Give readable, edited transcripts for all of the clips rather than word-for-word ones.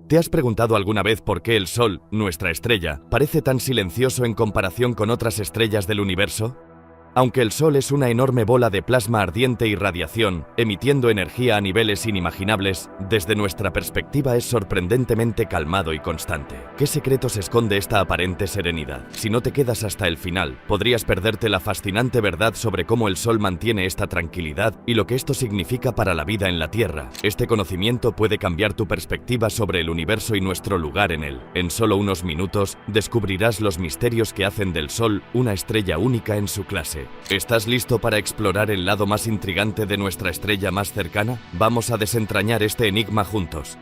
¿Te has preguntado alguna vez por qué el Sol, nuestra estrella, parece tan silencioso en comparación con otras estrellas del universo? Aunque el Sol es una enorme bola de plasma ardiente y radiación, emitiendo energía a niveles inimaginables, desde nuestra perspectiva es sorprendentemente calmado y constante. ¿Qué secretos esconde esta aparente serenidad? Si no te quedas hasta el final, podrías perderte la fascinante verdad sobre cómo el Sol mantiene esta tranquilidad y lo que esto significa para la vida en la Tierra. Este conocimiento puede cambiar tu perspectiva sobre el universo y nuestro lugar en él. En solo unos minutos, descubrirás los misterios que hacen del Sol una estrella única en su clase. ¿Estás listo para explorar el lado más intrigante de nuestra estrella más cercana? Vamos a desentrañar este enigma juntos.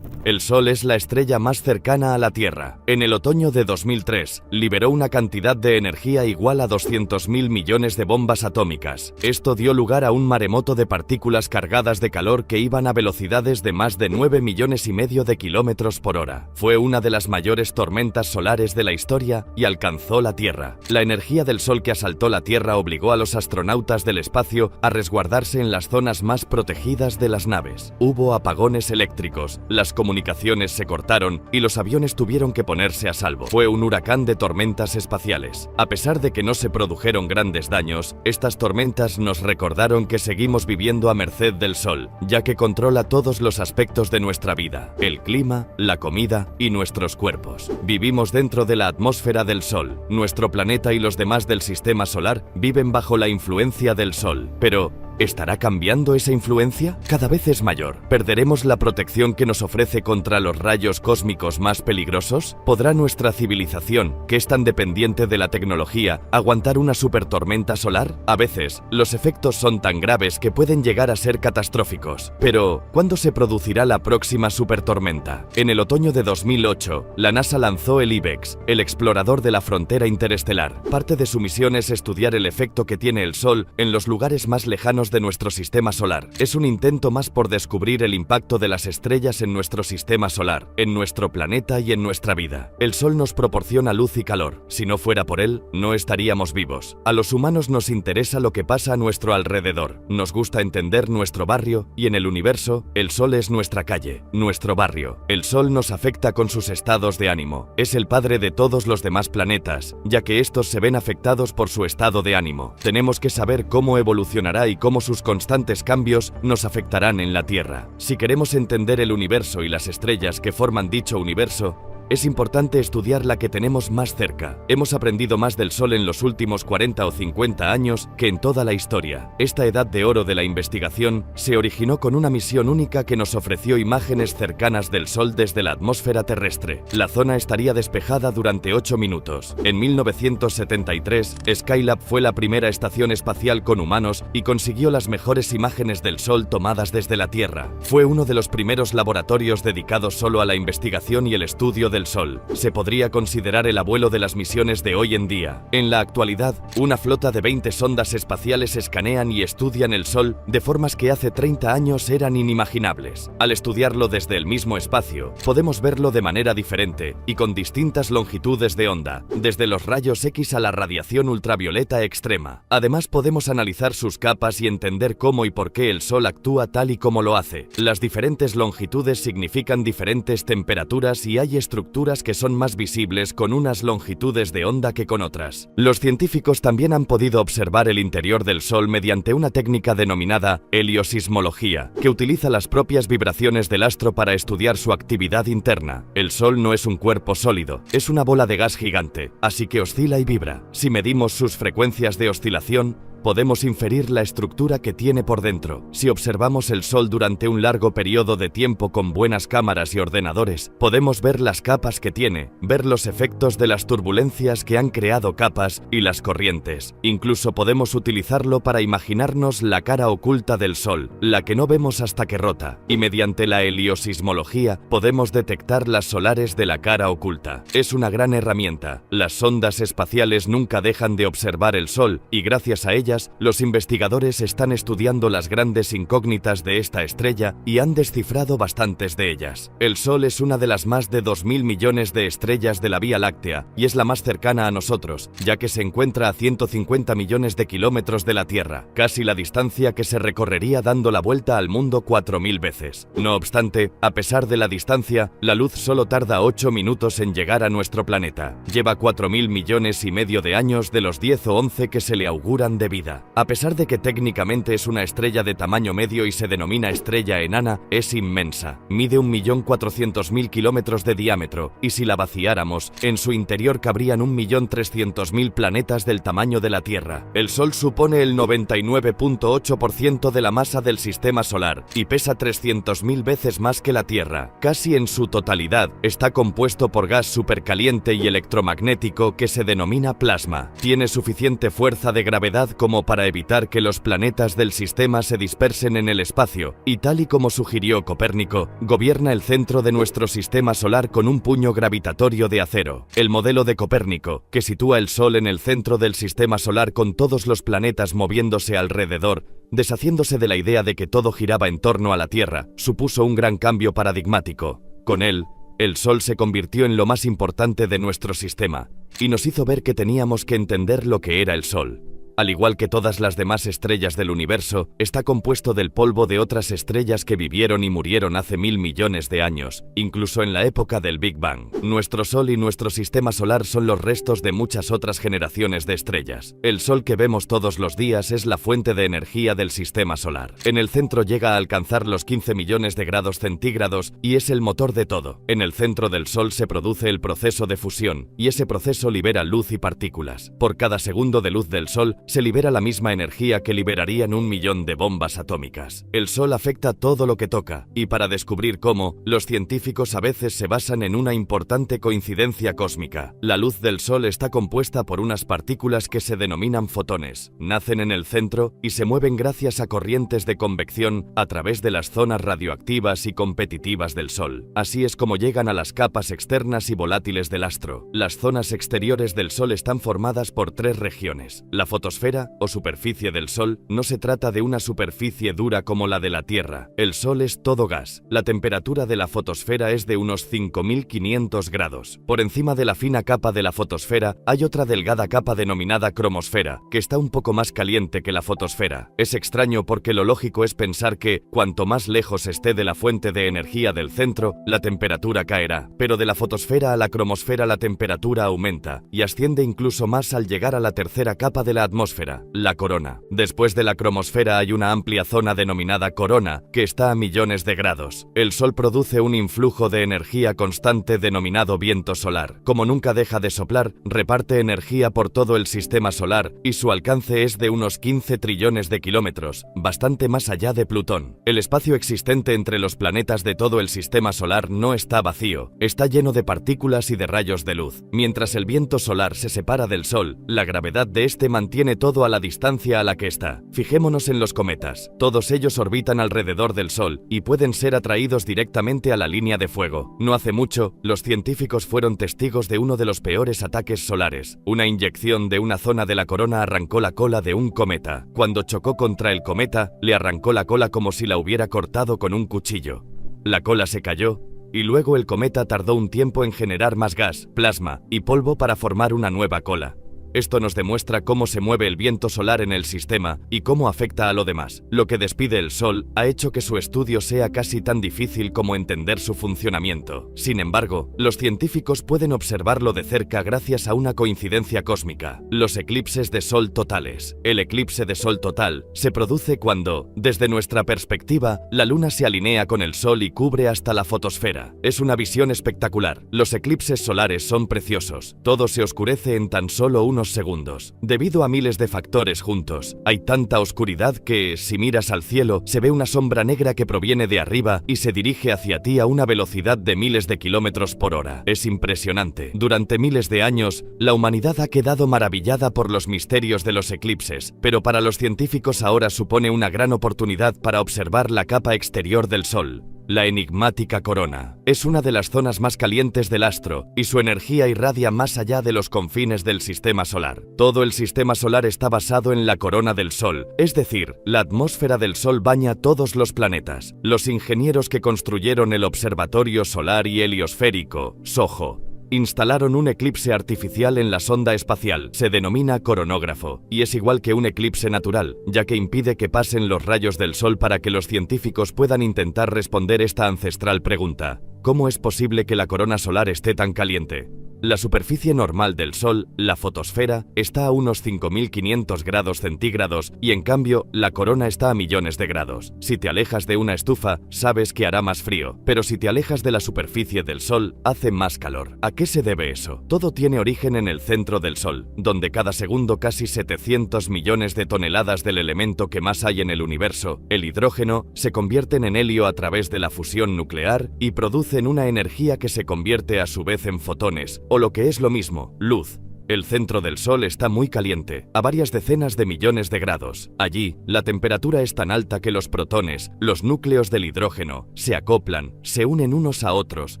El Sol es la estrella más cercana a la Tierra. En el otoño de 2003, liberó una cantidad de energía igual a 200.000 millones de bombas atómicas. Esto dio lugar a un maremoto de partículas cargadas de calor que iban a velocidades de más de 9,5 millones de kilómetros por hora. Fue una de las mayores tormentas solares de la historia y alcanzó la Tierra. La energía del Sol que asaltó la Tierra obligó a los astronautas del espacio a resguardarse en las zonas más protegidas de las naves. Hubo apagones eléctricos, las comunicaciones se cortaron y los aviones tuvieron que ponerse a salvo. Fue un huracán de tormentas espaciales. A pesar de que no se produjeron grandes daños, estas tormentas nos recordaron que seguimos viviendo a merced del Sol, ya que controla todos los aspectos de nuestra vida: el clima, la comida y nuestros cuerpos. Vivimos dentro de la atmósfera del Sol. Nuestro planeta y los demás del sistema solar viven bajo la influencia del Sol. Pero ¿estará cambiando esa influencia? Cada vez es mayor. ¿Perderemos la protección que nos ofrece contra los rayos cósmicos más peligrosos? ¿Podrá nuestra civilización, que es tan dependiente de la tecnología, aguantar una supertormenta solar? A veces, los efectos son tan graves que pueden llegar a ser catastróficos. Pero, ¿cuándo se producirá la próxima supertormenta? En el otoño de 2008, la NASA lanzó el IBEX, el explorador de la frontera interestelar. Parte de su misión es estudiar el efecto que tiene el Sol en los lugares más lejanos de nuestro sistema solar. Es un intento más por descubrir el impacto de las estrellas en nuestro sistema solar, en nuestro planeta y en nuestra vida. El Sol nos proporciona luz y calor. Si no fuera por él, no estaríamos vivos. A los humanos nos interesa lo que pasa a nuestro alrededor. Nos gusta entender nuestro barrio y en el universo, el Sol es nuestra calle, nuestro barrio. El Sol nos afecta con sus estados de ánimo. Es el padre de todos los demás planetas, ya que estos se ven afectados por su estado de ánimo. Tenemos que saber cómo evolucionará y cómo sus constantes cambios nos afectarán en la Tierra. Si queremos entender el universo y las estrellas que forman dicho universo, es importante estudiar la que tenemos más cerca. Hemos aprendido más del Sol en los últimos 40 o 50 años que en toda la historia. Esta edad de oro de la investigación se originó con una misión única que nos ofreció imágenes cercanas del Sol desde la atmósfera terrestre. La zona estaría despejada durante 8 minutos. En 1973, Skylab fue la primera estación espacial con humanos y consiguió las mejores imágenes del Sol tomadas desde la Tierra. Fue uno de los primeros laboratorios dedicados solo a la investigación y el estudio del Sol. Se podría considerar el abuelo de las misiones de hoy en día. En la actualidad, una flota de 20 sondas espaciales escanean y estudian el Sol de formas que hace 30 años eran inimaginables. Al estudiarlo desde el mismo espacio, podemos verlo de manera diferente y con distintas longitudes de onda, desde los rayos X a la radiación ultravioleta extrema. Además, podemos analizar sus capas y entender cómo y por qué el Sol actúa tal y como lo hace. Las diferentes longitudes significan diferentes temperaturas y hay estructuras que son más visibles con unas longitudes de onda que con otras. Los científicos también han podido observar el interior del Sol mediante una técnica denominada heliosismología, que utiliza las propias vibraciones del astro para estudiar su actividad interna. El Sol no es un cuerpo sólido, es una bola de gas gigante, así que oscila y vibra. Si medimos sus frecuencias de oscilación, podemos inferir la estructura que tiene por dentro. Si observamos el Sol durante un largo periodo de tiempo con buenas cámaras y ordenadores, podemos ver las capas que tiene, ver los efectos de las turbulencias que han creado capas y las corrientes. Incluso podemos utilizarlo para imaginarnos la cara oculta del Sol, la que no vemos hasta que rota, y mediante la heliosismología podemos detectar las solares de la cara oculta. Es una gran herramienta. Las sondas espaciales nunca dejan de observar el Sol y gracias a ella estrellas, los investigadores están estudiando las grandes incógnitas de esta estrella y han descifrado bastantes de ellas. El Sol es una de las más de 2.000 millones de estrellas de la Vía Láctea y es la más cercana a nosotros, ya que se encuentra a 150 millones de kilómetros de la Tierra, casi la distancia que se recorrería dando la vuelta al mundo 4.000 veces. No obstante, a pesar de la distancia, la luz solo tarda 8 minutos en llegar a nuestro planeta. Lleva 4.000 millones y medio de años de los 10 o 11 que se le auguran de vida. A pesar de que técnicamente es una estrella de tamaño medio y se denomina estrella enana, es inmensa. Mide 1.400.000 kilómetros de diámetro, y si la vaciáramos, en su interior cabrían 1.300.000 planetas del tamaño de la Tierra. El Sol supone el 99.8% de la masa del sistema solar, y pesa 300.000 veces más que la Tierra. Casi en su totalidad, está compuesto por gas supercaliente y electromagnético que se denomina plasma. Tiene suficiente fuerza de gravedad como para evitar que los planetas del sistema se dispersen en el espacio, y tal y como sugirió Copérnico, gobierna el centro de nuestro sistema solar con un puño gravitatorio de acero. El modelo de Copérnico, que sitúa el Sol en el centro del sistema solar con todos los planetas moviéndose alrededor, deshaciéndose de la idea de que todo giraba en torno a la Tierra, supuso un gran cambio paradigmático. Con él, el Sol se convirtió en lo más importante de nuestro sistema, y nos hizo ver que teníamos que entender lo que era el Sol. Al igual que todas las demás estrellas del universo, está compuesto del polvo de otras estrellas que vivieron y murieron hace 1.000 millones de años, incluso en la época del Big Bang. Nuestro Sol y nuestro sistema solar son los restos de muchas otras generaciones de estrellas. El Sol que vemos todos los días es la fuente de energía del sistema solar. En el centro llega a alcanzar los 15 millones de grados centígrados y es el motor de todo. En el centro del Sol se produce el proceso de fusión, y ese proceso libera luz y partículas. Por cada segundo de luz del Sol, se libera la misma energía que liberarían 1 millón de bombas atómicas. El Sol afecta todo lo que toca, y para descubrir cómo, los científicos a veces se basan en una importante coincidencia cósmica. La luz del Sol está compuesta por unas partículas que se denominan fotones. Nacen en el centro y se mueven gracias a corrientes de convección a través de las zonas radioactivas y competitivas del Sol. Así es como llegan a las capas externas y volátiles del astro. Las zonas exteriores del Sol están formadas por 3 regiones. La fotosfera o superficie del Sol no se trata de una superficie dura como la de la Tierra. El Sol es todo gas. La temperatura de la fotosfera es de unos 5.500 grados. Por encima de la fina capa de la fotosfera hay otra delgada capa denominada cromosfera, que está un poco más caliente que la fotosfera. Es extraño porque lo lógico es pensar que, cuanto más lejos esté de la fuente de energía del centro, la temperatura caerá. Pero de la fotosfera a la cromosfera la temperatura aumenta, y asciende incluso más al llegar a la tercera capa de la atmósfera, la corona. Después de la cromosfera hay una amplia zona denominada corona, que está a millones de grados. El Sol produce un influjo de energía constante denominado viento solar. Como nunca deja de soplar, reparte energía por todo el sistema solar, y su alcance es de unos 15 trillones de kilómetros, bastante más allá de Plutón. El espacio existente entre los planetas de todo el sistema solar no está vacío, está lleno de partículas y de rayos de luz. Mientras el viento solar se separa del Sol, la gravedad de este mantiene todo a la distancia a la que está. Fijémonos en los cometas. Todos ellos orbitan alrededor del Sol y pueden ser atraídos directamente a la línea de fuego. No hace mucho, los científicos fueron testigos de uno de los peores ataques solares. Una inyección de una zona de la corona arrancó la cola de un cometa. Cuando chocó contra el cometa, le arrancó la cola como si la hubiera cortado con un cuchillo. La cola se cayó, y luego el cometa tardó un tiempo en generar más gas, plasma y polvo para formar una nueva cola. Esto nos demuestra cómo se mueve el viento solar en el sistema y cómo afecta a lo demás. Lo que despide el Sol ha hecho que su estudio sea casi tan difícil como entender su funcionamiento. Sin embargo, los científicos pueden observarlo de cerca gracias a una coincidencia cósmica: los eclipses de Sol totales. El eclipse de Sol total se produce cuando, desde nuestra perspectiva, la Luna se alinea con el Sol y cubre hasta la fotosfera. Es una visión espectacular. Los eclipses solares son preciosos. Todo se oscurece en tan solo unos segundos. Debido a miles de factores juntos, hay tanta oscuridad que, si miras al cielo, se ve una sombra negra que proviene de arriba y se dirige hacia ti a una velocidad de miles de kilómetros por hora. Es impresionante. Durante miles de años, la humanidad ha quedado maravillada por los misterios de los eclipses, pero para los científicos ahora supone una gran oportunidad para observar la capa exterior del Sol. La enigmática corona es una de las zonas más calientes del astro y su energía irradia más allá de los confines del sistema solar. Todo el sistema solar está basado en la corona del Sol, es decir, la atmósfera del Sol baña todos los planetas. Los ingenieros que construyeron el Observatorio Solar y Heliosférico, SOHO, instalaron un eclipse artificial en la sonda espacial. Se denomina coronógrafo y es igual que un eclipse natural, ya que impide que pasen los rayos del Sol para que los científicos puedan intentar responder esta ancestral pregunta: ¿cómo es posible que la corona solar esté tan caliente? La superficie normal del Sol, la fotosfera, está a unos 5.500 grados centígrados y en cambio, la corona está a millones de grados. Si te alejas de una estufa, sabes que hará más frío, pero si te alejas de la superficie del Sol, hace más calor. ¿A qué se debe eso? Todo tiene origen en el centro del Sol, donde cada segundo casi 700 millones de toneladas del elemento que más hay en el universo, el hidrógeno, se convierten en helio a través de la fusión nuclear y producen una energía que se convierte a su vez en fotones, o lo que es lo mismo, luz. El centro del Sol está muy caliente, a varias decenas de millones de grados. Allí, la temperatura es tan alta que los protones, los núcleos del hidrógeno, se acoplan, se unen unos a otros,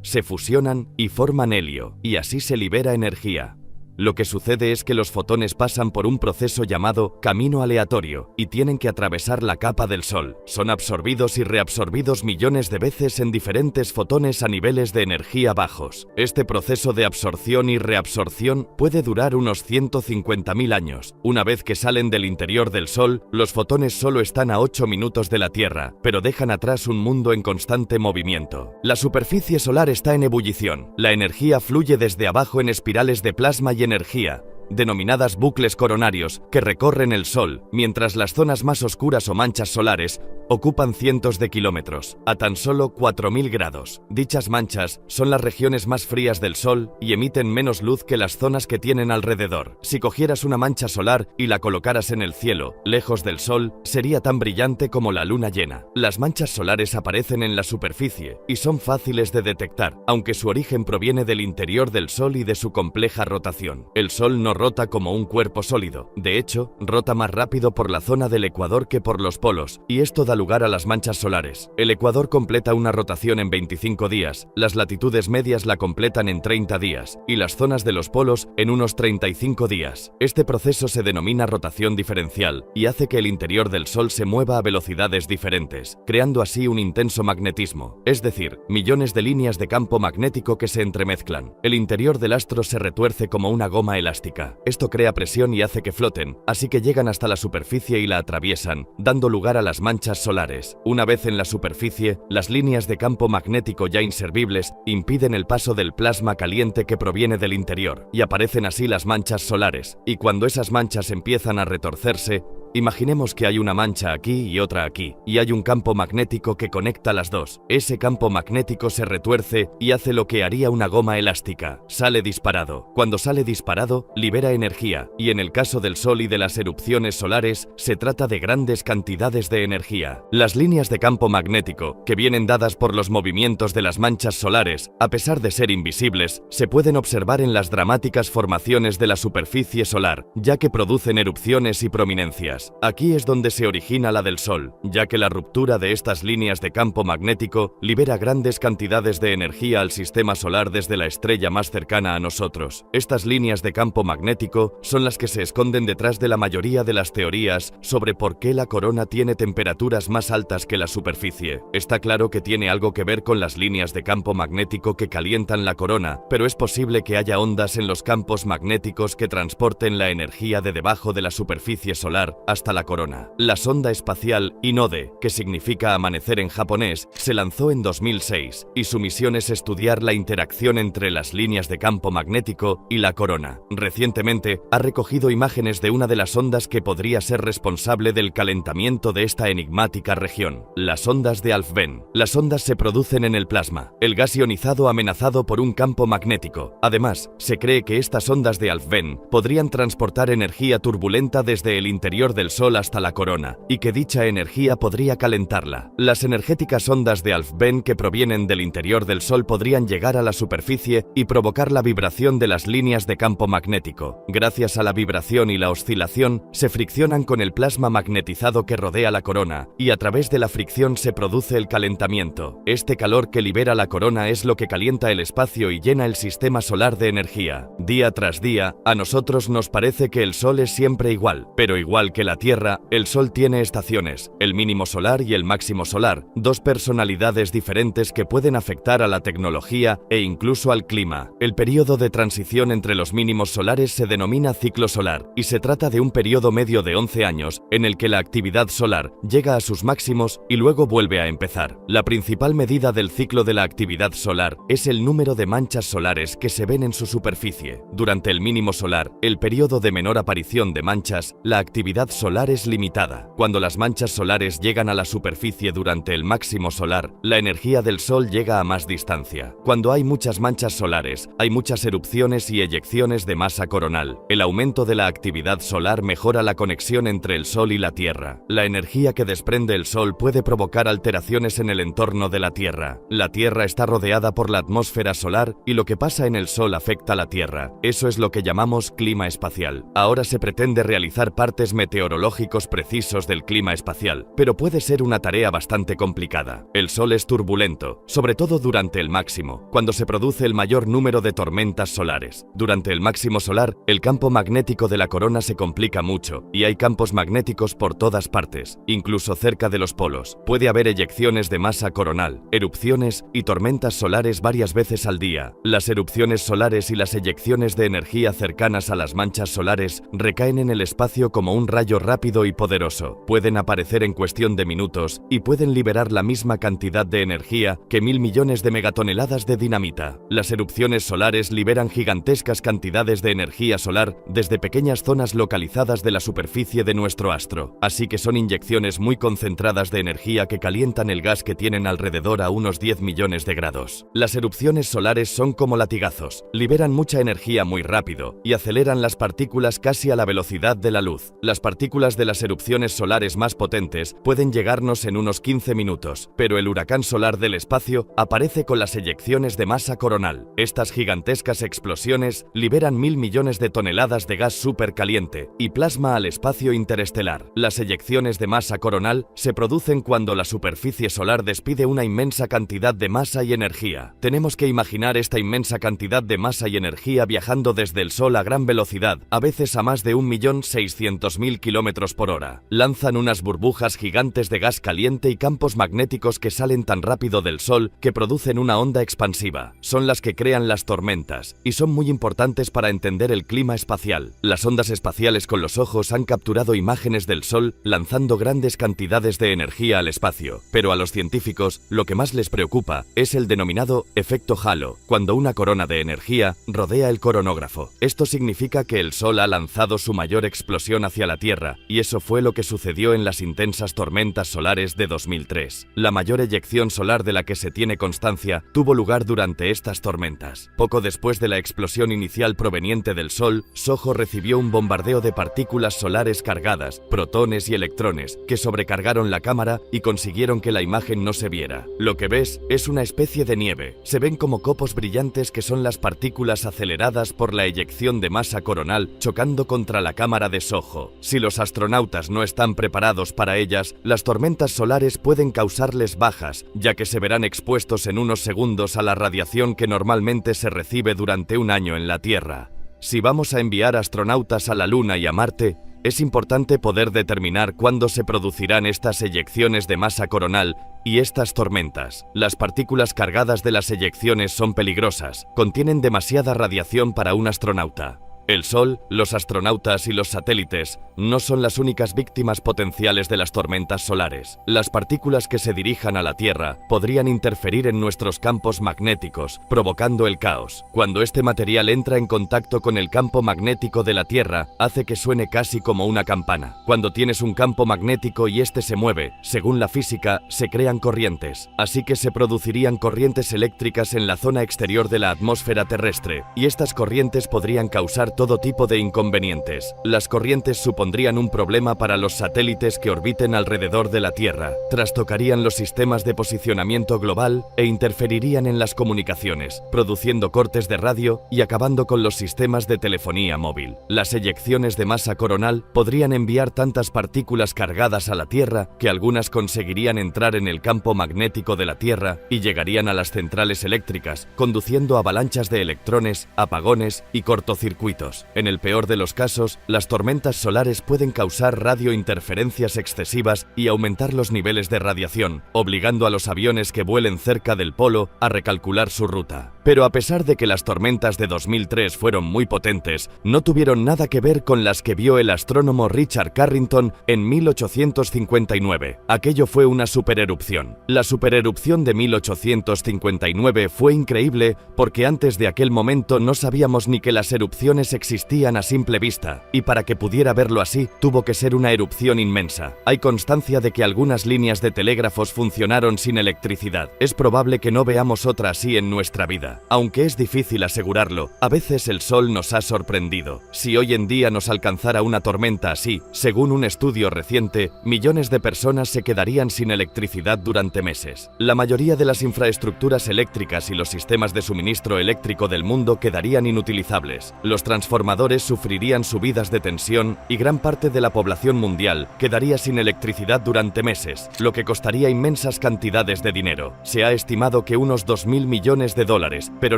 se fusionan y forman helio, y así se libera energía. Lo que sucede es que los fotones pasan por un proceso llamado camino aleatorio y tienen que atravesar la capa del Sol. Son absorbidos y reabsorbidos millones de veces en diferentes fotones a niveles de energía bajos. Este proceso de absorción y reabsorción puede durar unos 150.000 años. Una vez que salen del interior del Sol, los fotones solo están a 8 minutos de la Tierra, pero dejan atrás un mundo en constante movimiento. La superficie solar está en ebullición. La energía fluye desde abajo en espirales de plasma y energía, denominadas bucles coronarios, que recorren el Sol, mientras las zonas más oscuras o manchas solares ocupan cientos de kilómetros, a tan solo 4.000 grados. Dichas manchas son las regiones más frías del Sol y emiten menos luz que las zonas que tienen alrededor. Si cogieras una mancha solar y la colocaras en el cielo, lejos del Sol, sería tan brillante como la luna llena. Las manchas solares aparecen en la superficie y son fáciles de detectar, aunque su origen proviene del interior del Sol y de su compleja rotación. El Sol no rota como un cuerpo sólido. De hecho, rota más rápido por la zona del ecuador que por los polos, y esto da lugar a las manchas solares. El ecuador completa una rotación en 25 días, las latitudes medias la completan en 30 días, y las zonas de los polos en unos 35 días. Este proceso se denomina rotación diferencial, y hace que el interior del Sol se mueva a velocidades diferentes, creando así un intenso magnetismo, es decir, millones de líneas de campo magnético que se entremezclan. El interior del astro se retuerce como una goma elástica. Esto crea presión y hace que floten, así que llegan hasta la superficie y la atraviesan, dando lugar a las manchas solares. Una vez en la superficie, las líneas de campo magnético ya inservibles impiden el paso del plasma caliente que proviene del interior, y aparecen así las manchas solares. Y cuando esas manchas empiezan a retorcerse, imaginemos que hay una mancha aquí y otra aquí, y hay un campo magnético que conecta las dos. Ese campo magnético se retuerce y hace lo que haría una goma elástica. Sale disparado. Cuando sale disparado, libera energía, y en el caso del Sol y de las erupciones solares, se trata de grandes cantidades de energía. Las líneas de campo magnético, que vienen dadas por los movimientos de las manchas solares, a pesar de ser invisibles, se pueden observar en las dramáticas formaciones de la superficie solar, ya que producen erupciones y prominencias. Aquí es donde se origina la del Sol, ya que la ruptura de estas líneas de campo magnético libera grandes cantidades de energía al sistema solar desde la estrella más cercana a nosotros. Estas líneas de campo magnético son las que se esconden detrás de la mayoría de las teorías sobre por qué la corona tiene temperaturas más altas que la superficie. Está claro que tiene algo que ver con las líneas de campo magnético que calientan la corona, pero es posible que haya ondas en los campos magnéticos que transporten la energía de debajo de la superficie solar hasta la corona. La sonda espacial Hinode, que significa amanecer en japonés, se lanzó en 2006 y su misión es estudiar la interacción entre las líneas de campo magnético y la corona. Recientemente ha recogido imágenes de una de las ondas que podría ser responsable del calentamiento de esta enigmática región, las ondas de Alfvén. Las ondas se producen en el plasma, el gas ionizado amenazado por un campo magnético. Además, se cree que estas ondas de Alfvén podrían transportar energía turbulenta desde el interior del el Sol hasta la corona, y que dicha energía podría calentarla. Las energéticas ondas de Alfvén que provienen del interior del Sol podrían llegar a la superficie y provocar la vibración de las líneas de campo magnético. Gracias a la vibración y la oscilación, se friccionan con el plasma magnetizado que rodea la corona, y a través de la fricción se produce el calentamiento. Este calor que libera la corona es lo que calienta el espacio y llena el sistema solar de energía. Día tras día, a nosotros nos parece que el Sol es siempre igual, pero igual que la Tierra, el Sol tiene estaciones, el mínimo solar y el máximo solar, dos personalidades diferentes que pueden afectar a la tecnología e incluso al clima. El periodo de transición entre los mínimos solares se denomina ciclo solar, y se trata de un periodo medio de 11 años, en el que la actividad solar llega a sus máximos y luego vuelve a empezar. La principal medida del ciclo de la actividad solar es el número de manchas solares que se ven en su superficie. Durante el mínimo solar, el periodo de menor aparición de manchas, la actividad solar es limitada. Cuando las manchas solares llegan a la superficie durante el máximo solar, la energía del Sol llega a más distancia. Cuando hay muchas manchas solares, hay muchas erupciones y eyecciones de masa coronal. El aumento de la actividad solar mejora la conexión entre el Sol y la Tierra. La energía que desprende el Sol puede provocar alteraciones en el entorno de la Tierra. La Tierra está rodeada por la atmósfera solar y lo que pasa en el Sol afecta a la Tierra. Eso es lo que llamamos clima espacial. Ahora se pretende realizar partes meteorológicos precisos del clima espacial, pero puede ser una tarea bastante complicada. El Sol es turbulento, sobre todo durante el máximo, cuando se produce el mayor número de tormentas solares. Durante el máximo solar, el campo magnético de la corona se complica mucho, y hay campos magnéticos por todas partes, incluso cerca de los polos. Puede haber eyecciones de masa coronal, erupciones y tormentas solares varias veces al día. Las erupciones solares y las eyecciones de energía cercanas a las manchas solares recaen en el espacio como un rayo rápido y poderoso. Pueden aparecer en cuestión de minutos y pueden liberar la misma cantidad de energía que 1000 millones de megatoneladas de dinamita. Las erupciones solares liberan gigantescas cantidades de energía solar desde pequeñas zonas localizadas de la superficie de nuestro astro, así que son inyecciones muy concentradas de energía que calientan el gas que tienen alrededor a unos 10 millones de grados. Las erupciones solares son como latigazos, liberan mucha energía muy rápido y aceleran las partículas casi a la velocidad de la luz. Las partículas de las erupciones solares más potentes pueden llegarnos en unos 15 minutos, pero el huracán solar del espacio aparece con las eyecciones de masa coronal. Estas gigantescas explosiones liberan 1000 millones de toneladas de gas supercaliente y plasma al espacio interestelar. Las eyecciones de masa coronal se producen cuando la superficie solar despide una inmensa cantidad de masa y energía. Tenemos que imaginar esta inmensa cantidad de masa y energía viajando desde el Sol a gran velocidad, a veces a más de 1.600.000 kilómetros por hora. Lanzan unas burbujas gigantes de gas caliente y campos magnéticos que salen tan rápido del Sol que producen una onda expansiva. Son las que crean las tormentas y son muy importantes para entender el clima espacial. Las ondas espaciales con los ojos han capturado imágenes del Sol lanzando grandes cantidades de energía al espacio, pero a los científicos lo que más les preocupa es el denominado efecto halo, cuando una corona de energía rodea el coronógrafo. Esto significa que el Sol ha lanzado su mayor explosión hacia la Tierra, y eso fue lo que sucedió en las intensas tormentas solares de 2003. La mayor eyección solar de la que se tiene constancia tuvo lugar durante estas tormentas. Poco después de la explosión inicial proveniente del Sol, SOHO recibió un bombardeo de partículas solares cargadas, protones y electrones, que sobrecargaron la cámara y consiguieron que la imagen no se viera. Lo que ves es una especie de nieve. Se ven como copos brillantes que son las partículas aceleradas por la eyección de masa coronal chocando contra la cámara de SOHO. Si los astronautas no están preparados para ellas, las tormentas solares pueden causarles bajas, ya que se verán expuestos en unos segundos a la radiación que normalmente se recibe durante un año en la Tierra. Si vamos a enviar astronautas a la Luna y a Marte, es importante poder determinar cuándo se producirán estas eyecciones de masa coronal y estas tormentas. Las partículas cargadas de las eyecciones son peligrosas, contienen demasiada radiación para un astronauta. El Sol, los astronautas y los satélites no son las únicas víctimas potenciales de las tormentas solares. Las partículas que se dirijan a la Tierra podrían interferir en nuestros campos magnéticos, provocando el caos. Cuando este material entra en contacto con el campo magnético de la Tierra, hace que suene casi como una campana. Cuando tienes un campo magnético y este se mueve, según la física, se crean corrientes. Así que se producirían corrientes eléctricas en la zona exterior de la atmósfera terrestre, y estas corrientes podrían causar todo tipo de inconvenientes. Las corrientes supondrían un problema para los satélites que orbiten alrededor de la Tierra, trastocarían los sistemas de posicionamiento global e interferirían en las comunicaciones, produciendo cortes de radio y acabando con los sistemas de telefonía móvil. Las eyecciones de masa coronal podrían enviar tantas partículas cargadas a la Tierra que algunas conseguirían entrar en el campo magnético de la Tierra y llegarían a las centrales eléctricas, conduciendo avalanchas de electrones, apagones y cortocircuitos. En el peor de los casos, las tormentas solares pueden causar radiointerferencias excesivas y aumentar los niveles de radiación, obligando a los aviones que vuelen cerca del polo a recalcular su ruta. Pero a pesar de que las tormentas de 2003 fueron muy potentes, no tuvieron nada que ver con las que vio el astrónomo Richard Carrington en 1859. Aquello fue una supererupción. La supererupción de 1859 fue increíble porque antes de aquel momento no sabíamos ni que las erupciones existían a simple vista, y para que pudiera verlo así, tuvo que ser una erupción inmensa. Hay constancia de que algunas líneas de telégrafos funcionaron sin electricidad. Es probable que no veamos otra así en nuestra vida. Aunque es difícil asegurarlo, a veces el Sol nos ha sorprendido. Si hoy en día nos alcanzara una tormenta así, según un estudio reciente, millones de personas se quedarían sin electricidad durante meses. La mayoría de las infraestructuras eléctricas y los sistemas de suministro eléctrico del mundo quedarían inutilizables. Los transformadores sufrirían subidas de tensión y gran parte de la población mundial quedaría sin electricidad durante meses, lo que costaría inmensas cantidades de dinero. Se ha estimado que unos 2.000 millones de dólares, pero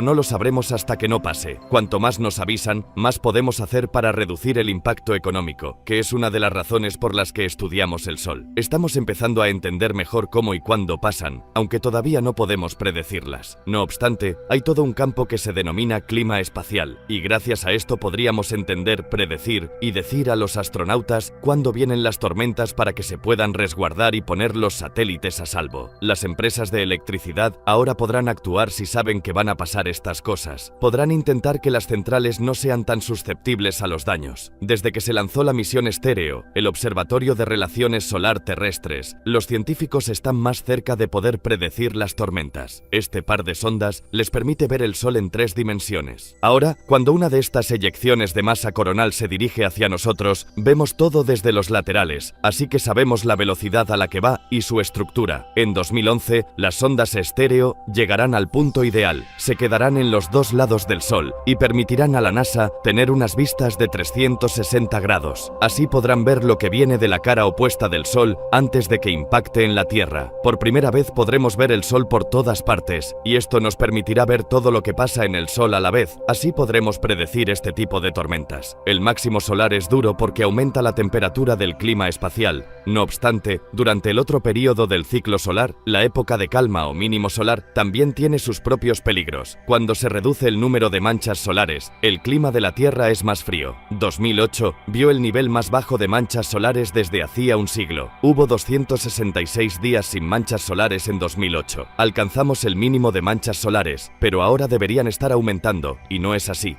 no lo sabremos hasta que no pase. Cuanto más nos avisan, más podemos hacer para reducir el impacto económico, que es una de las razones por las que estudiamos el Sol. Estamos empezando a entender mejor cómo y cuándo pasan, aunque todavía no podemos predecirlas. No obstante, hay todo un campo que se denomina clima espacial, y gracias a esto podríamos entender, predecir y decir a los astronautas cuándo vienen las tormentas para que se puedan resguardar y poner los satélites a salvo. Las empresas de electricidad ahora podrán actuar si saben que van a pasar estas cosas. Podrán intentar que las centrales no sean tan susceptibles a los daños. Desde que se lanzó la misión Estéreo, el Observatorio de Relaciones Solar Terrestres, los científicos están más cerca de poder predecir las tormentas. Este par de sondas les permite ver el Sol en 3 dimensiones. Ahora, cuando una de estas eyecciones de masa coronal se dirige hacia nosotros, vemos todo desde los laterales, así que sabemos la velocidad a la que va y su estructura. En 2011, las sondas Estéreo llegarán al punto ideal, se quedarán en los 2 lados del Sol y permitirán a la NASA tener unas vistas de 360 grados. Así podrán ver lo que viene de la cara opuesta del Sol antes de que impacte en la Tierra. Por primera vez podremos ver el Sol por todas partes, y esto nos permitirá ver todo lo que pasa en el Sol a la vez. Así podremos predecir este tipo de tormentas. El máximo solar es duro porque aumenta la temperatura del clima espacial. No obstante, durante el otro período del ciclo solar, la época de calma o mínimo solar también tiene sus propios peligros. Cuando se reduce el número de manchas solares, el clima de la Tierra es más frío. 2008 vio el nivel más bajo de manchas solares desde hacía un siglo. Hubo 266 días sin manchas solares en 2008. Alcanzamos el mínimo de manchas solares, pero ahora deberían estar aumentando, y no es así.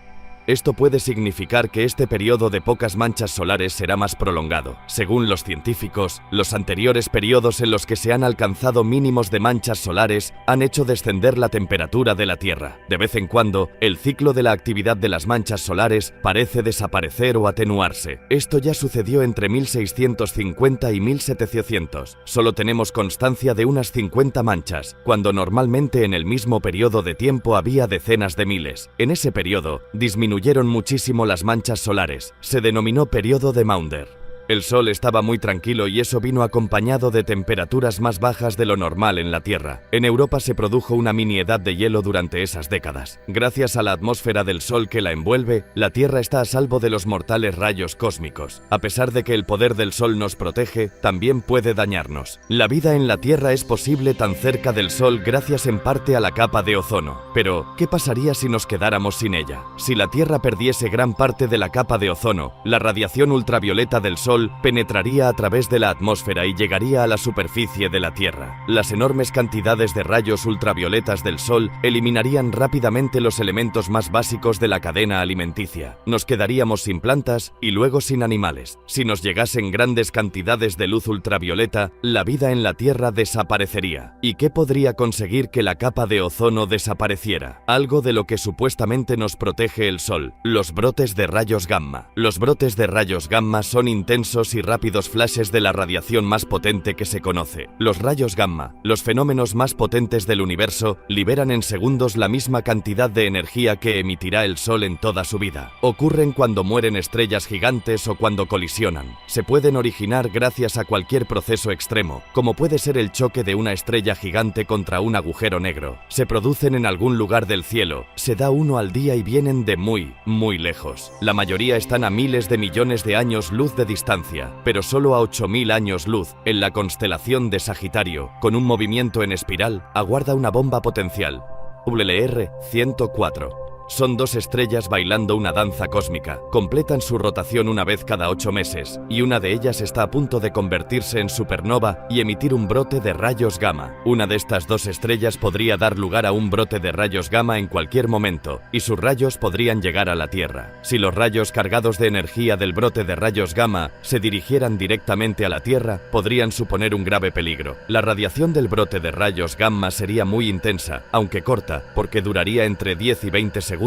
Esto puede significar que este periodo de pocas manchas solares será más prolongado. Según los científicos, los anteriores periodos en los que se han alcanzado mínimos de manchas solares han hecho descender la temperatura de la Tierra. De vez en cuando, el ciclo de la actividad de las manchas solares parece desaparecer o atenuarse. Esto ya sucedió entre 1650 y 1700. Solo tenemos constancia de unas 50 manchas, cuando normalmente en el mismo periodo de tiempo había decenas de miles. En ese periodo, disminuyeron muchísimo las manchas solares. Se denominó periodo de Maunder. El Sol estaba muy tranquilo y eso vino acompañado de temperaturas más bajas de lo normal en la Tierra. En Europa se produjo una mini edad de hielo durante esas décadas. Gracias a la atmósfera del Sol que la envuelve, la Tierra está a salvo de los mortales rayos cósmicos. A pesar de que el poder del Sol nos protege, también puede dañarnos. La vida en la Tierra es posible tan cerca del Sol gracias en parte a la capa de ozono. Pero, ¿qué pasaría si nos quedáramos sin ella? Si la Tierra perdiese gran parte de la capa de ozono, la radiación ultravioleta del Sol Sol penetraría a través de la atmósfera y llegaría a la superficie de la Tierra. Las enormes cantidades de rayos ultravioletas del Sol eliminarían rápidamente los elementos más básicos de la cadena alimenticia. Nos quedaríamos sin plantas y luego sin animales. Si nos llegasen grandes cantidades de luz ultravioleta, la vida en la Tierra desaparecería. ¿Y qué podría conseguir que la capa de ozono desapareciera? Algo de lo que supuestamente nos protege el Sol: los brotes de rayos gamma. Los brotes de rayos gamma son intensos y rápidos flashes de la radiación más potente que se conoce. Los rayos gamma, los fenómenos más potentes del universo, liberan en segundos la misma cantidad de energía que emitirá el Sol en toda su vida. Ocurren cuando mueren estrellas gigantes o cuando colisionan. Se pueden originar gracias a cualquier proceso extremo, como puede ser el choque de una estrella gigante contra un agujero negro. Se producen en algún lugar del cielo, se da uno al día y vienen de muy, muy lejos. La mayoría están a miles de millones de años luz de distancia, pero solo a 8000 años luz, en la constelación de Sagitario, con un movimiento en espiral, aguarda una bomba potencial, WLR 104. Son dos estrellas bailando una danza cósmica. Completan su rotación una vez cada 8 meses, y una de ellas está a punto de convertirse en supernova y emitir un brote de rayos gamma. Una de estas dos estrellas podría dar lugar a un brote de rayos gamma en cualquier momento, y sus rayos podrían llegar a la Tierra. Si los rayos cargados de energía del brote de rayos gamma se dirigieran directamente a la Tierra, podrían suponer un grave peligro. La radiación del brote de rayos gamma sería muy intensa, aunque corta, porque duraría entre 10 y 20 segundos,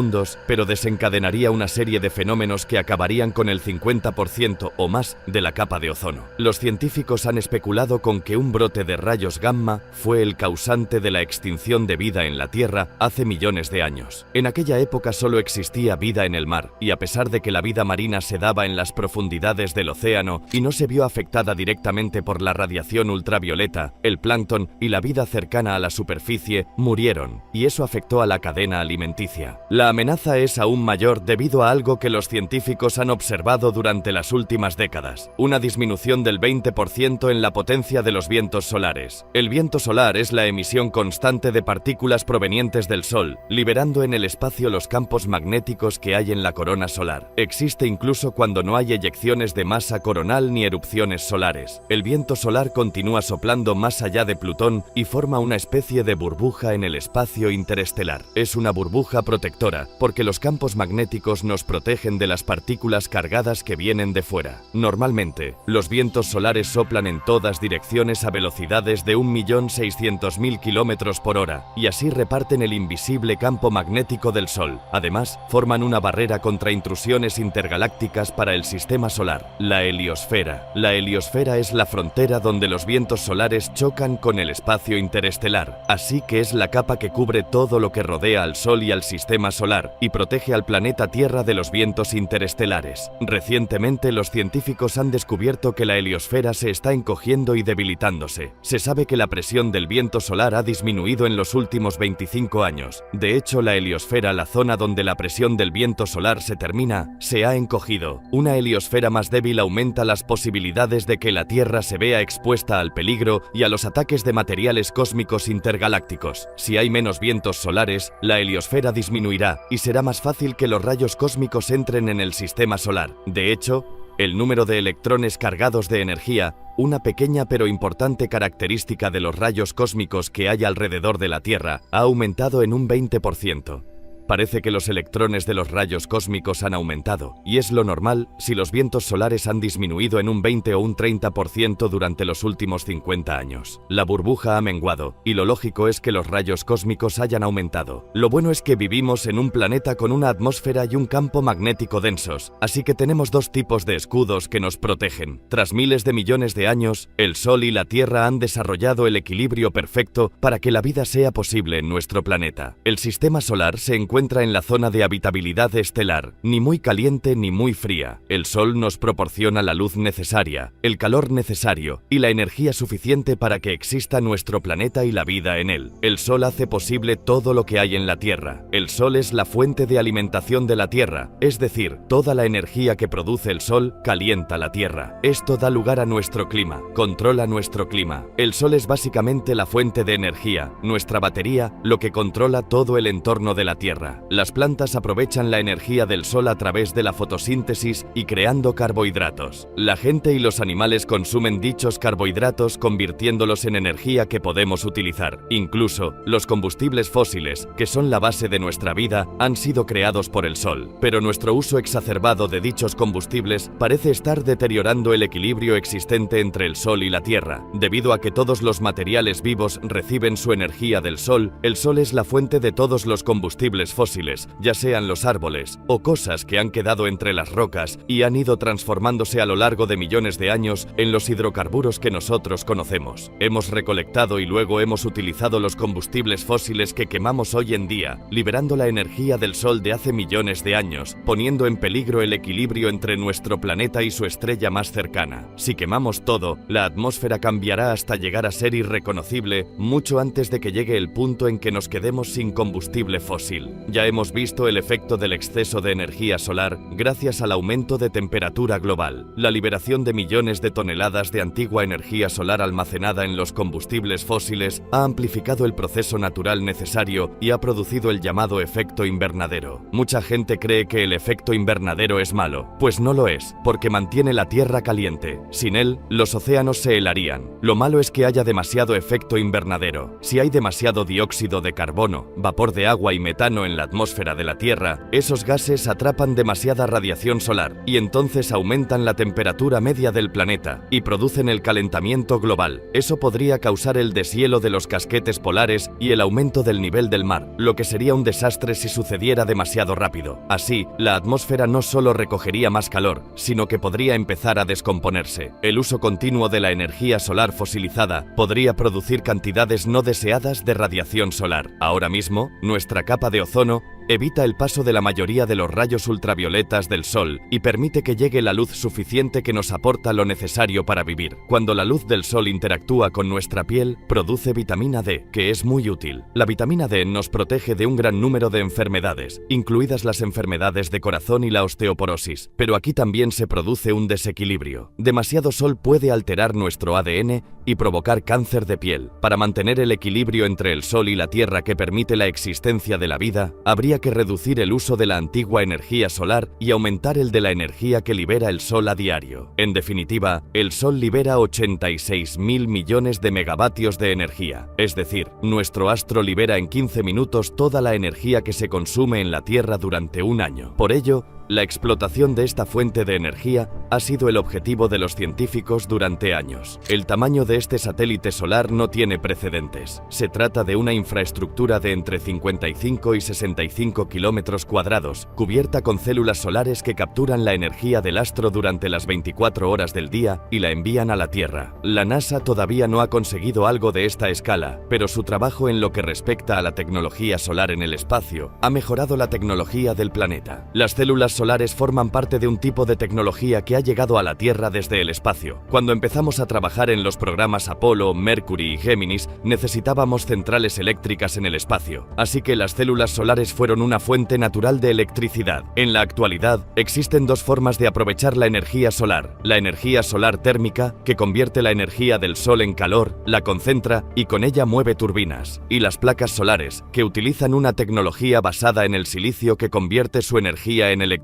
pero desencadenaría una serie de fenómenos que acabarían con el 50% o más de la capa de ozono. Los científicos han especulado con que un brote de rayos gamma fue el causante de la extinción de vida en la Tierra hace millones de años. En aquella época solo existía vida en el mar, y a pesar de que la vida marina se daba en las profundidades del océano y no se vio afectada directamente por la radiación ultravioleta, el plancton y la vida cercana a la superficie murieron, y eso afectó a la cadena alimenticia. La amenaza es aún mayor debido a algo que los científicos han observado durante las últimas décadas: una disminución del 20% en la potencia de los vientos solares. El viento solar es la emisión constante de partículas provenientes del Sol, liberando en el espacio los campos magnéticos que hay en la corona solar. Existe incluso cuando no hay eyecciones de masa coronal ni erupciones solares. El viento solar continúa soplando más allá de Plutón y forma una especie de burbuja en el espacio interestelar. Es una burbuja protectora, porque los campos magnéticos nos protegen de las partículas cargadas que vienen de fuera. Normalmente, los vientos solares soplan en todas direcciones a velocidades de 1.600.000 km por hora, y así reparten el invisible campo magnético del Sol. Además, forman una barrera contra intrusiones intergalácticas para el sistema solar: la heliosfera. La heliosfera es la frontera donde los vientos solares chocan con el espacio interestelar, así que es la capa que cubre todo lo que rodea al Sol y al sistema solar y protege al planeta Tierra de los vientos interestelares. Recientemente, los científicos han descubierto que la heliosfera se está encogiendo y debilitándose. Se sabe que la presión del viento solar ha disminuido en los últimos 25 años. De hecho, la heliosfera, la zona donde la presión del viento solar se termina, se ha encogido. Una heliosfera más débil aumenta las posibilidades de que la Tierra se vea expuesta al peligro y a los ataques de materiales cósmicos intergalácticos. Si hay menos vientos solares, la heliosfera disminuirá y será más fácil que los rayos cósmicos entren en el sistema solar. De hecho, el número de electrones cargados de energía, una pequeña pero importante característica de los rayos cósmicos que hay alrededor de la Tierra, ha aumentado en un 20%. Parece que los electrones de los rayos cósmicos han aumentado, y es lo normal si los vientos solares han disminuido en un 20 o un 30% durante los últimos 50 años. La burbuja ha menguado, y lo lógico es que los rayos cósmicos hayan aumentado. Lo bueno es que vivimos en un planeta con una atmósfera y un campo magnético densos, así que tenemos dos tipos de escudos que nos protegen. Tras miles de millones de años, el Sol y la Tierra han desarrollado el equilibrio perfecto para que la vida sea posible en nuestro planeta. El sistema solar se encuentra en la zona de habitabilidad estelar, ni muy caliente ni muy fría. El Sol nos proporciona la luz necesaria, el calor necesario y la energía suficiente para que exista nuestro planeta y la vida en él. El Sol hace posible todo lo que hay en la Tierra. El Sol es la fuente de alimentación de la Tierra, es decir, toda la energía que produce el Sol calienta la Tierra. Esto da lugar a nuestro clima, controla nuestro clima. El Sol es básicamente la fuente de energía, nuestra batería, lo que controla todo el entorno de la Tierra. Tierra. Las plantas aprovechan la energía del sol a través de la fotosíntesis y creando carbohidratos. La gente y los animales consumen dichos carbohidratos convirtiéndolos en energía que podemos utilizar. Incluso, los combustibles fósiles, que son la base de nuestra vida, han sido creados por el sol. Pero nuestro uso exacerbado de dichos combustibles parece estar deteriorando el equilibrio existente entre el sol y la Tierra. Debido a que todos los materiales vivos reciben su energía del sol, el sol es la fuente de todos los combustibles fósiles, ya sean los árboles o cosas que han quedado entre las rocas y han ido transformándose a lo largo de millones de años en los hidrocarburos que nosotros conocemos. Hemos recolectado y luego hemos utilizado los combustibles fósiles que quemamos hoy en día, liberando la energía del sol de hace millones de años, poniendo en peligro el equilibrio entre nuestro planeta y su estrella más cercana. Si quemamos todo, la atmósfera cambiará hasta llegar a ser irreconocible mucho antes de que llegue el punto en que nos quedemos sin combustible fósil. Ya hemos visto el efecto del exceso de energía solar gracias al aumento de temperatura global. La liberación de millones de toneladas de antigua energía solar almacenada en los combustibles fósiles ha amplificado el proceso natural necesario y ha producido el llamado efecto invernadero. Mucha gente cree que el efecto invernadero es malo, pues no lo es, porque mantiene la Tierra caliente. Sin él, los océanos se helarían. Lo malo es que haya demasiado efecto invernadero. Si hay demasiado dióxido de carbono, vapor de agua y metano en la atmósfera de la Tierra, esos gases atrapan demasiada radiación solar y entonces aumentan la temperatura media del planeta y producen el calentamiento global. Eso podría causar el deshielo de los casquetes polares y el aumento del nivel del mar, lo que sería un desastre si sucediera demasiado rápido. Así, la atmósfera no solo recogería más calor, sino que podría empezar a descomponerse. El uso continuo de la energía solar fosilizada podría producir cantidades no deseadas de radiación solar. Ahora mismo, nuestra capa de ozono evita el paso de la mayoría de los rayos ultravioletas del sol y permite que llegue la luz suficiente que nos aporta lo necesario para vivir. Cuando la luz del sol interactúa con nuestra piel, produce vitamina D, que es muy útil. La vitamina D nos protege de un gran número de enfermedades, incluidas las enfermedades de corazón y la osteoporosis. Pero aquí también se produce un desequilibrio. Demasiado sol puede alterar nuestro ADN y provocar cáncer de piel. Para mantener el equilibrio entre el sol y la tierra que permite la existencia de la vida, habría que reducir el uso de la antigua energía solar y aumentar el de la energía que libera el sol a diario. En definitiva, el sol libera 86.000 millones de megavatios de energía. Es decir, nuestro astro libera en 15 minutos toda la energía que se consume en la Tierra durante un año. Por ello, la explotación de esta fuente de energía ha sido el objetivo de los científicos durante años. El tamaño de este satélite solar no tiene precedentes. Se trata de una infraestructura de entre 55 y 65 kilómetros cuadrados, cubierta con células solares que capturan la energía del astro durante las 24 horas del día y la envían a la Tierra. La NASA todavía no ha conseguido algo de esta escala, pero su trabajo en lo que respecta a la tecnología solar en el espacio ha mejorado la tecnología del planeta. Las células solares forman parte de un tipo de tecnología que ha llegado a la Tierra desde el espacio. Cuando empezamos a trabajar en los programas Apolo, Mercury y Géminis, necesitábamos centrales eléctricas en el espacio, así que las células solares fueron una fuente natural de electricidad. En la actualidad, existen dos formas de aprovechar la energía solar: la energía solar térmica, que convierte la energía del sol en calor, la concentra y con ella mueve turbinas, y las placas solares, que utilizan una tecnología basada en el silicio que convierte su energía en electricidad.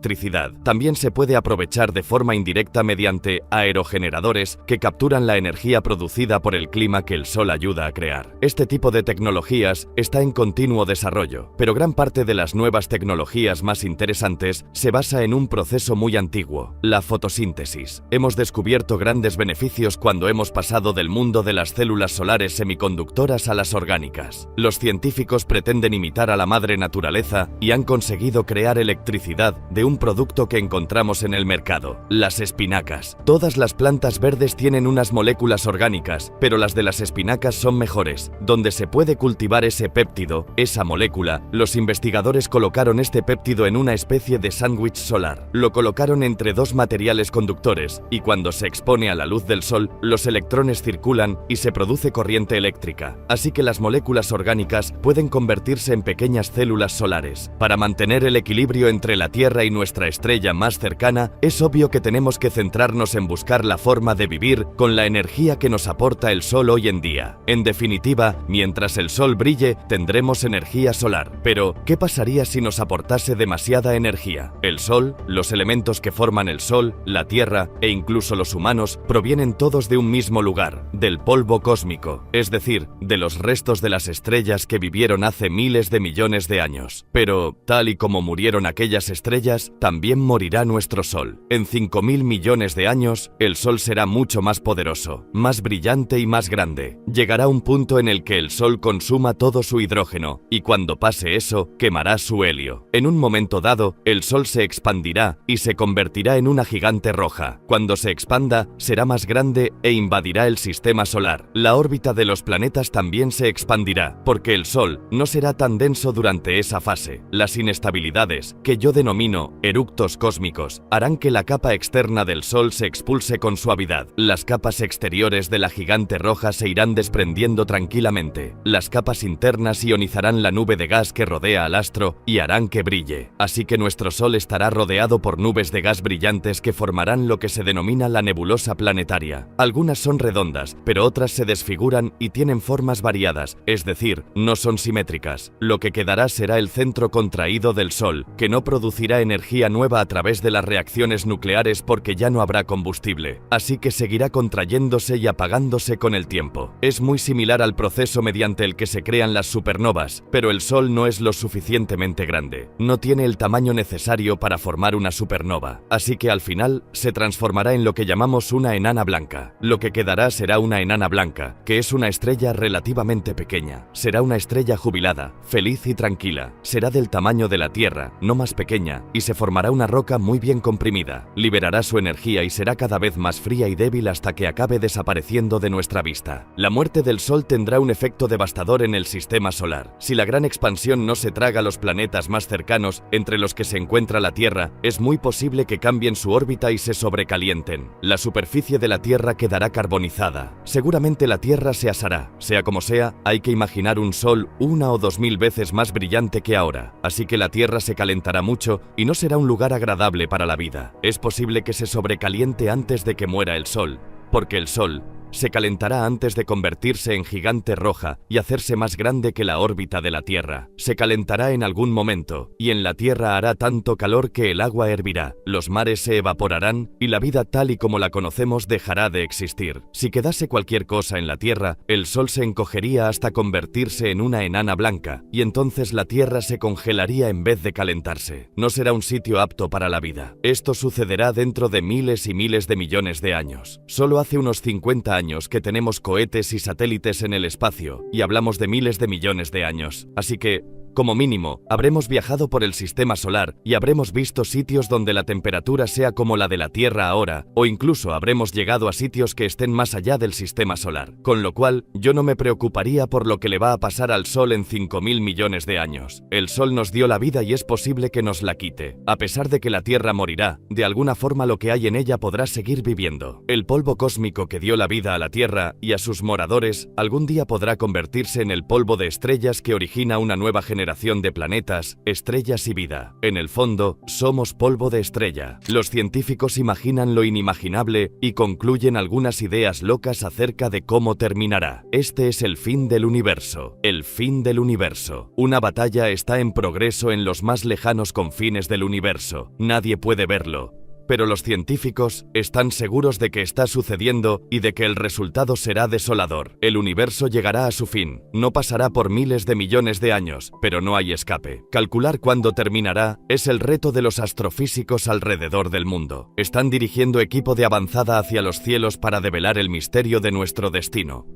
También se puede aprovechar de forma indirecta mediante aerogeneradores que capturan la energía producida por el clima que el sol ayuda a crear. Este tipo de tecnologías está en continuo desarrollo, pero gran parte de las nuevas tecnologías más interesantes se basa en un proceso muy antiguo: la fotosíntesis. Hemos descubierto grandes beneficios cuando hemos pasado del mundo de las células solares semiconductoras a las orgánicas. Los científicos pretenden imitar a la madre naturaleza y han conseguido crear electricidad de un producto que encontramos en el mercado: las espinacas. Todas las plantas verdes tienen unas moléculas orgánicas, pero las de las espinacas son mejores. Donde se puede cultivar ese péptido, esa molécula, los investigadores colocaron este péptido en una especie de sándwich solar. Lo colocaron entre dos materiales conductores y cuando se expone a la luz del sol, los electrones circulan y se produce corriente eléctrica. Así que las moléculas orgánicas pueden convertirse en pequeñas células solares. Para mantener el equilibrio entre la Tierra y nuestra estrella más cercana, es obvio que tenemos que centrarnos en buscar la forma de vivir con la energía que nos aporta el Sol hoy en día. En definitiva, mientras el Sol brille, tendremos energía solar. Pero, ¿qué pasaría si nos aportase demasiada energía? El Sol, los elementos que forman el Sol, la Tierra e incluso los humanos provienen todos de un mismo lugar, del polvo cósmico, es decir, de los restos de las estrellas que vivieron hace miles de millones de años. Pero, tal y como murieron aquellas estrellas, también morirá nuestro Sol. En 5.000 millones de años, el Sol será mucho más poderoso, más brillante y más grande. Llegará un punto en el que el Sol consuma todo su hidrógeno, y cuando pase eso, quemará su helio. En un momento dado, el Sol se expandirá y se convertirá en una gigante roja. Cuando se expanda, será más grande e invadirá el sistema solar. La órbita de los planetas también se expandirá, porque el Sol no será tan denso durante esa fase. Las inestabilidades, que yo denomino eructos cósmicos, harán que la capa externa del Sol se expulse con suavidad. Las capas exteriores de la gigante roja se irán desprendiendo tranquilamente. Las capas internas ionizarán la nube de gas que rodea al astro y harán que brille. Así que nuestro Sol estará rodeado por nubes de gas brillantes que formarán lo que se denomina la nebulosa planetaria. Algunas son redondas, pero otras se desfiguran y tienen formas variadas, es decir, no son simétricas. Lo que quedará será el centro contraído del Sol, que no producirá energía nueva a través de las reacciones nucleares porque ya no habrá combustible. Así que seguirá contrayéndose y apagándose con el tiempo. Es muy similar al proceso mediante el que se crean las supernovas, pero el Sol no es lo suficientemente grande. No tiene el tamaño necesario para formar una supernova. Así que al final se transformará en lo que llamamos una enana blanca. Lo que quedará será una enana blanca, que es una estrella relativamente pequeña. Será una estrella jubilada, feliz y tranquila. Será del tamaño de la Tierra, no más pequeña, y se formará una roca muy bien comprimida. Liberará su energía y será cada vez más fría y débil hasta que acabe desapareciendo de nuestra vista. La muerte del Sol tendrá un efecto devastador en el sistema solar. Si la gran expansión no se traga los planetas más cercanos, entre los que se encuentra la Tierra, es muy posible que cambien su órbita y se sobrecalienten. La superficie de la Tierra quedará carbonizada. Seguramente la Tierra se asará. Sea como sea, hay que imaginar un Sol 1.000 o 2.000 veces más brillante que ahora. Así que la Tierra se calentará mucho y no será un lugar agradable para la vida. Es posible que se sobrecaliente antes de que muera el Sol, porque el Sol se calentará antes de convertirse en gigante roja y hacerse más grande que la órbita de la Tierra. Se calentará en algún momento, y en la Tierra hará tanto calor que el agua hervirá, los mares se evaporarán y la vida tal y como la conocemos dejará de existir. Si quedase cualquier cosa en la Tierra, el Sol se encogería hasta convertirse en una enana blanca, y entonces la Tierra se congelaría en vez de calentarse. No será un sitio apto para la vida. Esto sucederá dentro de miles y miles de millones de años. Solo hace unos 50 años que tenemos cohetes y satélites en el espacio, y hablamos de miles de millones de años. Así que, como mínimo, habremos viajado por el sistema solar y habremos visto sitios donde la temperatura sea como la de la Tierra ahora, o incluso habremos llegado a sitios que estén más allá del sistema solar. Con lo cual, yo no me preocuparía por lo que le va a pasar al Sol en 5.000 millones de años. El Sol nos dio la vida y es posible que nos la quite. A pesar de que la Tierra morirá, de alguna forma lo que hay en ella podrá seguir viviendo. El polvo cósmico que dio la vida a la Tierra y a sus moradores, algún día podrá convertirse en el polvo de estrellas que origina una nueva generación de planetas, estrellas y vida. En el fondo, somos polvo de estrella. Los científicos imaginan lo inimaginable y concluyen algunas ideas locas acerca de cómo terminará. Este es el fin del universo. El fin del universo. Una batalla está en progreso en los más lejanos confines del universo. Nadie puede verlo, pero los científicos están seguros de que está sucediendo y de que el resultado será desolador. El universo llegará a su fin. No pasará por miles de millones de años, pero no hay escape. Calcular cuándo terminará es el reto de los astrofísicos alrededor del mundo. Están dirigiendo equipo de avanzada hacia los cielos para develar el misterio de nuestro destino.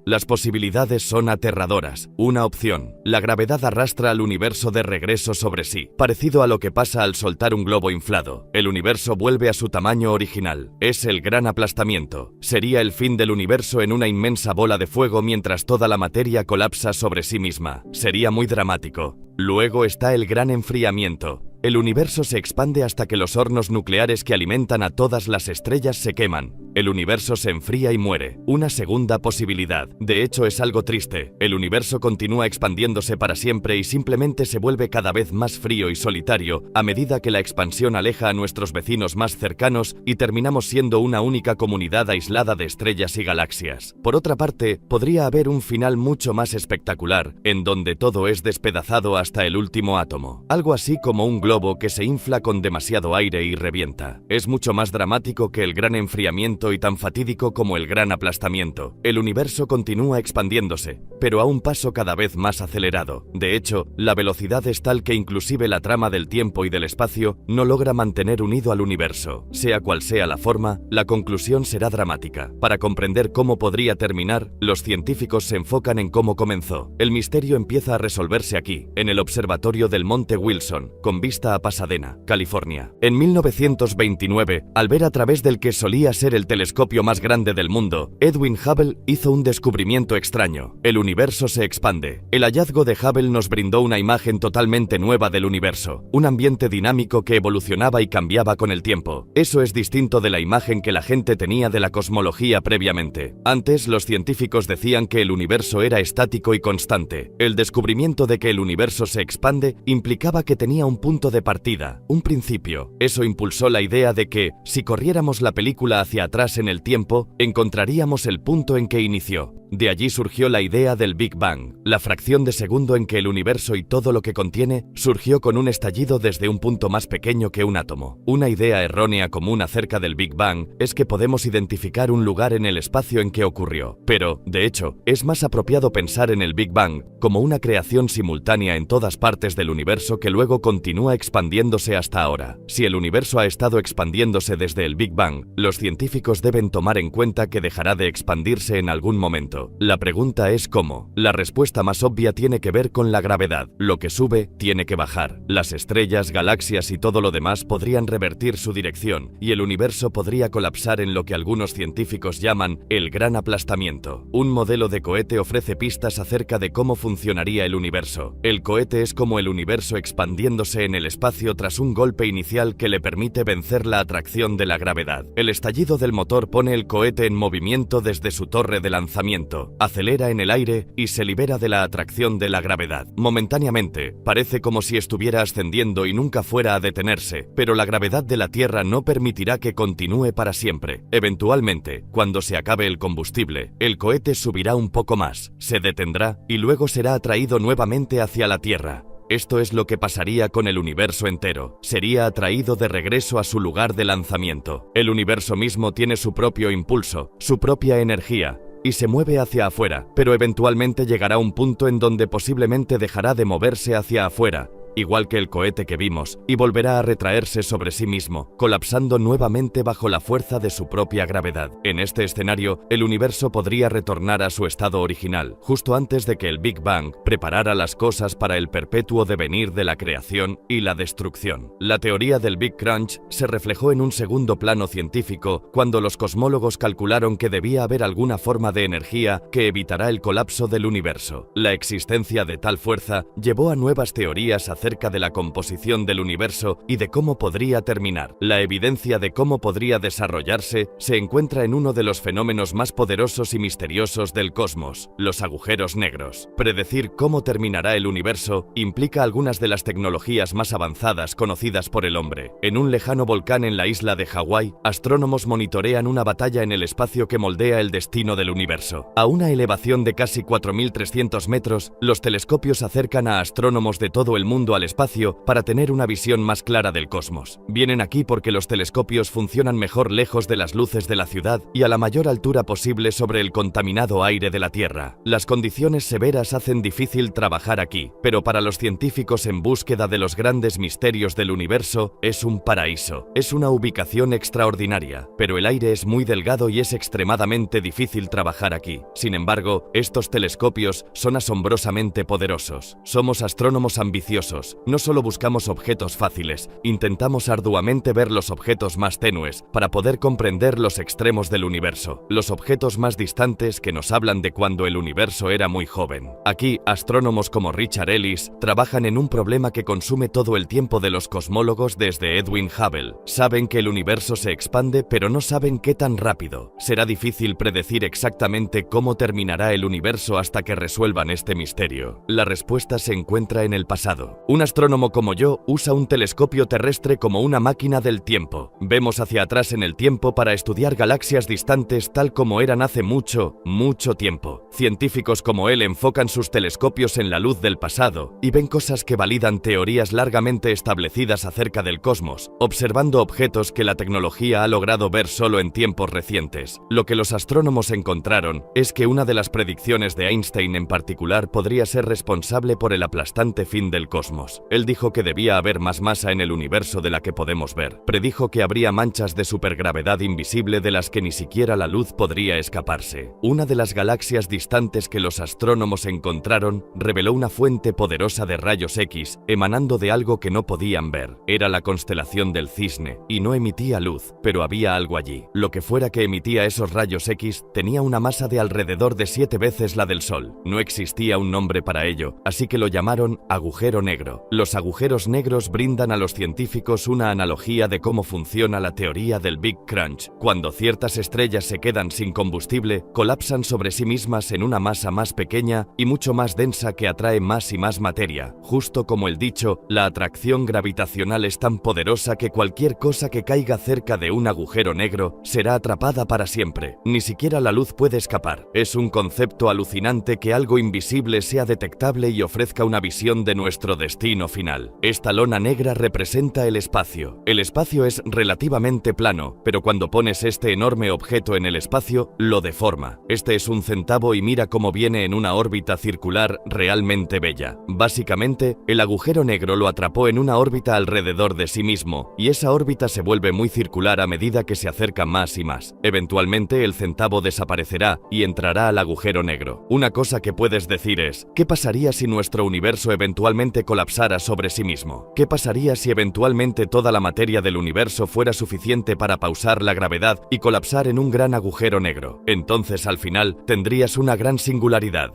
Las posibilidades son aterradoras. Una opción: la gravedad arrastra al universo de regreso sobre sí, parecido a lo que pasa al soltar un globo inflado. El universo vuelve a su tamaño original. Es el gran aplastamiento. Sería el fin del universo en una inmensa bola de fuego mientras toda la materia colapsa sobre sí misma. Sería muy dramático. Luego está el gran enfriamiento. El universo se expande hasta que los hornos nucleares que alimentan a todas las estrellas se queman. el universo se enfría y muere. Una segunda posibilidad. De hecho, es algo triste. El universo continúa expandiéndose para siempre y simplemente se vuelve cada vez más frío y solitario a medida que la expansión aleja a nuestros vecinos más cercanos y terminamos siendo una única comunidad aislada de estrellas y galaxias. Por otra parte, podría haber un final mucho más espectacular, en donde todo es despedazado hasta el último átomo. Algo así como un globo que se infla con demasiado aire y revienta. Es mucho más dramático que el gran enfriamiento y tan fatídico como el gran aplastamiento. El universo continúa expandiéndose, pero a un paso cada vez más acelerado. De hecho, la velocidad es tal que inclusive la trama del tiempo y del espacio no logra mantener unido al universo. Sea cual sea la forma, la conclusión será dramática. Para comprender cómo podría terminar, los científicos se enfocan en cómo comenzó. El misterio empieza a resolverse aquí, en el observatorio del Monte Wilson, con vista a Pasadena, California. En 1929, al ver a través del que solía ser el telescopio más grande del mundo, Edwin Hubble hizo un descubrimiento extraño. El universo se expande. El hallazgo de Hubble nos brindó una imagen totalmente nueva del universo, un ambiente dinámico que evolucionaba y cambiaba con el tiempo. Eso es distinto de la imagen que la gente tenía de la cosmología previamente. Antes, los científicos decían que el universo era estático y constante. El descubrimiento de que el universo se expande implicaba que tenía un punto de partida, un principio. Eso impulsó la idea de que, si corriéramos la película hacia atrás en el tiempo, encontraríamos el punto en que inició. De allí surgió la idea del Big Bang, la fracción de segundo en que el universo y todo lo que contiene surgió con un estallido desde un punto más pequeño que un átomo. Una idea errónea común acerca del Big Bang es que podemos identificar un lugar en el espacio en que ocurrió, pero, de hecho, es más apropiado pensar en el Big Bang como una creación simultánea en todas partes del universo que luego continúa expandiéndose hasta ahora. Si el universo ha estado expandiéndose desde el Big Bang, los científicos deben tomar en cuenta que dejará de expandirse en algún momento. La pregunta es ¿cómo? La respuesta más obvia tiene que ver con la gravedad. Lo que sube, tiene que bajar. Las estrellas, galaxias y todo lo demás podrían revertir su dirección, y el universo podría colapsar en lo que algunos científicos llaman el gran aplastamiento. Un modelo de cohete ofrece pistas acerca de cómo funcionaría el universo. El cohete es como el universo expandiéndose en el espacio tras un golpe inicial que le permite vencer la atracción de la gravedad. El estallido del motor pone el cohete en movimiento desde su torre de lanzamiento. Acelera en el aire y se libera de la atracción de la gravedad. Momentáneamente, parece como si estuviera ascendiendo y nunca fuera a detenerse, pero la gravedad de la Tierra no permitirá que continúe para siempre. Eventualmente, cuando se acabe el combustible, el cohete subirá un poco más, se detendrá y luego será atraído nuevamente hacia la Tierra. Esto es lo que pasaría con el universo entero. Sería atraído de regreso a su lugar de lanzamiento. El universo mismo tiene su propio impulso, su propia energía, y se mueve hacia afuera, pero eventualmente llegará un punto en donde posiblemente dejará de moverse hacia afuera, igual que el cohete que vimos, y volverá a retraerse sobre sí mismo, colapsando nuevamente bajo la fuerza de su propia gravedad. En este escenario, el universo podría retornar a su estado original, justo antes de que el Big Bang preparara las cosas para el perpetuo devenir de la creación y la destrucción. La teoría del Big Crunch se reflejó en un segundo plano científico cuando los cosmólogos calcularon que debía haber alguna forma de energía que evitará el colapso del universo. La existencia de tal fuerza llevó a nuevas teorías acerca de la composición del universo y de cómo podría terminar. La evidencia de cómo podría desarrollarse se encuentra en uno de los fenómenos más poderosos y misteriosos del cosmos, los agujeros negros. Predecir cómo terminará el universo implica algunas de las tecnologías más avanzadas conocidas por el hombre. En un lejano volcán en la isla de Hawái, astrónomos monitorean una batalla en el espacio que moldea el destino del universo. A una elevación de casi 4.300 metros, los telescopios acercan a astrónomos de todo el mundo al espacio para tener una visión más clara del cosmos. Vienen aquí porque los telescopios funcionan mejor lejos de las luces de la ciudad y a la mayor altura posible sobre el contaminado aire de la Tierra. Las condiciones severas hacen difícil trabajar aquí, pero para los científicos en búsqueda de los grandes misterios del universo, es un paraíso. Es una ubicación extraordinaria, pero el aire es muy delgado y es extremadamente difícil trabajar aquí. Sin embargo, estos telescopios son asombrosamente poderosos. Somos astrónomos ambiciosos, objetos. No solo buscamos objetos fáciles, intentamos arduamente ver los objetos más tenues para poder comprender los extremos del universo, los objetos más distantes que nos hablan de cuando el universo era muy joven. Aquí, astrónomos como Richard Ellis trabajan en un problema que consume todo el tiempo de los cosmólogos desde Edwin Hubble. Saben que el universo se expande, pero no saben qué tan rápido. Será difícil predecir exactamente cómo terminará el universo hasta que resuelvan este misterio. La respuesta se encuentra en el pasado. Un astrónomo como yo usa un telescopio terrestre como una máquina del tiempo. Vemos hacia atrás en el tiempo para estudiar galaxias distantes tal como eran hace mucho, mucho tiempo. Científicos como él enfocan sus telescopios en la luz del pasado y ven cosas que validan teorías largamente establecidas acerca del cosmos, observando objetos que la tecnología ha logrado ver solo en tiempos recientes. Lo que los astrónomos encontraron es que una de las predicciones de Einstein en particular podría ser responsable por el aplastante fin del cosmos. Él dijo que debía haber más masa en el universo de la que podemos ver. Predijo que habría manchas de supergravedad invisible de las que ni siquiera la luz podría escaparse. Una de las galaxias distantes que los astrónomos encontraron reveló una fuente poderosa de rayos X emanando de algo que no podían ver. Era la constelación del Cisne y no emitía luz, pero había algo allí. Lo que fuera que emitía esos rayos X tenía una masa de alrededor de 7 veces la del Sol. No existía un nombre para ello, así que lo llamaron agujero negro. Los agujeros negros brindan a los científicos una analogía de cómo funciona la teoría del Big Crunch. Cuando ciertas estrellas se quedan sin combustible, colapsan sobre sí mismas en una masa más pequeña y mucho más densa que atrae más y más materia. Justo como el dicho, la atracción gravitacional es tan poderosa que cualquier cosa que caiga cerca de un agujero negro será atrapada para siempre. Ni siquiera la luz puede escapar. Es un concepto alucinante que algo invisible sea detectable y ofrezca una visión de nuestro destino final. Esta lona negra representa el espacio. El espacio es relativamente plano, pero cuando pones este enorme objeto en el espacio, lo deforma. Este es un centavo y mira cómo viene en una órbita circular realmente bella. Básicamente, el agujero negro lo atrapó en una órbita alrededor de sí mismo, y esa órbita se vuelve muy circular a medida que se acerca más y más. Eventualmente el centavo desaparecerá y entrará al agujero negro. Una cosa que puedes decir es, ¿qué pasaría si nuestro universo eventualmente colapsara sobre sí mismo? ¿Qué pasaría si eventualmente toda la materia del universo fuera suficiente para pausar la gravedad y colapsar en un gran agujero negro? Entonces al final tendrías una gran singularidad.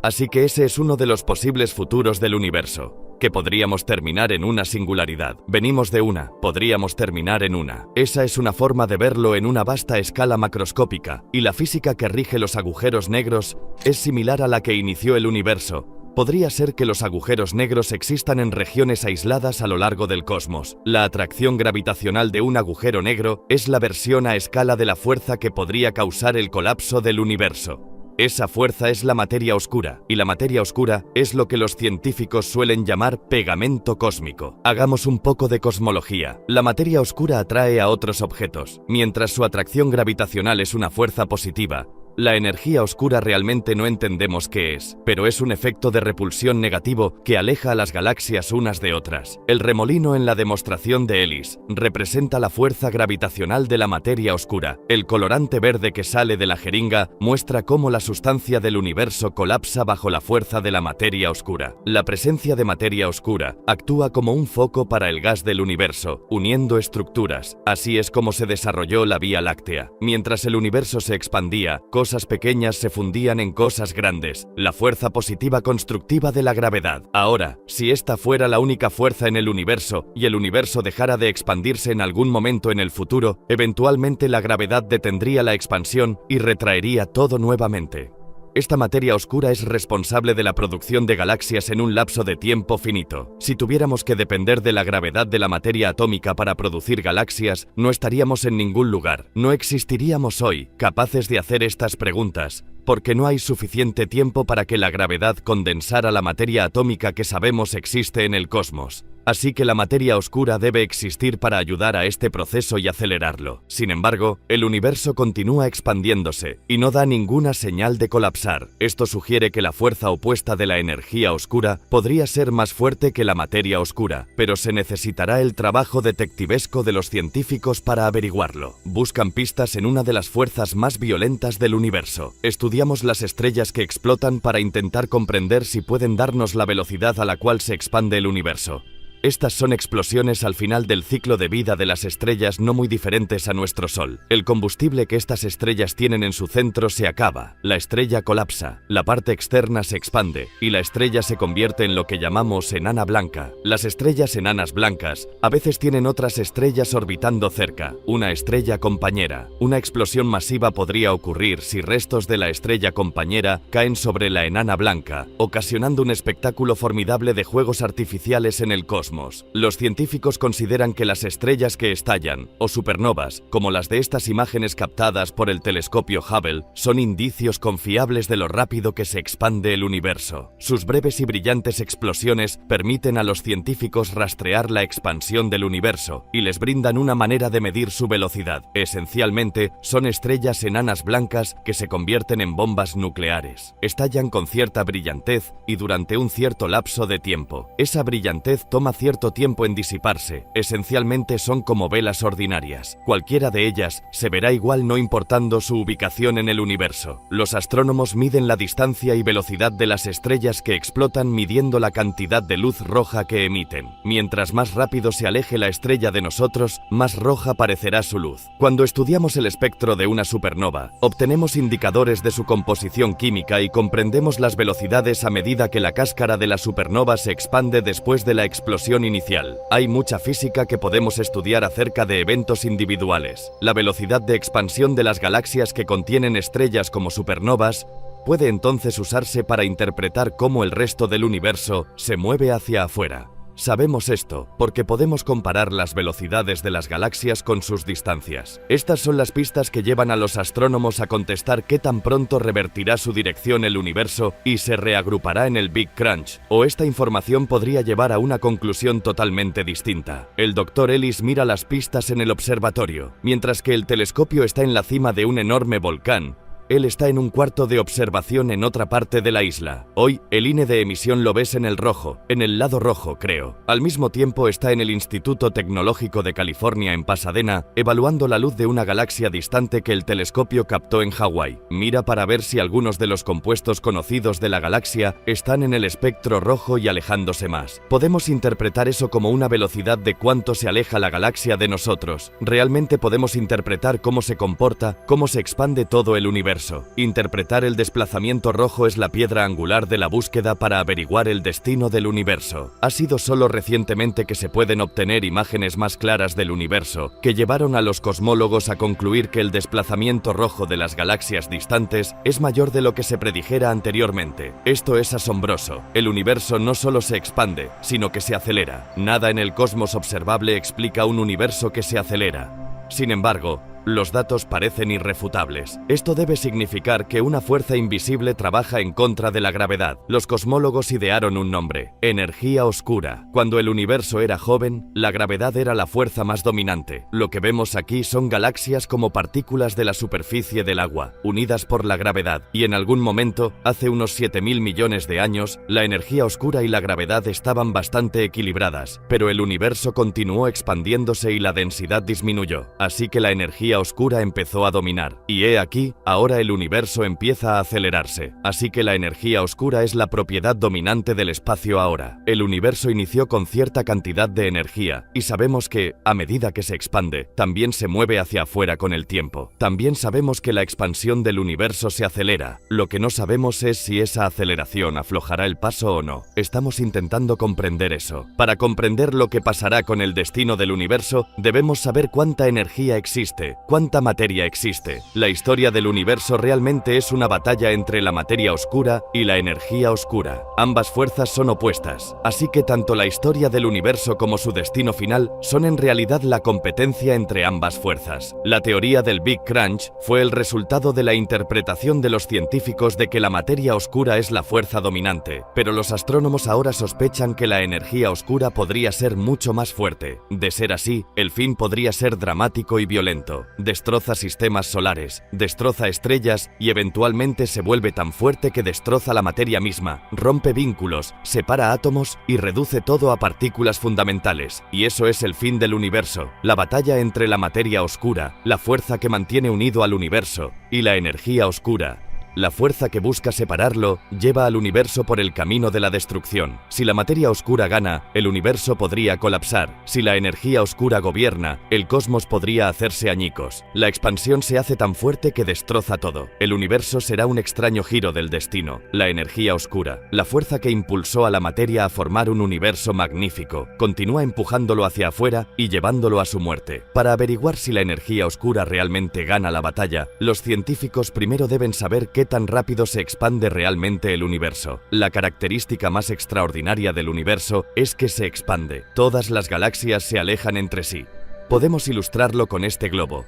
Así que ese es uno de los posibles futuros del universo, que podríamos terminar en una singularidad. Venimos de una, podríamos terminar en una. Esa es una forma de verlo en una vasta escala macroscópica, y la física que rige los agujeros negros es similar a la que inició el universo. Podría ser que los agujeros negros existan en regiones aisladas a lo largo del cosmos. La atracción gravitacional de un agujero negro es la versión a escala de la fuerza que podría causar el colapso del universo. Esa fuerza es la materia oscura, y la materia oscura es lo que los científicos suelen llamar pegamento cósmico. Hagamos un poco de cosmología. La materia oscura atrae a otros objetos, mientras su atracción gravitacional es una fuerza positiva. La energía oscura realmente no entendemos qué es, pero es un efecto de repulsión negativo que aleja a las galaxias unas de otras. El remolino en la demostración de Ellis representa la fuerza gravitacional de la materia oscura. El colorante verde que sale de la jeringa muestra cómo la sustancia del universo colapsa bajo la fuerza de la materia oscura. La presencia de materia oscura actúa como un foco para el gas del universo, uniendo estructuras. Así es como se desarrolló la Vía Láctea. Mientras el universo se expandía, cosas pequeñas se fundían en cosas grandes, la fuerza positiva constructiva de la gravedad. Ahora, si esta fuera la única fuerza en el universo y el universo dejara de expandirse en algún momento en el futuro, eventualmente la gravedad detendría la expansión y retraería todo nuevamente. Esta materia oscura es responsable de la producción de galaxias en un lapso de tiempo finito. Si tuviéramos que depender de la gravedad de la materia atómica para producir galaxias, no estaríamos en ningún lugar. No existiríamos hoy, capaces de hacer estas preguntas, porque no hay suficiente tiempo para que la gravedad condensara la materia atómica que sabemos existe en el cosmos. así que la materia oscura debe existir para ayudar a este proceso y acelerarlo. Sin embargo, el universo continúa expandiéndose y no da ninguna señal de colapsar. Esto sugiere que la fuerza opuesta de la energía oscura podría ser más fuerte que la materia oscura, pero se necesitará el trabajo detectivesco de los científicos para averiguarlo. Buscan pistas en una de las fuerzas más violentas del universo. Estudiamos las estrellas que explotan para intentar comprender si pueden darnos la velocidad a la cual se expande el universo. Estas son explosiones al final del ciclo de vida de las estrellas no muy diferentes a nuestro Sol. El combustible que estas estrellas tienen en su centro se acaba, la estrella colapsa, la parte externa se expande y la estrella se convierte en lo que llamamos enana blanca. Las estrellas enanas blancas a veces tienen otras estrellas orbitando cerca, una estrella compañera. Una explosión masiva podría ocurrir si restos de la estrella compañera caen sobre la enana blanca, ocasionando un espectáculo formidable de fuegos artificiales en el cosmos. Los científicos consideran que las estrellas que estallan, o supernovas, como las de estas imágenes captadas por el telescopio Hubble, son indicios confiables de lo rápido que se expande el universo. Sus breves y brillantes explosiones permiten a los científicos rastrear la expansión del universo y les brindan una manera de medir su velocidad. Esencialmente, son estrellas enanas blancas que se convierten en bombas nucleares. Estallan con cierta brillantez y durante un cierto lapso de tiempo. Esa brillantez toma cierto tiempo en disiparse. Esencialmente son como velas ordinarias. Cualquiera de ellas se verá igual no importando su ubicación en el universo. Los astrónomos miden la distancia y velocidad de las estrellas que explotan midiendo la cantidad de luz roja que emiten. Mientras más rápido se aleje la estrella de nosotros, más roja parecerá su luz. Cuando estudiamos el espectro de una supernova, obtenemos indicadores de su composición química y comprendemos las velocidades a medida que la cáscara de la supernova se expande después de la explosión inicial. Hay mucha física que podemos estudiar acerca de eventos individuales. La velocidad de expansión de las galaxias que contienen estrellas como supernovas puede entonces usarse para interpretar cómo el resto del universo se mueve hacia afuera. Sabemos esto porque podemos comparar las velocidades de las galaxias con sus distancias. Estas son las pistas que llevan a los astrónomos a contestar qué tan pronto revertirá su dirección el universo y se reagrupará en el Big Crunch, o esta información podría llevar a una conclusión totalmente distinta. El Dr. Ellis mira las pistas en el observatorio, mientras que el telescopio está en la cima de un enorme volcán. Él está en un cuarto de observación en otra parte de la isla. Hoy, el INE de emisión lo ves en el rojo, en el lado rojo, creo. Al mismo tiempo está en el Instituto Tecnológico de California en Pasadena, evaluando la luz de una galaxia distante que el telescopio captó en Hawái. Mira para ver si algunos de los compuestos conocidos de la galaxia están en el espectro rojo y alejándose más. Podemos interpretar eso como una velocidad de cuánto se aleja la galaxia de nosotros. Realmente podemos interpretar cómo se comporta, cómo se expande todo el universo. Interpretar el desplazamiento rojo es la piedra angular de la búsqueda para averiguar el destino del universo. Ha sido solo recientemente que se pueden obtener imágenes más claras del universo, que llevaron a los cosmólogos a concluir que el desplazamiento rojo de las galaxias distantes es mayor de lo que se predijera anteriormente. Esto es asombroso. El universo no solo se expande, sino que se acelera. Nada en el cosmos observable explica un universo que se acelera. Sin embargo, los datos parecen irrefutables. Esto debe significar que una fuerza invisible trabaja en contra de la gravedad. Los cosmólogos idearon un nombre: energía oscura. Cuando el universo era joven, la gravedad era la fuerza más dominante. Lo que vemos aquí son galaxias como partículas de la superficie del agua, unidas por la gravedad. Y en algún momento, hace unos 7.000 millones de años, la energía oscura y la gravedad estaban bastante equilibradas. Pero el universo continuó expandiéndose y la densidad disminuyó. Así que la energía oscura empezó a dominar. Y he aquí, ahora el universo empieza a acelerarse. Así que la energía oscura es la propiedad dominante del espacio ahora. El universo inició con cierta cantidad de energía, y sabemos que, a medida que se expande, también se mueve hacia afuera con el tiempo. También sabemos que la expansión del universo se acelera. Lo que no sabemos es si esa aceleración aflojará el paso o no. Estamos intentando comprender eso. Para comprender lo que pasará con el destino del universo, debemos saber cuánta energía existe, ¿Cuánta materia existe? La historia del universo realmente es una batalla entre la materia oscura y la energía oscura. Ambas fuerzas son opuestas, así que tanto la historia del universo como su destino final son en realidad la competencia entre ambas fuerzas. La teoría del Big Crunch fue el resultado de la interpretación de los científicos de que la materia oscura es la fuerza dominante, pero los astrónomos ahora sospechan que la energía oscura podría ser mucho más fuerte. De ser así, el fin podría ser dramático y violento. Destroza sistemas solares, destroza estrellas y eventualmente se vuelve tan fuerte que destroza la materia misma, rompe vínculos, separa átomos y reduce todo a partículas fundamentales. Y eso es el fin del universo, la batalla entre la materia oscura, la fuerza que mantiene unido al universo, y la energía oscura. La fuerza que busca separarlo lleva al universo por el camino de la destrucción. Si la materia oscura gana, el universo podría colapsar. Si la energía oscura gobierna, el cosmos podría hacerse añicos. La expansión se hace tan fuerte que destroza todo. El universo será un extraño giro del destino. La energía oscura, la fuerza que impulsó a la materia a formar un universo magnífico, continúa empujándolo hacia afuera y llevándolo a su muerte. Para averiguar si la energía oscura realmente gana la batalla, los científicos primero deben saber qué tan rápido se expande realmente el universo. La característica más extraordinaria del universo es que se expande. Todas las galaxias se alejan entre sí. Podemos ilustrarlo con este globo.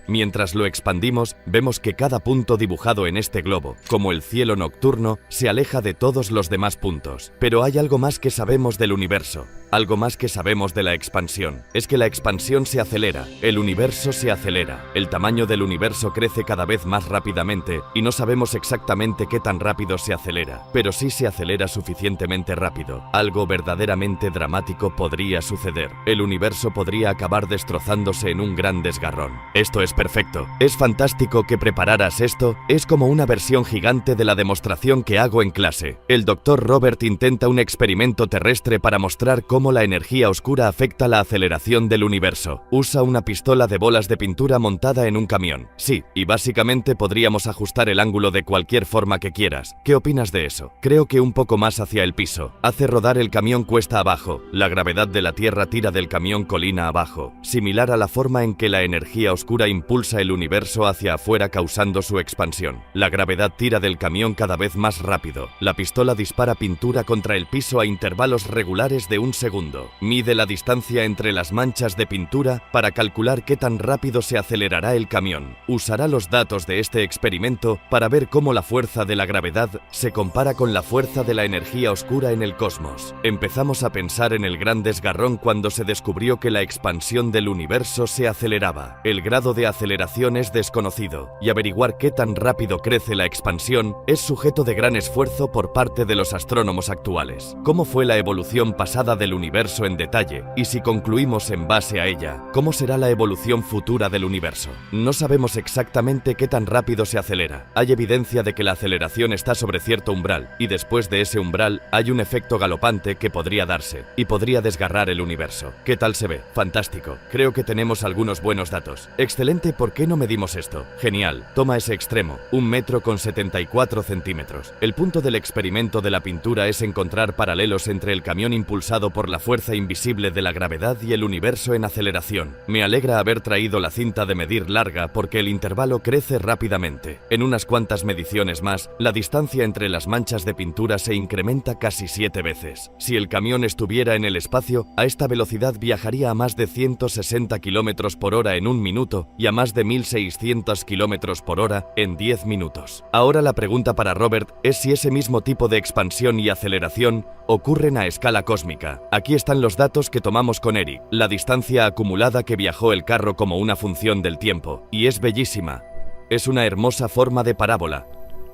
Mientras lo expandimos, vemos que cada punto dibujado en este globo, como el cielo nocturno, se aleja de todos los demás puntos. Pero hay algo más que sabemos del universo, algo más que sabemos de la expansión. Es que la expansión se acelera, el universo se acelera, el tamaño del universo crece cada vez más rápidamente y no sabemos exactamente qué tan rápido se acelera, pero sí se acelera suficientemente rápido. Algo verdaderamente dramático podría suceder. El universo podría acabar destrozándose en un gran desgarrón. Esto es perfecto. Es fantástico que prepararas esto. Es como una versión gigante de la demostración que hago en clase. El Dr. Robert intenta un experimento terrestre para mostrar cómo la energía oscura afecta la aceleración del universo. Usa una pistola de bolas de pintura montada en un camión. Sí, y básicamente podríamos ajustar el ángulo de cualquier forma que quieras. ¿Qué opinas de eso? Creo que un poco más hacia el piso. Hace rodar el camión cuesta abajo. La gravedad de la Tierra tira del camión colina abajo, similar a la forma en que la energía oscura impulsa el universo hacia afuera causando su expansión. La gravedad tira del camión cada vez más rápido. La pistola dispara pintura contra el piso a intervalos regulares de un segundo. Mide la distancia entre las manchas de pintura para calcular qué tan rápido se acelerará el camión. Usará los datos de este experimento para ver cómo la fuerza de la gravedad se compara con la fuerza de la energía oscura en el cosmos. Empezamos a pensar en el gran desgarrón cuando se descubrió que la expansión del universo se aceleraba. El grado de aceleración es desconocido, y averiguar qué tan rápido crece la expansión es sujeto de gran esfuerzo por parte de los astrónomos actuales. ¿Cómo fue la evolución pasada del universo en detalle? Y si concluimos en base a ella, ¿cómo será la evolución futura del universo? No sabemos exactamente qué tan rápido se acelera. Hay evidencia de que la aceleración está sobre cierto umbral, y después de ese umbral hay un efecto galopante que podría darse, y podría desgarrar el universo. ¿Qué tal se ve? Fantástico. Creo que tenemos algunos buenos datos. Excelente, ¿por qué no medimos esto? Genial. Toma ese extremo, 1,74 m. El punto del experimento de la pintura es encontrar paralelos entre el camión impulsado por la fuerza invisible de la gravedad y el universo en aceleración. Me alegra haber traído la cinta de medir larga porque el intervalo crece rápidamente. En unas cuantas mediciones más, la distancia entre las manchas de pintura se incrementa casi 7 veces. Si el camión estuviera en el espacio, a esta velocidad viajaría a más de 160 km por hora en un minuto y a más de 1600 km por hora en 10 minutos. Ahora la pregunta para Robert es si ese mismo tipo de expansión y aceleración ocurren a escala cósmica. Aquí están los datos que tomamos con Eric, la distancia acumulada que viajó el carro como una función del tiempo, y es bellísima. Es una hermosa forma de parábola.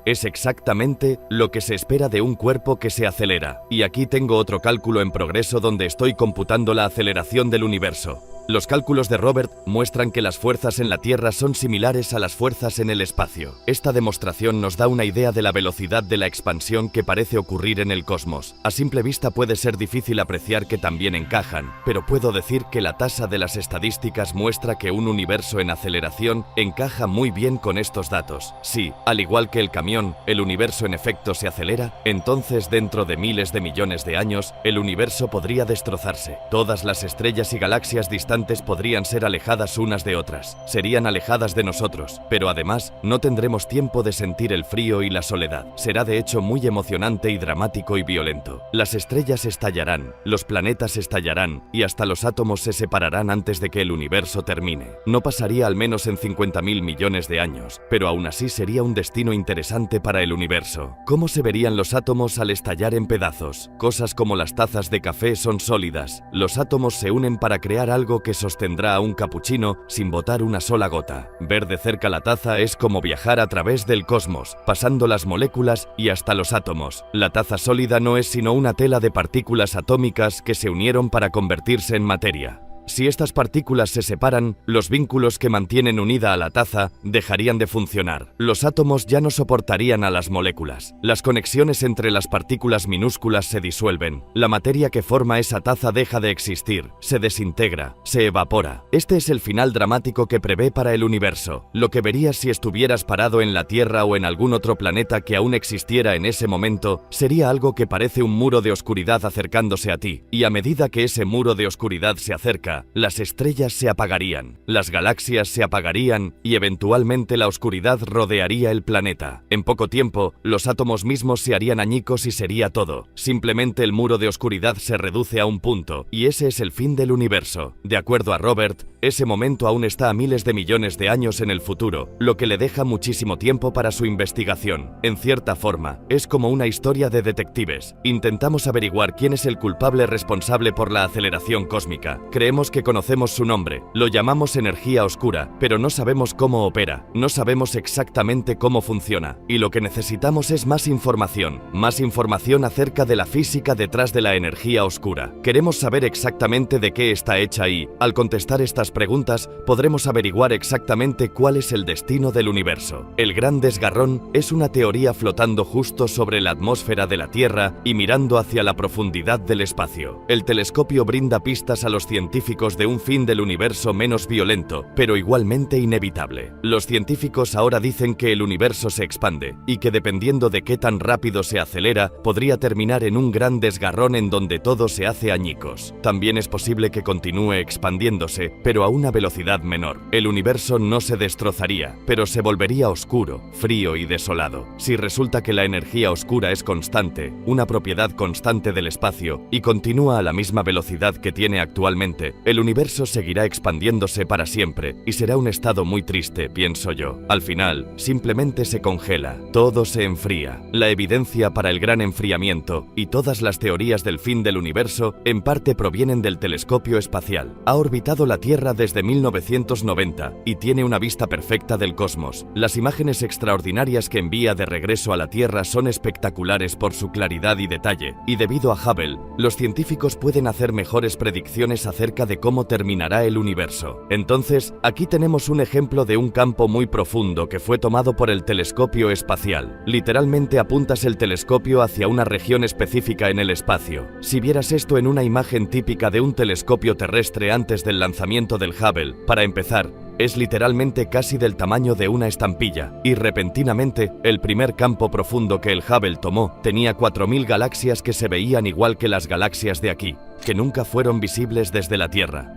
Es exactamente lo que se espera de un cuerpo que se acelera. Y aquí tengo otro cálculo en progreso donde estoy computando la aceleración del universo. Los cálculos de Robert muestran que las fuerzas en la Tierra son similares a las fuerzas en el espacio. Esta demostración nos da una idea de la velocidad de la expansión que parece ocurrir en el cosmos. A simple vista puede ser difícil apreciar que también encajan, pero puedo decir que la tasa de las estadísticas muestra que un universo en aceleración encaja muy bien con estos datos. Si, al igual que el camión, el universo en efecto se acelera, entonces dentro de miles de millones de años, el universo podría destrozarse. Todas las estrellas y galaxias distantes distantes podrían ser alejadas unas de otras, serían alejadas de nosotros, pero además no tendremos tiempo de sentir el frío y la soledad. Será de hecho muy emocionante y dramático y violento. Las estrellas estallarán, los planetas estallarán y hasta los átomos se separarán antes de que el universo termine. No pasaría al menos en 50.000 millones de años, pero aún así sería un destino interesante para el universo. ¿Cómo se verían los átomos al estallar en pedazos? Cosas como las tazas de café son sólidas. Los átomos se unen para crear algo que sostendrá a un capuchino sin botar una sola gota. Ver de cerca la taza es como viajar a través del cosmos, pasando las moléculas y hasta los átomos. La taza sólida no es sino una tela de partículas atómicas que se unieron para convertirse en materia. Si estas partículas se separan, los vínculos que mantienen unida a la taza dejarían de funcionar. Los átomos ya no soportarían a las moléculas. Las conexiones entre las partículas minúsculas se disuelven. La materia que forma esa taza deja de existir, se desintegra, se evapora. Este es el final dramático que prevé para el universo. Lo que verías si estuvieras parado en la Tierra o en algún otro planeta que aún existiera en ese momento sería algo que parece un muro de oscuridad acercándose a ti. Y a medida que ese muro de oscuridad se acerca, las estrellas se apagarían, las galaxias se apagarían y eventualmente la oscuridad rodearía el planeta. En poco tiempo, los átomos mismos se harían añicos y sería todo. Simplemente el muro de oscuridad se reduce a un punto, y ese es el fin del universo. De acuerdo a Robert, ese momento aún está a miles de millones de años en el futuro, lo que le deja muchísimo tiempo para su investigación. En cierta forma, es como una historia de detectives. Intentamos averiguar quién es el culpable responsable por la aceleración cósmica. Creemos que conocemos su nombre, lo llamamos energía oscura, pero no sabemos cómo opera, no sabemos exactamente cómo funciona, y lo que necesitamos es más información acerca de la física detrás de la energía oscura. Queremos saber exactamente de qué está hecha y, al contestar estas preguntas, podremos averiguar exactamente cuál es el destino del universo. El Gran Desgarrón es una teoría flotando justo sobre la atmósfera de la Tierra y mirando hacia la profundidad del espacio. El telescopio brinda pistas a los científicos de un fin del universo menos violento, pero igualmente inevitable. Los científicos ahora dicen que el universo se expande, y que dependiendo de qué tan rápido se acelera, podría terminar en un gran desgarrón en donde todo se hace añicos. También es posible que continúe expandiéndose, pero a una velocidad menor. El universo no se destrozaría, pero se volvería oscuro, frío y desolado. Si resulta que la energía oscura es constante, una propiedad constante del espacio, y continúa a la misma velocidad que tiene actualmente, el universo seguirá expandiéndose para siempre y será un estado muy triste, pienso yo. Al final, simplemente se congela, todo se enfría. La evidencia para el gran enfriamiento y todas las teorías del fin del universo en parte provienen del telescopio espacial. Ha orbitado la Tierra desde 1990 y tiene una vista perfecta del cosmos. Las imágenes extraordinarias que envía de regreso a la Tierra son espectaculares por su claridad y detalle, y debido a Hubble, los científicos pueden hacer mejores predicciones acerca de cómo terminará el universo. Entonces, aquí tenemos un ejemplo de un campo muy profundo que fue tomado por el telescopio espacial. Literalmente apuntas el telescopio hacia una región específica en el espacio. Si vieras esto en una imagen típica de un telescopio terrestre antes del lanzamiento del Hubble, para empezar, es literalmente casi del tamaño de una estampilla, y repentinamente, el primer campo profundo que el Hubble tomó tenía 4000 galaxias que se veían igual que las galaxias de aquí, que nunca fueron visibles desde la Tierra.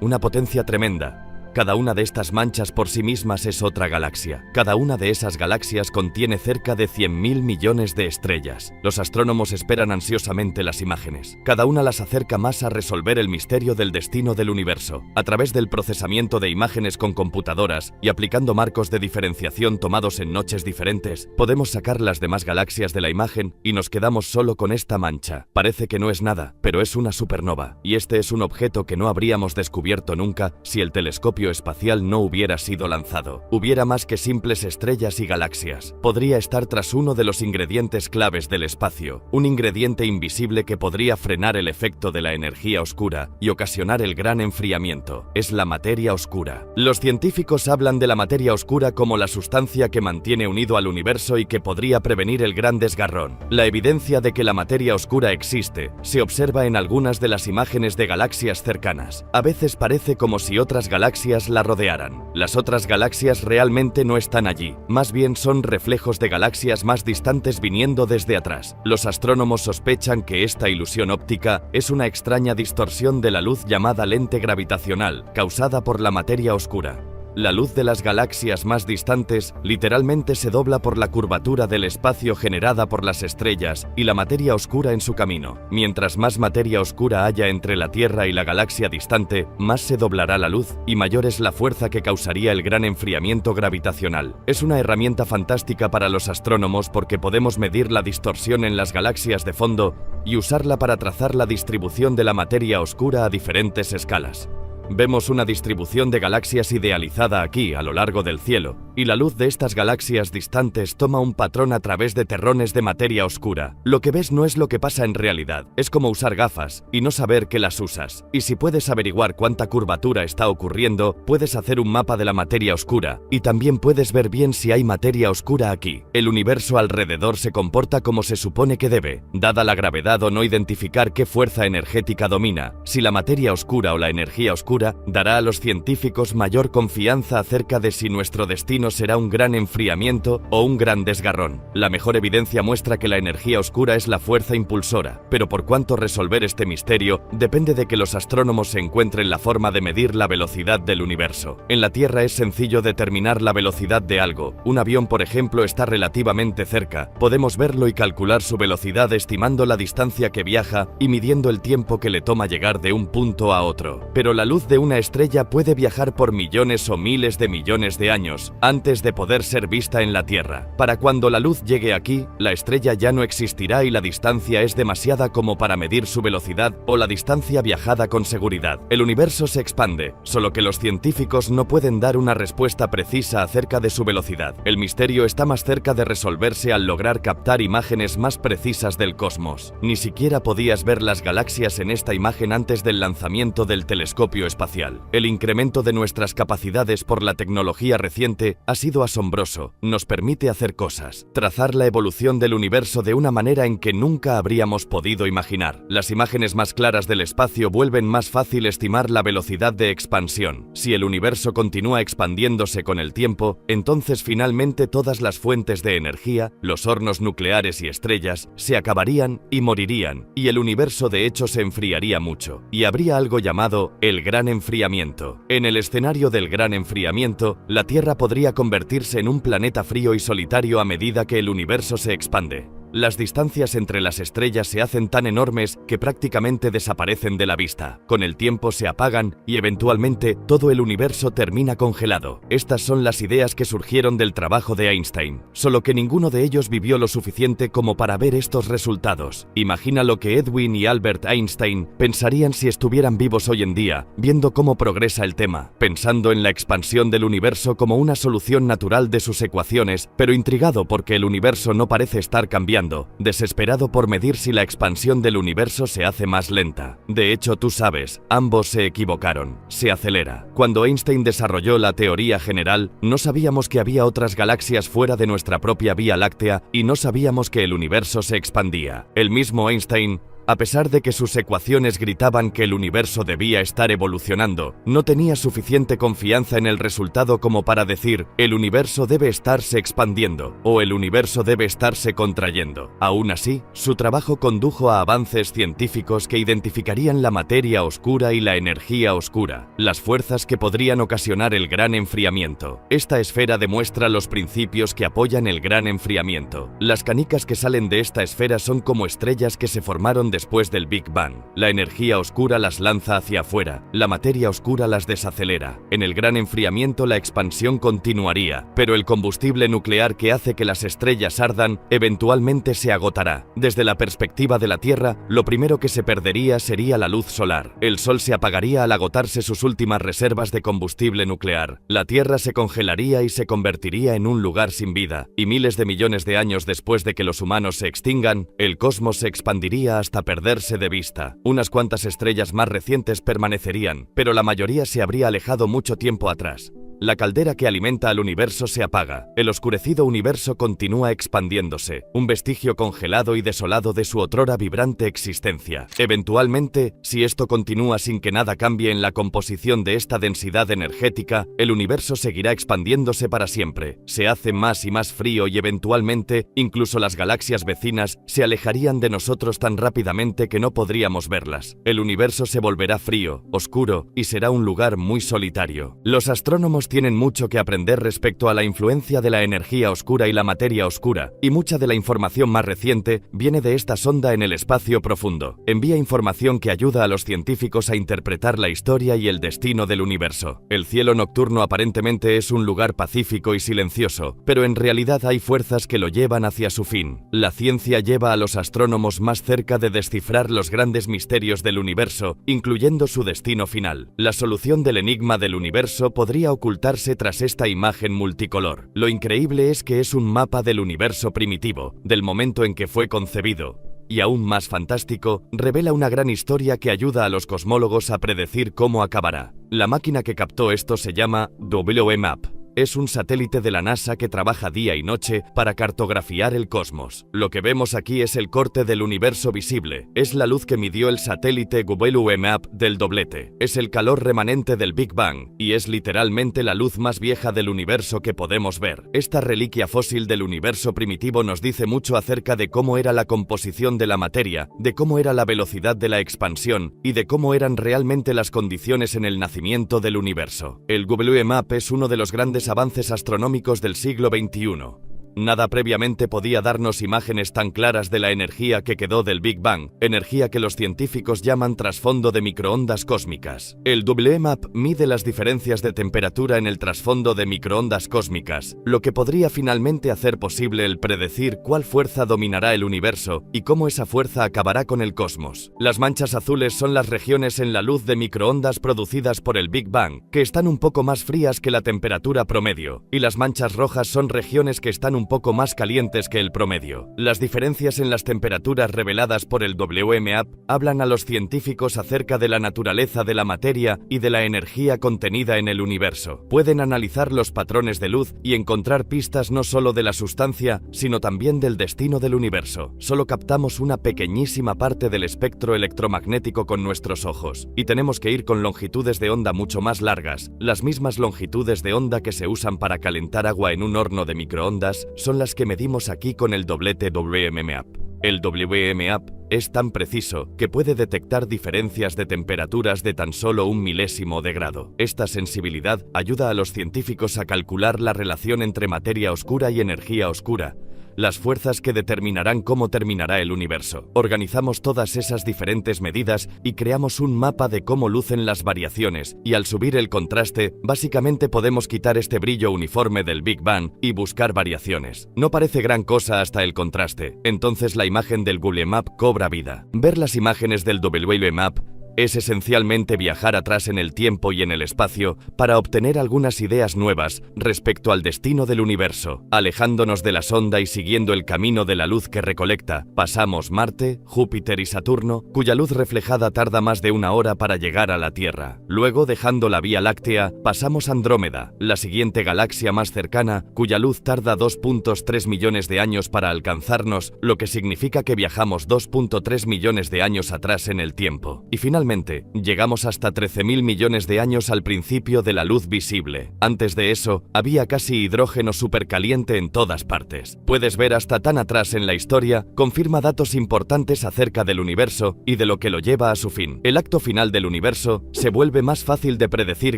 Una potencia tremenda. Cada una de estas manchas por sí mismas es otra galaxia. Cada una de esas galaxias contiene cerca de 100.000 millones de estrellas. Los astrónomos esperan ansiosamente las imágenes. Cada una las acerca más a resolver el misterio del destino del universo. A través del procesamiento de imágenes con computadoras y aplicando marcos de diferenciación tomados en noches diferentes, podemos sacar las demás galaxias de la imagen y nos quedamos solo con esta mancha. Parece que no es nada, pero es una supernova. Y este es un objeto que no habríamos descubierto nunca si el telescopio espacial no hubiera sido lanzado. Hubiera más que simples estrellas y galaxias. Podría estar tras uno de los ingredientes claves del espacio, un ingrediente invisible que podría frenar el efecto de la energía oscura y ocasionar el gran enfriamiento. Es la materia oscura. Los científicos hablan de la materia oscura como la sustancia que mantiene unido al universo y que podría prevenir el gran desgarrón. La evidencia de que la materia oscura existe se observa en algunas de las imágenes de galaxias cercanas. A veces parece como si otras galaxias galaxias la rodearan. Las otras galaxias realmente no están allí, más bien son reflejos de galaxias más distantes viniendo desde atrás. Los astrónomos sospechan que esta ilusión óptica es una extraña distorsión de la luz llamada lente gravitacional, causada por la materia oscura. La luz de las galaxias más distantes literalmente se dobla por la curvatura del espacio generada por las estrellas y la materia oscura en su camino. Mientras más materia oscura haya entre la Tierra y la galaxia distante, más se doblará la luz y mayor es la fuerza que causaría el gran enfriamiento gravitacional. Es una herramienta fantástica para los astrónomos porque podemos medir la distorsión en las galaxias de fondo y usarla para trazar la distribución de la materia oscura a diferentes escalas. Vemos una distribución de galaxias idealizada aquí, a lo largo del cielo, y la luz de estas galaxias distantes toma un patrón a través de terrones de materia oscura. Lo que ves no es lo que pasa en realidad, es como usar gafas y no saber que las usas. Y si puedes averiguar cuánta curvatura está ocurriendo, puedes hacer un mapa de la materia oscura, y también puedes ver bien si hay materia oscura aquí. El universo alrededor se comporta como se supone que debe, dada la gravedad o no identificar qué fuerza energética domina. Si la materia oscura o la energía oscura dará a los científicos mayor confianza acerca de si nuestro destino será un gran enfriamiento o un gran desgarrón. La mejor evidencia muestra que la energía oscura es la fuerza impulsora, pero por cuánto resolver este misterio depende de que los astrónomos se encuentren la forma de medir la velocidad del universo. En la Tierra es sencillo determinar la velocidad de algo. Un avión, por ejemplo, está relativamente cerca. Podemos verlo y calcular su velocidad estimando la distancia que viaja y midiendo el tiempo que le toma llegar de un punto a otro. Pero la luz de una estrella puede viajar por millones o miles de millones de años antes de poder ser vista en la Tierra. Para cuando la luz llegue aquí, la estrella ya no existirá y la distancia es demasiada como para medir su velocidad o la distancia viajada con seguridad. El universo se expande, solo que los científicos no pueden dar una respuesta precisa acerca de su velocidad. El misterio está más cerca de resolverse al lograr captar imágenes más precisas del cosmos. Ni siquiera podías ver las galaxias en esta imagen antes del lanzamiento del telescopio espacial. El incremento de nuestras capacidades por la tecnología reciente ha sido asombroso. Nos permite hacer cosas, trazar la evolución del universo de una manera en que nunca habríamos podido imaginar. Las imágenes más claras del espacio vuelven más fácil estimar la velocidad de expansión. Si el universo continúa expandiéndose con el tiempo, entonces finalmente todas las fuentes de energía, los hornos nucleares y estrellas, se acabarían y morirían, y el universo de hecho se enfriaría mucho, y habría algo llamado el gran enfriamiento. En el escenario del gran enfriamiento, la Tierra podría convertirse en un planeta frío y solitario a medida que el universo se expande. Las distancias entre las estrellas se hacen tan enormes que prácticamente desaparecen de la vista. Con el tiempo se apagan y eventualmente todo el universo termina congelado. Estas son las ideas que surgieron del trabajo de Einstein, solo que ninguno de ellos vivió lo suficiente como para ver estos resultados. Imagina lo que Edwin y Albert Einstein pensarían si estuvieran vivos hoy en día, viendo cómo progresa el tema, pensando en la expansión del universo como una solución natural de sus ecuaciones, pero intrigado porque el universo no parece estar cambiando, desesperado por medir si la expansión del universo se hace más lenta. De hecho, tú sabes, ambos se equivocaron. Se acelera. Cuando Einstein desarrolló la teoría general, no sabíamos que había otras galaxias fuera de nuestra propia Vía Láctea y no sabíamos que el universo se expandía. El mismo Einstein, a pesar de que sus ecuaciones gritaban que el universo debía estar evolucionando, no tenía suficiente confianza en el resultado como para decir el universo debe estarse expandiendo o el universo debe estarse contrayendo. Aún así, su trabajo condujo a avances científicos que identificarían la materia oscura y la energía oscura, las fuerzas que podrían ocasionar el gran enfriamiento. Esta esfera demuestra los principios que apoyan el gran enfriamiento. Las canicas que salen de esta esfera son como estrellas que se formaron después del Big Bang. La energía oscura las lanza hacia afuera, la materia oscura las desacelera. En el gran enfriamiento la expansión continuaría, pero el combustible nuclear que hace que las estrellas ardan eventualmente se agotará. Desde la perspectiva de la Tierra, lo primero que se perdería sería la luz solar. El Sol se apagaría al agotarse sus últimas reservas de combustible nuclear. La Tierra se congelaría y se convertiría en un lugar sin vida. Y miles de millones de años después de que los humanos se extingan, el cosmos se expandiría hasta perderse de vista. Unas cuantas estrellas más recientes permanecerían, pero la mayoría se habría alejado mucho tiempo atrás. La caldera que alimenta al universo se apaga. El oscurecido universo continúa expandiéndose, un vestigio congelado y desolado de su otrora vibrante existencia. Eventualmente, si esto continúa sin que nada cambie en la composición de esta densidad energética, el universo seguirá expandiéndose para siempre. Se hace más y más frío y eventualmente, incluso las galaxias vecinas se alejarían de nosotros tan rápidamente que no podríamos verlas. El universo se volverá frío, oscuro y será un lugar muy solitario. Los astrónomos tienen mucho que aprender respecto a la influencia de la energía oscura y la materia oscura, y mucha de la información más reciente viene de esta sonda en el espacio profundo. Envía información que ayuda a los científicos a interpretar la historia y el destino del universo. El cielo nocturno aparentemente es un lugar pacífico y silencioso, pero en realidad hay fuerzas que lo llevan hacia su fin. La ciencia lleva a los astrónomos más cerca de descifrar los grandes misterios del universo, incluyendo su destino final. La solución del enigma del universo podría ocultarse tras esta imagen multicolor. Lo increíble es que es un mapa del universo primitivo, del momento en que fue concebido. Y aún más fantástico, revela una gran historia que ayuda a los cosmólogos a predecir cómo acabará. La máquina que captó esto se llama WMAP. Es un satélite de la NASA que trabaja día y noche para cartografiar el cosmos. Lo que vemos aquí es el corte del universo visible. Es la luz que midió el satélite WMAP del doblete. Es el calor remanente del Big Bang y es literalmente la luz más vieja del universo que podemos ver. Esta reliquia fósil del universo primitivo nos dice mucho acerca de cómo era la composición de la materia, de cómo era la velocidad de la expansión y de cómo eran realmente las condiciones en el nacimiento del universo. El WMAP es uno de los grandes avances astronómicos del siglo XXI. Nada previamente podía darnos imágenes tan claras de la energía que quedó del Big Bang, energía que los científicos llaman trasfondo de microondas cósmicas. El WMAP mide las diferencias de temperatura en el trasfondo de microondas cósmicas, lo que podría finalmente hacer posible el predecir cuál fuerza dominará el universo y cómo esa fuerza acabará con el cosmos. Las manchas azules son las regiones en la luz de microondas producidas por el Big Bang, que están un poco más frías que la temperatura promedio, y las manchas rojas son regiones que están un poco más calientes que el promedio. Las diferencias en las temperaturas reveladas por el WMAP hablan a los científicos acerca de la naturaleza de la materia y de la energía contenida en el universo. Pueden analizar los patrones de luz y encontrar pistas no solo de la sustancia, sino también del destino del universo. Solo captamos una pequeñísima parte del espectro electromagnético con nuestros ojos, y tenemos que ir con longitudes de onda mucho más largas. Las mismas longitudes de onda que se usan para calentar agua en un horno de microondas son las que medimos aquí con el doblete WMAP. El WMAP es tan preciso que puede detectar diferencias de temperaturas de tan solo 1 milésimo de grado. Esta sensibilidad ayuda a los científicos a calcular la relación entre materia oscura y energía oscura, las fuerzas que determinarán cómo terminará el universo. Organizamos todas esas diferentes medidas y creamos un mapa de cómo lucen las variaciones, y al subir el contraste, básicamente podemos quitar este brillo uniforme del Big Bang y buscar variaciones. No parece gran cosa hasta el contraste. Entonces la imagen del WMAP cobra vida. Ver las imágenes del WMAP es esencialmente viajar atrás en el tiempo y en el espacio para obtener algunas ideas nuevas respecto al destino del universo. Alejándonos de la sonda y siguiendo el camino de la luz que recolecta, pasamos Marte, Júpiter y Saturno, cuya luz reflejada tarda más de 1 hora para llegar a la Tierra. Luego, dejando la Vía Láctea, pasamos Andrómeda, la siguiente galaxia más cercana, cuya luz tarda 2.3 millones de años para alcanzarnos, lo que significa que viajamos 2.3 millones de años atrás en el tiempo. Y finalmente, llegamos hasta 13.000 millones de años al principio de la luz visible. Antes de eso, había casi hidrógeno supercaliente en todas partes. Puedes ver hasta tan atrás en la historia, confirma datos importantes acerca del universo y de lo que lo lleva a su fin. El acto final del universo se vuelve más fácil de predecir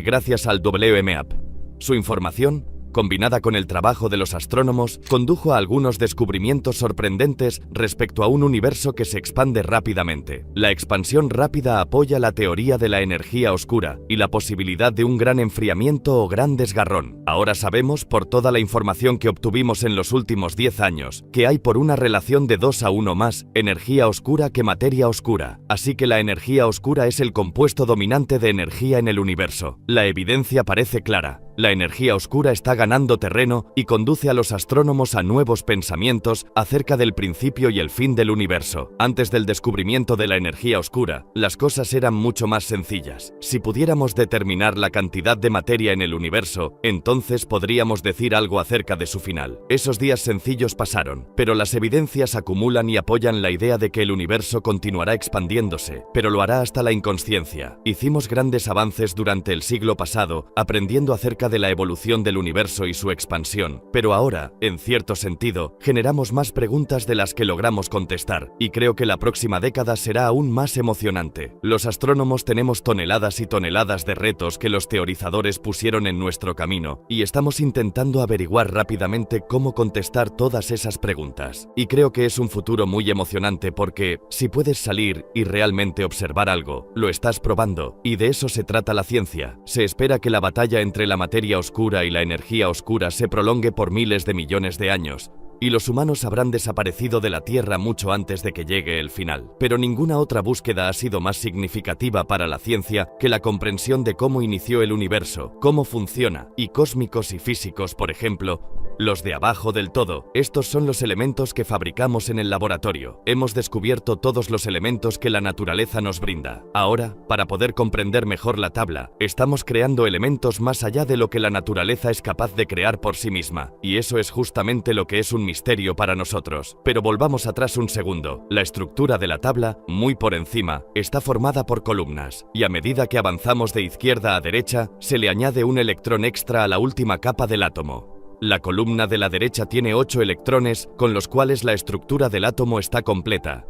gracias al WMAP. Su información, combinada con el trabajo de los astrónomos, condujo a algunos descubrimientos sorprendentes respecto a un universo que se expande rápidamente. La expansión rápida apoya la teoría de la energía oscura y la posibilidad de un gran enfriamiento o gran desgarrón. Ahora sabemos, por toda la información que obtuvimos en los últimos 10 años, que hay por una relación de 2:1 más energía oscura que materia oscura. Así que la energía oscura es el compuesto dominante de energía en el universo. La evidencia parece clara. La energía oscura está ganando terreno y conduce a los astrónomos a nuevos pensamientos acerca del principio y el fin del universo. Antes del descubrimiento de la energía oscura, las cosas eran mucho más sencillas. Si pudiéramos determinar la cantidad de materia en el universo, entonces podríamos decir algo acerca de su final. Esos días sencillos pasaron, pero las evidencias acumulan y apoyan la idea de que el universo continuará expandiéndose, pero lo hará hasta la inconsciencia. Hicimos grandes avances durante el siglo pasado, aprendiendo acerca de la evolución del universo y su expansión, pero ahora, en cierto sentido, generamos más preguntas de las que logramos contestar, y creo que la próxima década será aún más emocionante. Los astrónomos tenemos toneladas y toneladas de retos que los teorizadores pusieron en nuestro camino, y estamos intentando averiguar rápidamente cómo contestar todas esas preguntas. Y creo que es un futuro muy emocionante porque, si puedes salir y realmente observar algo, lo estás probando, y de eso se trata la ciencia. Se espera que la batalla entre la materia oscura y la energía oscura se prolongue por miles de millones de años, y los humanos habrán desaparecido de la Tierra mucho antes de que llegue el final. Pero ninguna otra búsqueda ha sido más significativa para la ciencia que la comprensión de cómo inició el universo, cómo funciona, y cósmicos y físicos, por ejemplo, los de abajo del todo. Estos son los elementos que fabricamos en el laboratorio. Hemos descubierto todos los elementos que la naturaleza nos brinda. Ahora, para poder comprender mejor la tabla, estamos creando elementos más allá de lo que la naturaleza es capaz de crear por sí misma. Y eso es justamente lo que es un misterio para nosotros. Pero volvamos atrás un segundo. La estructura de la tabla, muy por encima, está formada por columnas. Y a medida que avanzamos de izquierda a derecha, se le añade un electrón extra a la última capa del átomo. La columna de la derecha tiene 8 electrones, con los cuales la estructura del átomo está completa.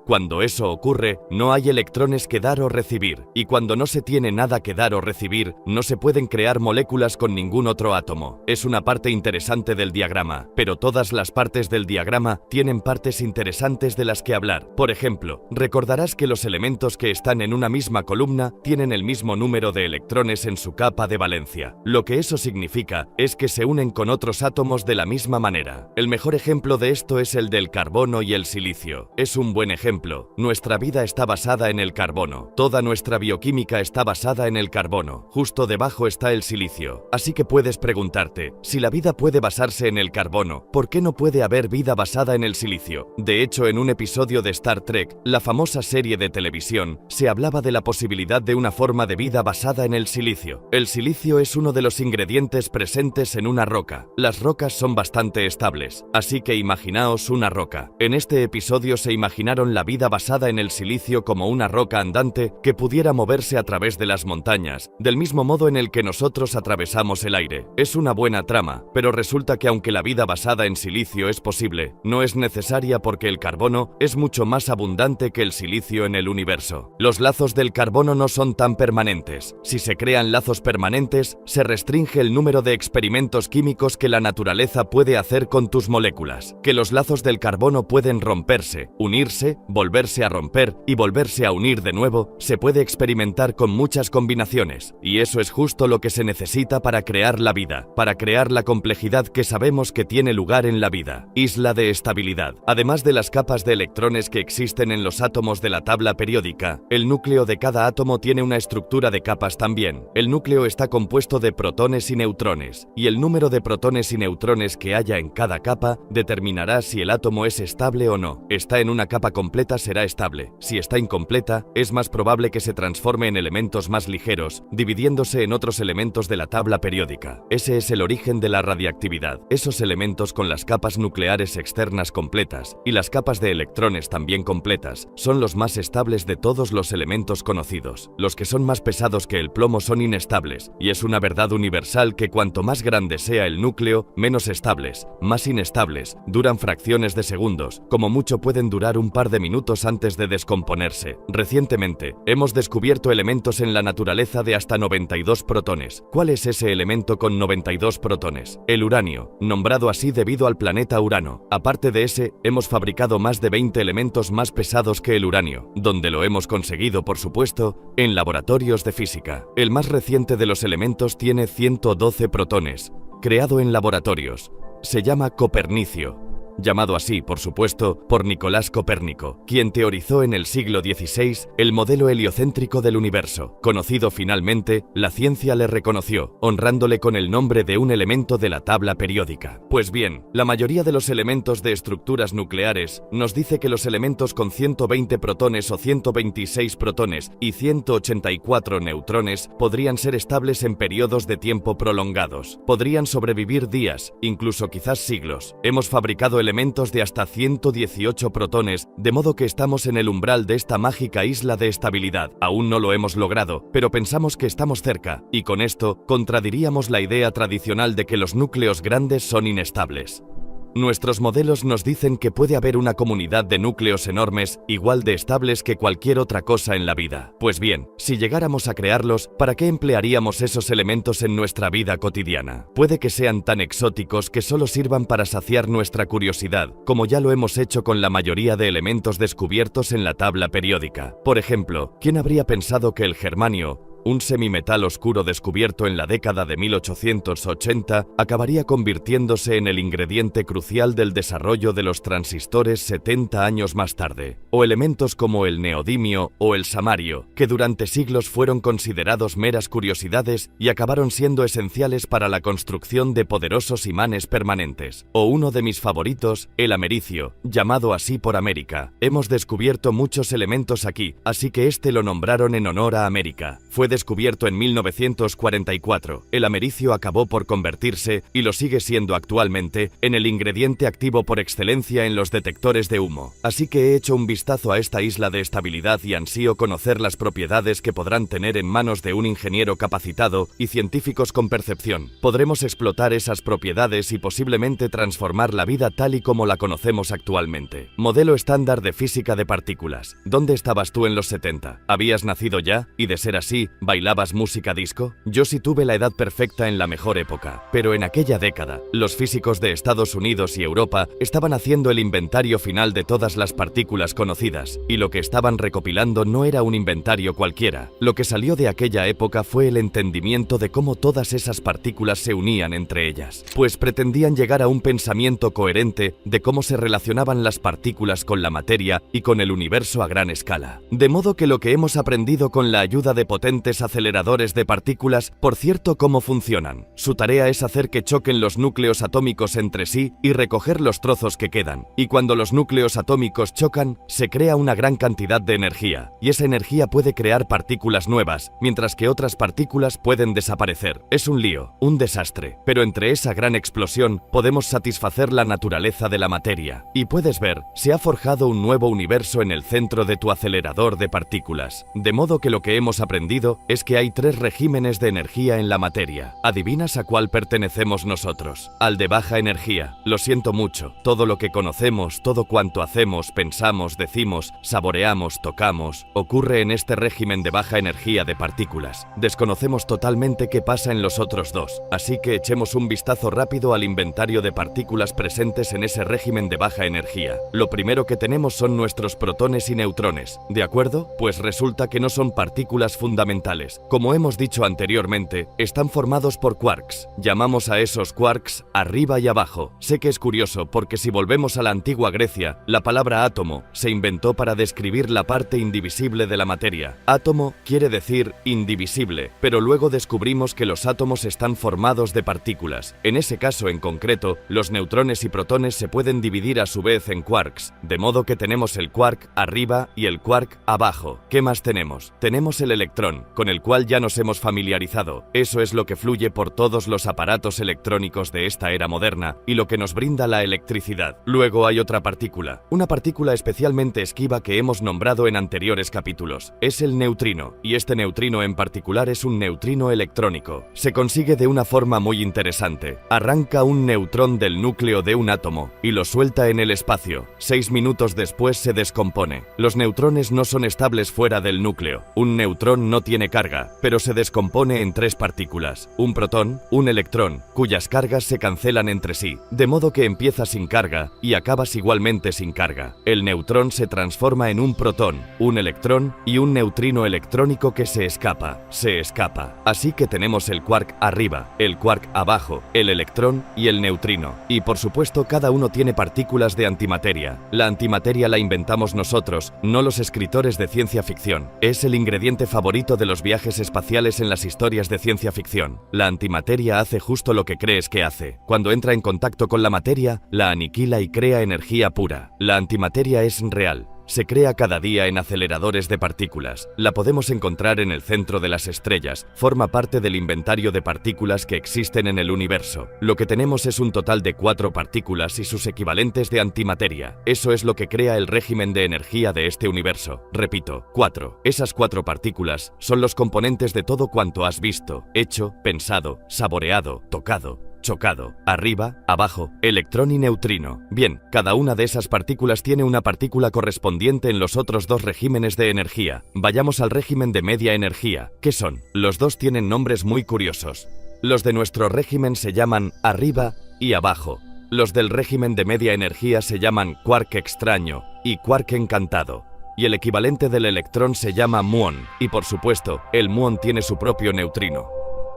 Cuando eso ocurre, no hay electrones que dar o recibir, y cuando no se tiene nada que dar o recibir, no se pueden crear moléculas con ningún otro átomo. Es una parte interesante del diagrama, pero todas las partes del diagrama tienen partes interesantes de las que hablar. Por ejemplo, recordarás que los elementos que están en una misma columna tienen el mismo número de electrones en su capa de valencia. Lo que eso significa es que se unen con otros átomos de la misma manera. El mejor ejemplo de esto es el del carbono y el silicio. Es un buen ejemplo. Nuestra vida está basada en el carbono. Toda nuestra bioquímica está basada en el carbono. Justo debajo está el silicio. Así que puedes preguntarte, si la vida puede basarse en el carbono, ¿por qué no puede haber vida basada en el silicio? De hecho, en un episodio de Star Trek, la famosa serie de televisión, se hablaba de la posibilidad de una forma de vida basada en el silicio. El silicio es uno de los ingredientes presentes en una roca. Las rocas son bastante estables, así que imaginaos una roca. En este episodio se imaginaron la vida basada en el silicio como una roca andante que pudiera moverse a través de las montañas, del mismo modo en el que nosotros atravesamos el aire. Es una buena trama, pero resulta que aunque la vida basada en silicio es posible, no es necesaria porque el carbono es mucho más abundante que el silicio en el universo. Los lazos del carbono no son tan permanentes. Si se crean lazos permanentes, se restringe el número de experimentos químicos que la naturaleza puede hacer con tus moléculas. Que los lazos del carbono pueden romperse, unirse, volverse a romper y volverse a unir de nuevo, se puede experimentar con muchas combinaciones, y eso es justo lo que se necesita para crear la vida, para crear la complejidad que sabemos que tiene lugar en la vida. Isla de estabilidad. Además de las capas de electrones que existen en los átomos de la tabla periódica, el núcleo de cada átomo tiene una estructura de capas también. El núcleo está compuesto de protones y neutrones, y el número de protones y neutrones que haya en cada capa determinará si el átomo es estable o no. Está en una capa completa será estable. Si está incompleta, es más probable que se transforme en elementos más ligeros, dividiéndose en otros elementos de la tabla periódica. Ese es el origen de la radiactividad. Esos elementos con las capas nucleares externas completas y las capas de electrones también completas son los más estables de todos los elementos conocidos. Los que son más pesados que el plomo son inestables, y es una verdad universal que cuanto más grande sea el núcleo, menos estables, más inestables, duran fracciones de segundos, como mucho pueden durar un par de minutos antes de descomponerse. Recientemente, hemos descubierto elementos en la naturaleza de hasta 92 protones. ¿Cuál es ese elemento con 92 protones? El uranio, nombrado así debido al planeta Urano. Aparte de ese, hemos fabricado más de 20 elementos más pesados que el uranio, donde lo hemos conseguido, por supuesto, en laboratorios de física. El más reciente de los elementos tiene 112 protones, creado en laboratorios. Se llama copernicio. llamado así, por supuesto, por Nicolás Copérnico, quien teorizó en el siglo XVI el modelo heliocéntrico del universo. Conocido finalmente, la ciencia le reconoció, honrándole con el nombre de un elemento de la tabla periódica. Pues bien, la mayoría de los elementos de estructuras nucleares nos dice que los elementos con 120 protones o 126 protones y 184 neutrones podrían ser estables en periodos de tiempo prolongados. Podrían sobrevivir días, incluso quizás siglos. Hemos fabricado elementos de hasta 118 protones, de modo que estamos en el umbral de esta mágica isla de estabilidad. Aún no lo hemos logrado, pero pensamos que estamos cerca, y con esto contradiríamos la idea tradicional de que los núcleos grandes son inestables. Nuestros modelos nos dicen que puede haber una comunidad de núcleos enormes, igual de estables que cualquier otra cosa en la vida. Pues bien, si llegáramos a crearlos, ¿para qué emplearíamos esos elementos en nuestra vida cotidiana? Puede que sean tan exóticos que solo sirvan para saciar nuestra curiosidad, como ya lo hemos hecho con la mayoría de elementos descubiertos en la tabla periódica. Por ejemplo, ¿quién habría pensado que el germanio, un semimetal oscuro descubierto en la década de 1880, acabaría convirtiéndose en el ingrediente crucial del desarrollo de los transistores 70 años más tarde? O elementos como el neodimio o el samario, que durante siglos fueron considerados meras curiosidades y acabaron siendo esenciales para la construcción de poderosos imanes permanentes. O uno de mis favoritos, el americio, llamado así por América. Hemos descubierto muchos elementos aquí, así que este lo nombraron en honor a América. Fue descubierto en 1944. El americio acabó por convertirse, y lo sigue siendo actualmente, en el ingrediente activo por excelencia en los detectores de humo. Así que he hecho un vistazo a esta isla de estabilidad y ansío conocer las propiedades que podrán tener en manos de un ingeniero capacitado y científicos con percepción. Podremos explotar esas propiedades y posiblemente transformar la vida tal y como la conocemos actualmente. Modelo estándar de física de partículas. ¿Dónde estabas tú en los 70? ¿Habías nacido ya? Y de ser así, ¿bailabas música disco? Yo sí tuve la edad perfecta en la mejor época, pero en aquella década, los físicos de Estados Unidos y Europa estaban haciendo el inventario final de todas las partículas conocidas, y lo que estaban recopilando no era un inventario cualquiera. Lo que salió de aquella época fue el entendimiento de cómo todas esas partículas se unían entre ellas, pues pretendían llegar a un pensamiento coherente de cómo se relacionaban las partículas con la materia y con el universo a gran escala. De modo que lo que hemos aprendido con la ayuda de potentes aceleradores de partículas, por cierto, ¿cómo funcionan? Su tarea es hacer que choquen los núcleos atómicos entre sí y recoger los trozos que quedan. Y cuando los núcleos atómicos chocan, se crea una gran cantidad de energía, y esa energía puede crear partículas nuevas, mientras que otras partículas pueden desaparecer. Es un lío, un desastre, pero entre esa gran explosión podemos satisfacer la naturaleza de la materia. Y puedes ver, se ha forjado un nuevo universo en el centro de tu acelerador de partículas. De modo que lo que hemos aprendido es que hay tres regímenes de energía en la materia. ¿Adivinas a cuál pertenecemos nosotros? Al de baja energía. Lo siento mucho. Todo lo que conocemos, todo cuanto hacemos, pensamos, decimos, saboreamos, tocamos, ocurre en este régimen de baja energía de partículas. Desconocemos totalmente qué pasa en los otros dos, así que echemos un vistazo rápido al inventario de partículas presentes en ese régimen de baja energía. Lo primero que tenemos son nuestros protones y neutrones, ¿de acuerdo? Pues resulta que no son partículas fundamentales. Como hemos dicho anteriormente, están formados por quarks. Llamamos a esos quarks arriba y abajo. Sé que es curioso porque si volvemos a la antigua Grecia, la palabra átomo se inventó para describir la parte indivisible de la materia. Átomo quiere decir indivisible, pero luego descubrimos que los átomos están formados de partículas. En ese caso en concreto, los neutrones y protones se pueden dividir a su vez en quarks, de modo que tenemos el quark arriba y el quark abajo. ¿Qué más tenemos? Tenemos el electrón, con el cual ya nos hemos familiarizado. Eso es lo que fluye por todos los aparatos electrónicos de esta era moderna y lo que nos brinda la electricidad. Luego hay otra partícula, una partícula especialmente esquiva que hemos nombrado en anteriores capítulos. Es el neutrino, y este neutrino en particular es un neutrino electrónico. Se consigue de una forma muy interesante. Arranca un neutrón del núcleo de un átomo y lo suelta en el espacio. 6 minutos después se descompone. Los neutrones no son estables fuera del núcleo. Un neutrón no tiene tiene carga, pero se descompone en tres partículas, un protón, un electrón, cuyas cargas se cancelan entre sí, de modo que empiezas sin carga y acabas igualmente sin carga. El neutrón se transforma en un protón, un electrón y un neutrino electrónico que se escapa. Así que tenemos el quark arriba, el quark abajo, el electrón y el neutrino. Y por supuesto cada uno tiene partículas de antimateria. La antimateria la inventamos nosotros, no los escritores de ciencia ficción. Es el ingrediente favorito de los viajes espaciales en las historias de ciencia ficción. La antimateria hace justo lo que crees que hace. Cuando entra en contacto con la materia, la aniquila y crea energía pura. La antimateria es real. Se crea cada día en aceleradores de partículas. La podemos encontrar en el centro de las estrellas. Forma parte del inventario de partículas que existen en el universo. Lo que tenemos es un total de 4 partículas y sus equivalentes de antimateria. Eso es lo que crea el régimen de energía de este universo. Repito, 4. Esas 4 partículas son los componentes de todo cuanto has visto, hecho, pensado, saboreado, tocado, chocado, arriba, abajo, electrón y neutrino. Bien, cada una de esas partículas tiene una partícula correspondiente en los otros 2 regímenes de energía. Vayamos al régimen de media energía. ¿Qué son? Los 2 tienen nombres muy curiosos. Los de nuestro régimen se llaman arriba y abajo. Los del régimen de media energía se llaman quark extraño y quark encantado. Y el equivalente del electrón se llama muón. Y por supuesto, el muón tiene su propio neutrino.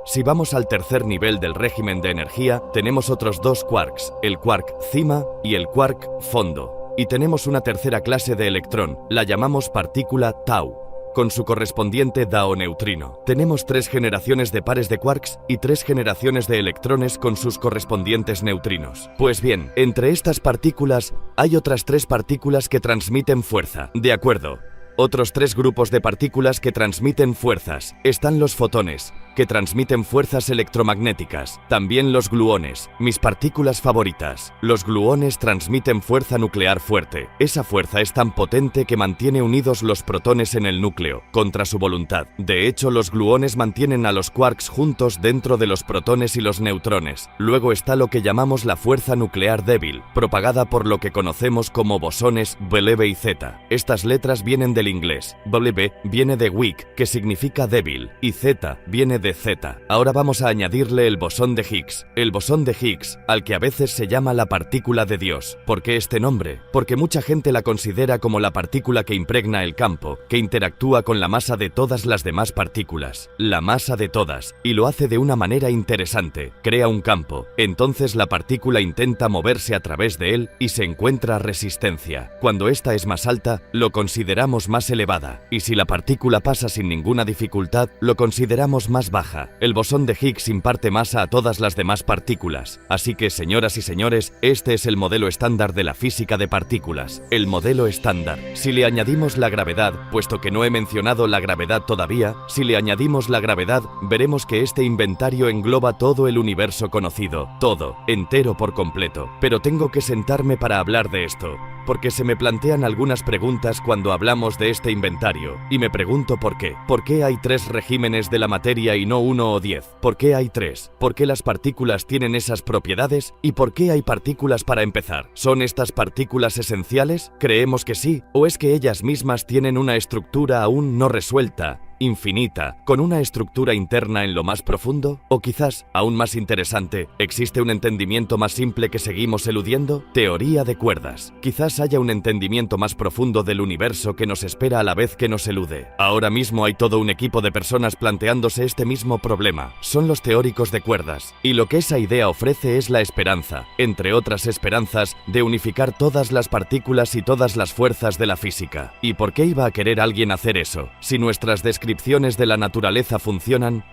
Si vamos al tercer nivel del régimen de energía, tenemos otros 2 quarks, el quark cima y el quark fondo. Y tenemos una tercera clase de electrón, la llamamos partícula tau, con su correspondiente DAO neutrino. Tenemos 3 generaciones de pares de quarks y 3 generaciones de electrones con sus correspondientes neutrinos. Pues bien, entre estas partículas hay otras 3 partículas que transmiten fuerza. De acuerdo. Otros 3 grupos de partículas que transmiten fuerzas. Están los fotones, que transmiten fuerzas electromagnéticas. También los gluones, mis partículas favoritas. Los gluones transmiten fuerza nuclear fuerte. Esa fuerza es tan potente que mantiene unidos los protones en el núcleo, contra su voluntad. De hecho, los gluones mantienen a los quarks juntos dentro de los protones y los neutrones. Luego está lo que llamamos la fuerza nuclear débil, propagada por lo que conocemos como bosones W y Z. Estas letras vienen del inglés. W viene de weak, que significa débil, y Z viene de Z. Ahora vamos a añadirle el bosón de Higgs. El bosón de Higgs, al que a veces se llama la partícula de Dios. ¿Por qué este nombre? Porque mucha gente la considera como la partícula que impregna el campo, que interactúa con la masa de todas las demás partículas. La masa de todas, y lo hace de una manera interesante. Crea un campo. Entonces la partícula intenta moverse a través de él y se encuentra resistencia. Cuando esta es más alta, lo consideramos más elevada, y si la partícula pasa sin ninguna dificultad, lo consideramos más baja. El bosón de Higgs imparte masa a todas las demás partículas. Así que, señoras y señores, este es el modelo estándar de la física de partículas. El modelo estándar. Si le añadimos la gravedad, puesto que no he mencionado la gravedad todavía, si le añadimos la gravedad, veremos que este inventario engloba todo el universo conocido, todo, entero por completo. Pero tengo que sentarme para hablar de esto, porque se me plantean algunas preguntas cuando hablamos de este inventario, y me pregunto por qué. ¿Por qué hay 3 regímenes de la materia y no 1 o 10? ¿Por qué hay 3? ¿Por qué las partículas tienen esas propiedades? ¿Y por qué hay partículas para empezar? ¿Son estas partículas esenciales? ¿Creemos que sí? ¿O es que ellas mismas tienen una estructura aún no resuelta, infinita, con una estructura interna en lo más profundo? O quizás, aún más interesante, ¿existe un entendimiento más simple que seguimos eludiendo? Teoría de cuerdas. Quizás haya un entendimiento más profundo del universo que nos espera a la vez que nos elude. Ahora mismo hay todo un equipo de personas planteándose este mismo problema. Son los teóricos de cuerdas. Y lo que esa idea ofrece es la esperanza, entre otras esperanzas, de unificar todas las partículas y todas las fuerzas de la física. ¿Y por qué iba a querer alguien hacer eso? Si nuestras descripciones de la naturaleza funcionan,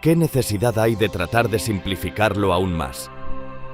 ¿qué necesidad hay de tratar de simplificarlo aún más?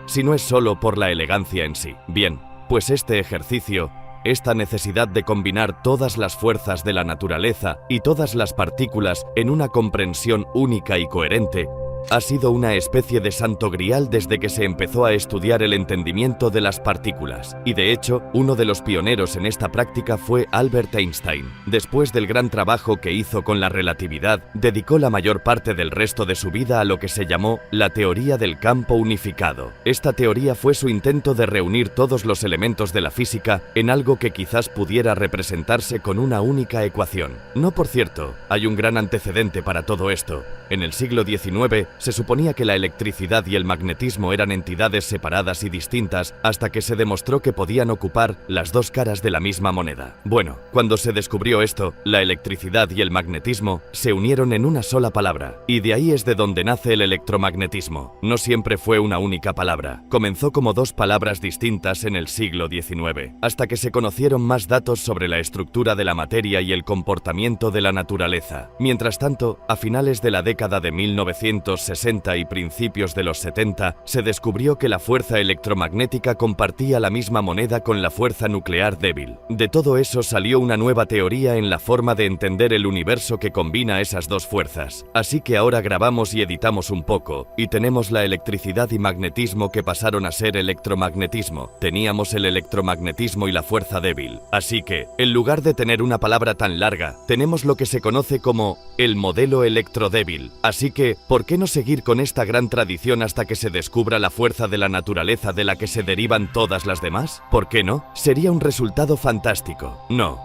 Si no es solo por la elegancia en sí. Bien, pues este ejercicio, esta necesidad de combinar todas las fuerzas de la naturaleza y todas las partículas en una comprensión única y coherente, Ha sido una especie de santo grial desde que se empezó a estudiar el entendimiento de las partículas, y de hecho, uno de los pioneros en esta práctica fue Albert Einstein. Después del gran trabajo que hizo con la relatividad, dedicó la mayor parte del resto de su vida a lo que se llamó la teoría del campo unificado. Esta teoría fue su intento de reunir todos los elementos de la física en algo que quizás pudiera representarse con una única ecuación. No, por cierto, hay un gran antecedente para todo esto. En el siglo XIX se suponía que la electricidad y el magnetismo eran entidades separadas y distintas hasta que se demostró que podían ocupar las dos caras de la misma moneda. Bueno, cuando se descubrió esto, la electricidad y el magnetismo se unieron en una sola palabra, y de ahí es de donde nace el electromagnetismo. No siempre fue una única palabra. Comenzó como dos palabras distintas en el siglo XIX, hasta que se conocieron más datos sobre la estructura de la materia y el comportamiento de la naturaleza. Mientras tanto, a finales de la década de 1960 y principios de los 70, se descubrió que la fuerza electromagnética compartía la misma moneda con la fuerza nuclear débil. De todo eso salió una nueva teoría en la forma de entender el universo que combina esas dos fuerzas. Así que ahora grabamos y editamos un poco, y tenemos la electricidad y magnetismo que pasaron a ser electromagnetismo. Teníamos el electromagnetismo y la fuerza débil. Así que, en lugar de tener una palabra tan larga, tenemos lo que se conoce como el modelo electrodébil. Así que, ¿por qué no seguir con esta gran tradición hasta que se descubra la fuerza de la naturaleza de la que se derivan todas las demás? ¿Por qué no? Sería un resultado fantástico. No.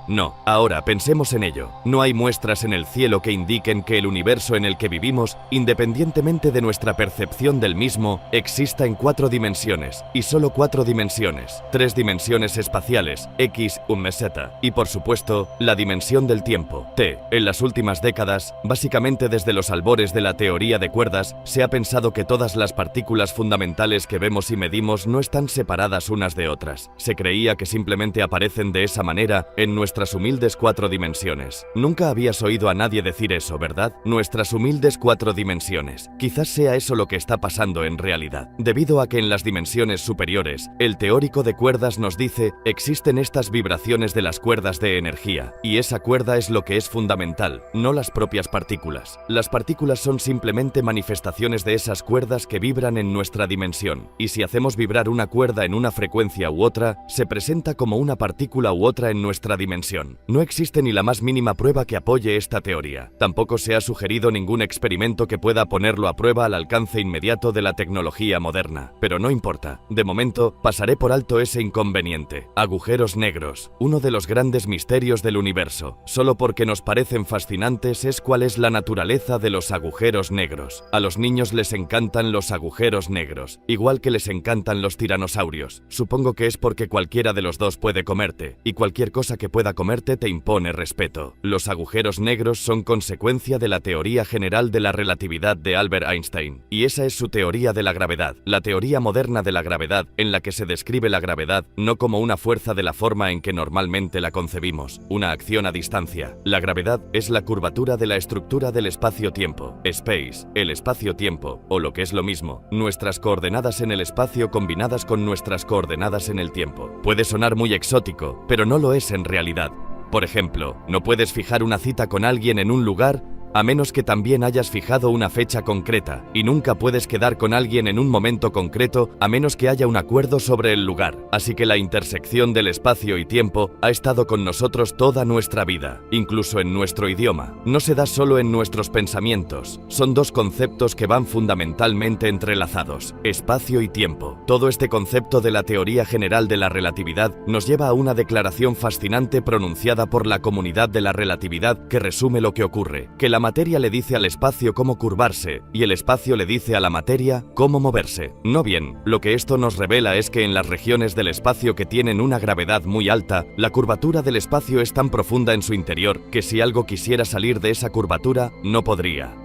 Ahora pensemos en ello. No hay muestras en el cielo que indiquen que el universo en el que vivimos, independientemente de nuestra percepción del mismo, exista en 4 dimensiones, y solo 4 dimensiones. 3 dimensiones espaciales, X, Y, Z, y por supuesto, la dimensión del tiempo, T. En las últimas décadas, básicamente desde los albores de la teoría de cuerdas, se ha pensado que todas las partículas fundamentales que vemos y medimos no están separadas unas de otras. Se creía que simplemente aparecen de esa manera en nuestras humildes 4 dimensiones. Nunca habías oído a nadie decir eso, ¿verdad? Nuestras humildes 4 dimensiones. Quizás sea eso lo que está pasando en realidad. Debido a que en las dimensiones superiores, el teórico de cuerdas nos dice, existen estas vibraciones de las cuerdas de energía, y esa cuerda es lo que es fundamental, no las propias partículas. Las partículas son simplemente manifestaciones de esas cuerdas que vibran en nuestra dimensión, y si hacemos vibrar una cuerda en una frecuencia u otra, se presenta como una partícula u otra en nuestra dimensión. No existe ni la más mínima prueba que apoye esta teoría. Tampoco se ha sugerido ningún experimento que pueda ponerlo a prueba al alcance inmediato de la tecnología moderna. Pero no importa. De momento, pasaré por alto ese inconveniente. Agujeros negros. Uno de los grandes misterios del universo. Solo porque nos parecen fascinantes es cuál es la naturaleza de los agujeros negros. A los niños les encantan los agujeros negros, igual que les encantan los tiranosaurios. Supongo que es porque cualquiera de los dos puede comerte, y cualquier cosa que pueda comerte te impone respeto. Los agujeros negros son consecuencia de la teoría general de la relatividad de Albert Einstein, y esa es su teoría de la gravedad, la teoría moderna de la gravedad, en la que se describe la gravedad no como una fuerza de la forma en que normalmente la concebimos, una acción a distancia. La gravedad es la curvatura de la estructura del espacio-tiempo, space, el espacio-tiempo, o lo que es lo mismo, nuestras coordenadas en el espacio combinadas con nuestras coordenadas en el tiempo. Puede sonar muy exótico, pero no lo es en realidad. Por ejemplo, no puedes fijar una cita con alguien en un lugar a menos que también hayas fijado una fecha concreta, y nunca puedes quedar con alguien en un momento concreto a menos que haya un acuerdo sobre el lugar. Así que la intersección del espacio y tiempo ha estado con nosotros toda nuestra vida, incluso en nuestro idioma. No se da solo en nuestros pensamientos, son dos conceptos que van fundamentalmente entrelazados, espacio y tiempo. Todo este concepto de la teoría general de la relatividad nos lleva a una declaración fascinante pronunciada por la comunidad de la relatividad que resume lo que ocurre, que la materia le dice al espacio cómo curvarse, y el espacio le dice a la materia cómo moverse. No bien, lo que esto nos revela es que en las regiones del espacio que tienen una gravedad muy alta, la curvatura del espacio es tan profunda en su interior que si algo quisiera salir de esa curvatura, no podría.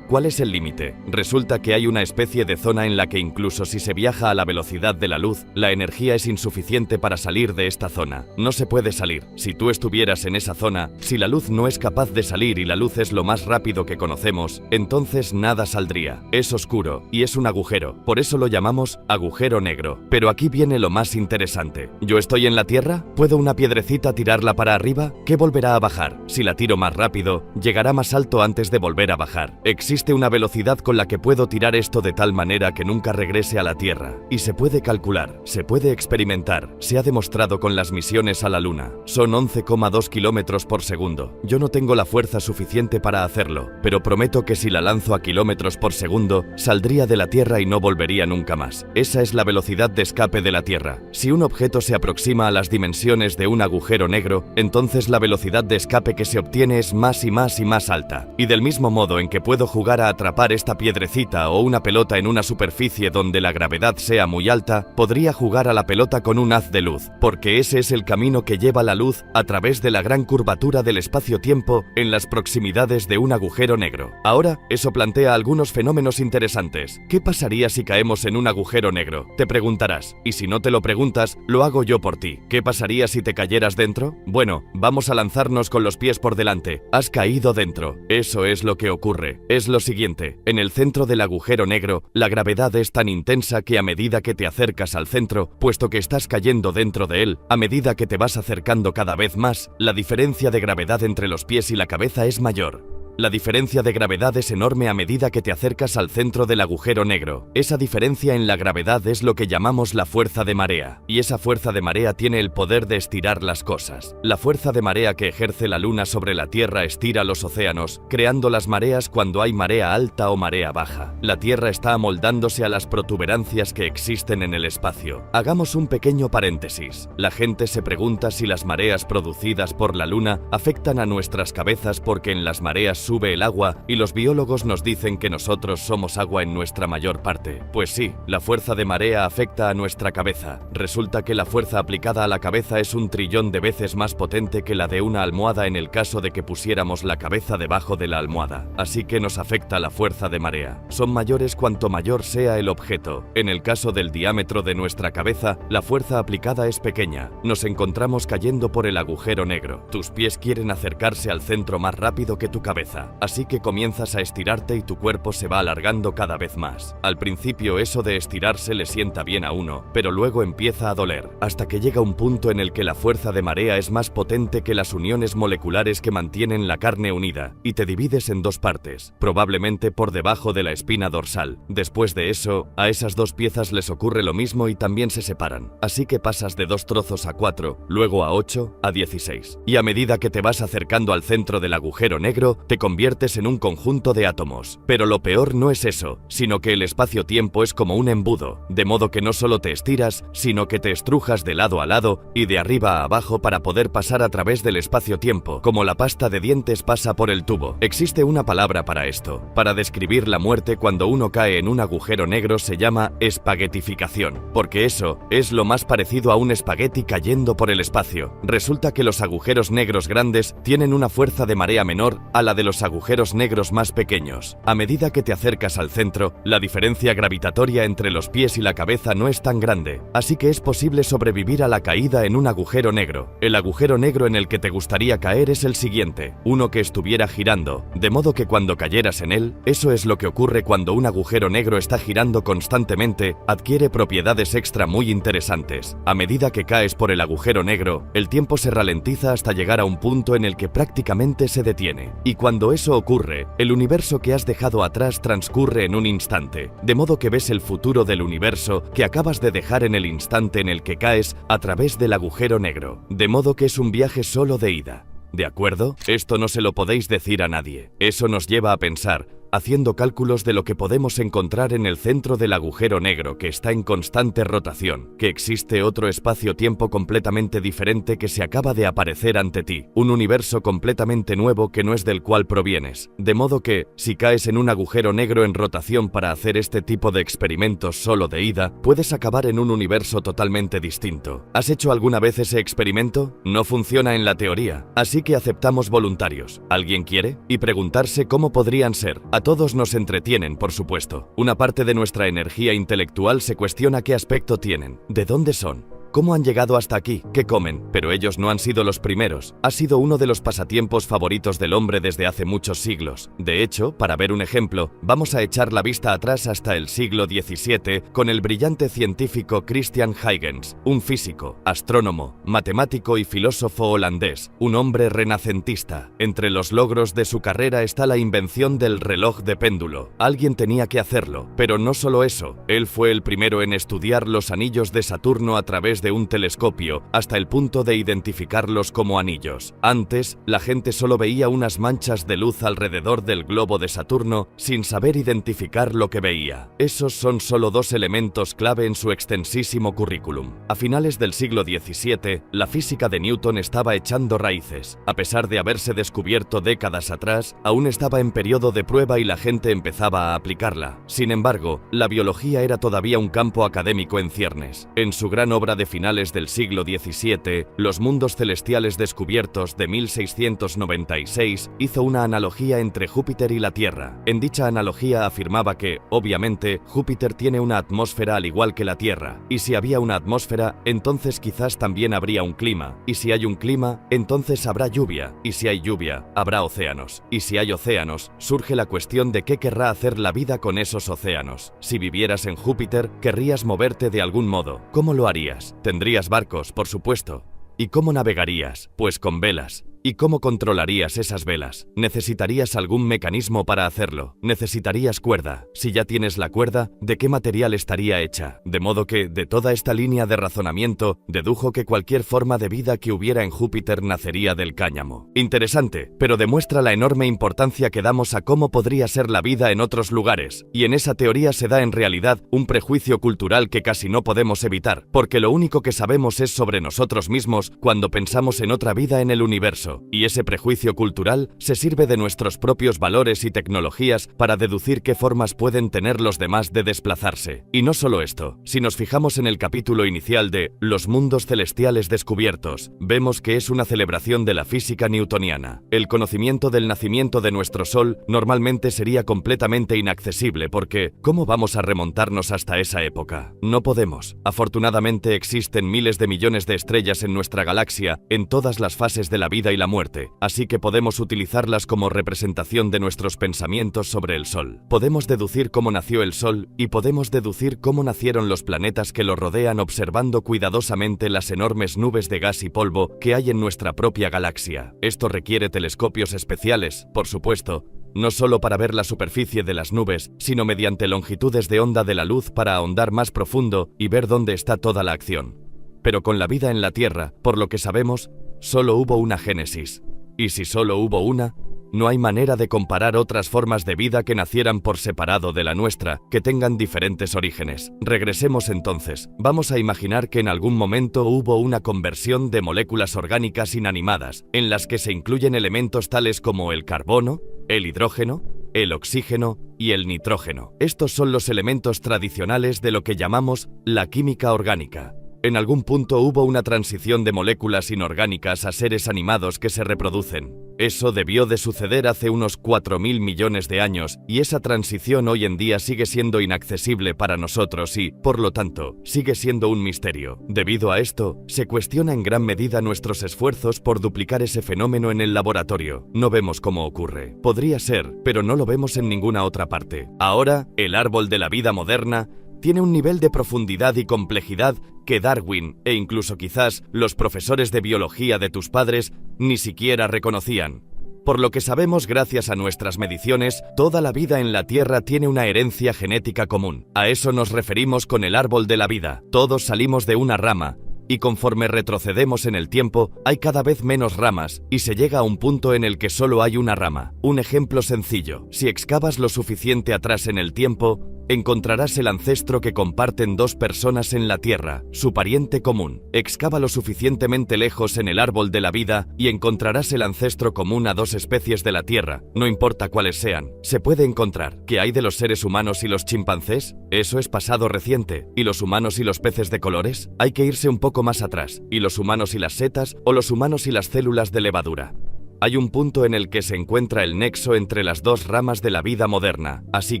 ¿Cuál es el límite? Resulta que hay una especie de zona en la que incluso si se viaja a la velocidad de la luz, la energía es insuficiente para salir de esta zona. No se puede salir. Si tú estuvieras en esa zona, si la luz no es capaz de salir y la luz es es lo más rápido que conocemos, entonces nada saldría. Es oscuro y es un agujero, por eso lo llamamos agujero negro. Pero aquí viene lo más interesante. ¿Yo estoy en la Tierra? ¿Puedo una piedrecita tirarla para arriba? ¿Qué volverá a bajar? Si la tiro más rápido, llegará más alto antes de volver a bajar. Existe una velocidad con la que puedo tirar esto de tal manera que nunca regrese a la Tierra. Y se puede calcular, se puede experimentar, se ha demostrado con las misiones a la Luna. Son 11,2 kilómetros por segundo. Yo no tengo la fuerza suficiente para hacerlo, pero prometo que si la lanzo a kilómetros por segundo, saldría de la Tierra y no volvería nunca más. Esa es la velocidad de escape de la Tierra. Si un objeto se aproxima a las dimensiones de un agujero negro, entonces la velocidad de escape que se obtiene es más y más y más alta. Y del mismo modo en que puedo jugar a atrapar esta piedrecita o una pelota en una superficie donde la gravedad sea muy alta, podría jugar a la pelota con un haz de luz, porque ese es el camino que lleva la luz a través de la gran curvatura del espacio-tiempo en las proximidades de un agujero negro. Ahora, eso plantea algunos fenómenos interesantes. ¿Qué pasaría si caemos en un agujero negro? Te preguntarás, y si no te lo preguntas, lo hago yo por ti. ¿Qué pasaría si te cayeras dentro? Bueno, vamos a lanzarnos con los pies por delante. Has caído dentro. Eso es lo que ocurre. Es lo siguiente. En el centro del agujero negro, la gravedad es tan intensa que a medida que te acercas al centro, puesto que estás cayendo dentro de él, a medida que te vas acercando cada vez más, la diferencia de gravedad entre los pies y la cabeza es mayor. La diferencia de gravedad es enorme a medida que te acercas al centro del agujero negro. Esa diferencia en la gravedad es lo que llamamos la fuerza de marea. Y esa fuerza de marea tiene el poder de estirar las cosas. La fuerza de marea que ejerce la Luna sobre la Tierra estira los océanos, creando las mareas cuando hay marea alta o marea baja. La Tierra está amoldándose a las protuberancias que existen en el espacio. Hagamos un pequeño paréntesis. La gente se pregunta si las mareas producidas por la Luna afectan a nuestras cabezas porque en las mareas sube el agua y los biólogos nos dicen que nosotros somos agua en nuestra mayor parte. Pues sí, la fuerza de marea afecta a nuestra cabeza. Resulta que la fuerza aplicada a la cabeza es 1 trillón de veces más potente que la de una almohada en el caso de que pusiéramos la cabeza debajo de la almohada. Así que nos afecta la fuerza de marea. Son mayores cuanto mayor sea el objeto. En el caso del diámetro de nuestra cabeza, la fuerza aplicada es pequeña. Nos encontramos cayendo por el agujero negro. Tus pies quieren acercarse al centro más rápido que tu cabeza. Así que comienzas a estirarte y tu cuerpo se va alargando cada vez más. Al principio eso de estirarse le sienta bien a uno, pero luego empieza a doler, hasta que llega un punto en el que la fuerza de marea es más potente que las uniones moleculares que mantienen la carne unida, y te divides en 2 partes, probablemente por debajo de la espina dorsal. Después de eso, a esas 2 piezas les ocurre lo mismo y también se separan. Así que pasas de 2 trozos a 4, luego a 8, a 16. Y a medida que te vas acercando al centro del agujero negro, te conviertes en un conjunto de átomos. Pero lo peor no es eso, sino que el espacio-tiempo es como un embudo, de modo que no solo te estiras, sino que te estrujas de lado a lado y de arriba a abajo para poder pasar a través del espacio-tiempo, como la pasta de dientes pasa por el tubo. Existe una palabra para esto. Para describir la muerte cuando uno cae en un agujero negro se llama espaguetificación, porque eso es lo más parecido a un espagueti cayendo por el espacio. Resulta que los agujeros negros grandes tienen una fuerza de marea menor a la de los agujeros negros más pequeños. A medida que te acercas al centro, la diferencia gravitatoria entre los pies y la cabeza no es tan grande, así que es posible sobrevivir a la caída en un agujero negro. El agujero negro en el que te gustaría caer es el siguiente, uno que estuviera girando, de modo que cuando cayeras en él, eso es lo que ocurre cuando un agujero negro está girando constantemente, adquiere propiedades extra muy interesantes. A medida que caes por el agujero negro, el tiempo se ralentiza hasta llegar a un punto en el que prácticamente se detiene. Y cuando eso ocurre, el universo que has dejado atrás transcurre en un instante, de modo que ves el futuro del universo que acabas de dejar en el instante en el que caes a través del agujero negro, de modo que es un viaje solo de ida. ¿De acuerdo? Esto no se lo podéis decir a nadie. Eso nos lleva a pensar, haciendo cálculos de lo que podemos encontrar en el centro del agujero negro que está en constante rotación, que existe otro espacio-tiempo completamente diferente que se acaba de aparecer ante ti, un universo completamente nuevo que no es del cual provienes, de modo que, si caes en un agujero negro en rotación para hacer este tipo de experimentos solo de ida, puedes acabar en un universo totalmente distinto. ¿Has hecho alguna vez ese experimento? No funciona en la teoría, así que aceptamos voluntarios. ¿Alguien quiere? Y preguntarse cómo podrían ser. A todos nos entretienen, por supuesto. Una parte de nuestra energía intelectual se cuestiona qué aspecto tienen, de dónde son, ¿Cómo han llegado hasta aquí? ¿Qué comen? Pero ellos no han sido los primeros. Ha sido uno de los pasatiempos favoritos del hombre desde hace muchos siglos. De hecho, para ver un ejemplo, vamos a echar la vista atrás hasta el siglo XVII con el brillante científico Christian Huygens, un físico, astrónomo, matemático y filósofo holandés, un hombre renacentista. Entre los logros de su carrera está la invención del reloj de péndulo. Alguien tenía que hacerlo, pero no solo eso, él fue el primero en estudiar los anillos de Saturno a través de un telescopio, hasta el punto de identificarlos como anillos. Antes, la gente solo veía unas manchas de luz alrededor del globo de Saturno sin saber identificar lo que veía. Esos son solo dos elementos clave en su extensísimo currículum. A finales del siglo XVII, la física de Newton estaba echando raíces. A pesar de haberse descubierto décadas atrás, aún estaba en periodo de prueba y la gente empezaba a aplicarla. Sin embargo, la biología era todavía un campo académico en ciernes. En su gran obra de finales del siglo XVII, Los mundos celestiales descubiertos de 1696, hizo una analogía entre Júpiter y la Tierra. En dicha analogía afirmaba que, obviamente, Júpiter tiene una atmósfera al igual que la Tierra, y si había una atmósfera, entonces quizás también habría un clima, y si hay un clima, entonces habrá lluvia, y si hay lluvia, habrá océanos, y si hay océanos, surge la cuestión de qué querrá hacer la vida con esos océanos. Si vivieras en Júpiter, querrías moverte de algún modo. ¿Cómo lo harías? Tendrías barcos, por supuesto. ¿Y cómo navegarías? Pues con velas. ¿Y cómo controlarías esas velas? Necesitarías algún mecanismo para hacerlo. Necesitarías cuerda. Si ya tienes la cuerda, ¿de qué material estaría hecha? De modo que, de toda esta línea de razonamiento, dedujo que cualquier forma de vida que hubiera en Júpiter nacería del cáñamo. Interesante, pero demuestra la enorme importancia que damos a cómo podría ser la vida en otros lugares. Y en esa teoría se da en realidad un prejuicio cultural que casi no podemos evitar, porque lo único que sabemos es sobre nosotros mismos cuando pensamos en otra vida en el universo. Y ese prejuicio cultural se sirve de nuestros propios valores y tecnologías para deducir qué formas pueden tener los demás de desplazarse. Y no solo esto, si nos fijamos en el capítulo inicial de Los mundos celestiales descubiertos, vemos que es una celebración de la física newtoniana. El conocimiento del nacimiento de nuestro Sol normalmente sería completamente inaccesible porque, ¿cómo vamos a remontarnos hasta esa época? No podemos. Afortunadamente existen miles de millones de estrellas en nuestra galaxia, en todas las fases de la vida y la muerte, así que podemos utilizarlas como representación de nuestros pensamientos sobre el Sol. Podemos deducir cómo nació el Sol y podemos deducir cómo nacieron los planetas que lo rodean observando cuidadosamente las enormes nubes de gas y polvo que hay en nuestra propia galaxia. Esto requiere telescopios especiales, por supuesto, no solo para ver la superficie de las nubes, sino mediante longitudes de onda de la luz para ahondar más profundo y ver dónde está toda la acción. Pero con la vida en la Tierra, por lo que sabemos, solo hubo una génesis. Y si solo hubo una, no hay manera de comparar otras formas de vida que nacieran por separado de la nuestra, que tengan diferentes orígenes. Regresemos entonces. Vamos a imaginar que en algún momento hubo una conversión de moléculas orgánicas inanimadas, en las que se incluyen elementos tales como el carbono, el hidrógeno, el oxígeno y el nitrógeno. Estos son los elementos tradicionales de lo que llamamos la química orgánica. En algún punto hubo una transición de moléculas inorgánicas a seres animados que se reproducen. Eso debió de suceder hace unos 4.000 millones de años, y esa transición hoy en día sigue siendo inaccesible para nosotros y, por lo tanto, sigue siendo un misterio. Debido a esto, se cuestiona en gran medida nuestros esfuerzos por duplicar ese fenómeno en el laboratorio. No vemos cómo ocurre. Podría ser, pero no lo vemos en ninguna otra parte. Ahora, el árbol de la vida moderna tiene un nivel de profundidad y complejidad que Darwin, e incluso quizás los profesores de biología de tus padres, ni siquiera reconocían. Por lo que sabemos gracias a nuestras mediciones, toda la vida en la Tierra tiene una herencia genética común. A eso nos referimos con el árbol de la vida. Todos salimos de una rama, y conforme retrocedemos en el tiempo, hay cada vez menos ramas, y se llega a un punto en el que solo hay una rama. Un ejemplo sencillo: si excavas lo suficiente atrás en el tiempo, encontrarás el ancestro que comparten dos personas en la Tierra, su pariente común. Excava lo suficientemente lejos en el árbol de la vida y encontrarás el ancestro común a dos especies de la Tierra, no importa cuáles sean. Se puede encontrar. ¿Qué hay de los seres humanos y los chimpancés? Eso es pasado reciente. ¿Y los humanos y los peces de colores? Hay que irse un poco más atrás. ¿Y los humanos y las setas? ¿O los humanos y las células de levadura? Hay un punto en el que se encuentra el nexo entre las dos ramas de la vida moderna, así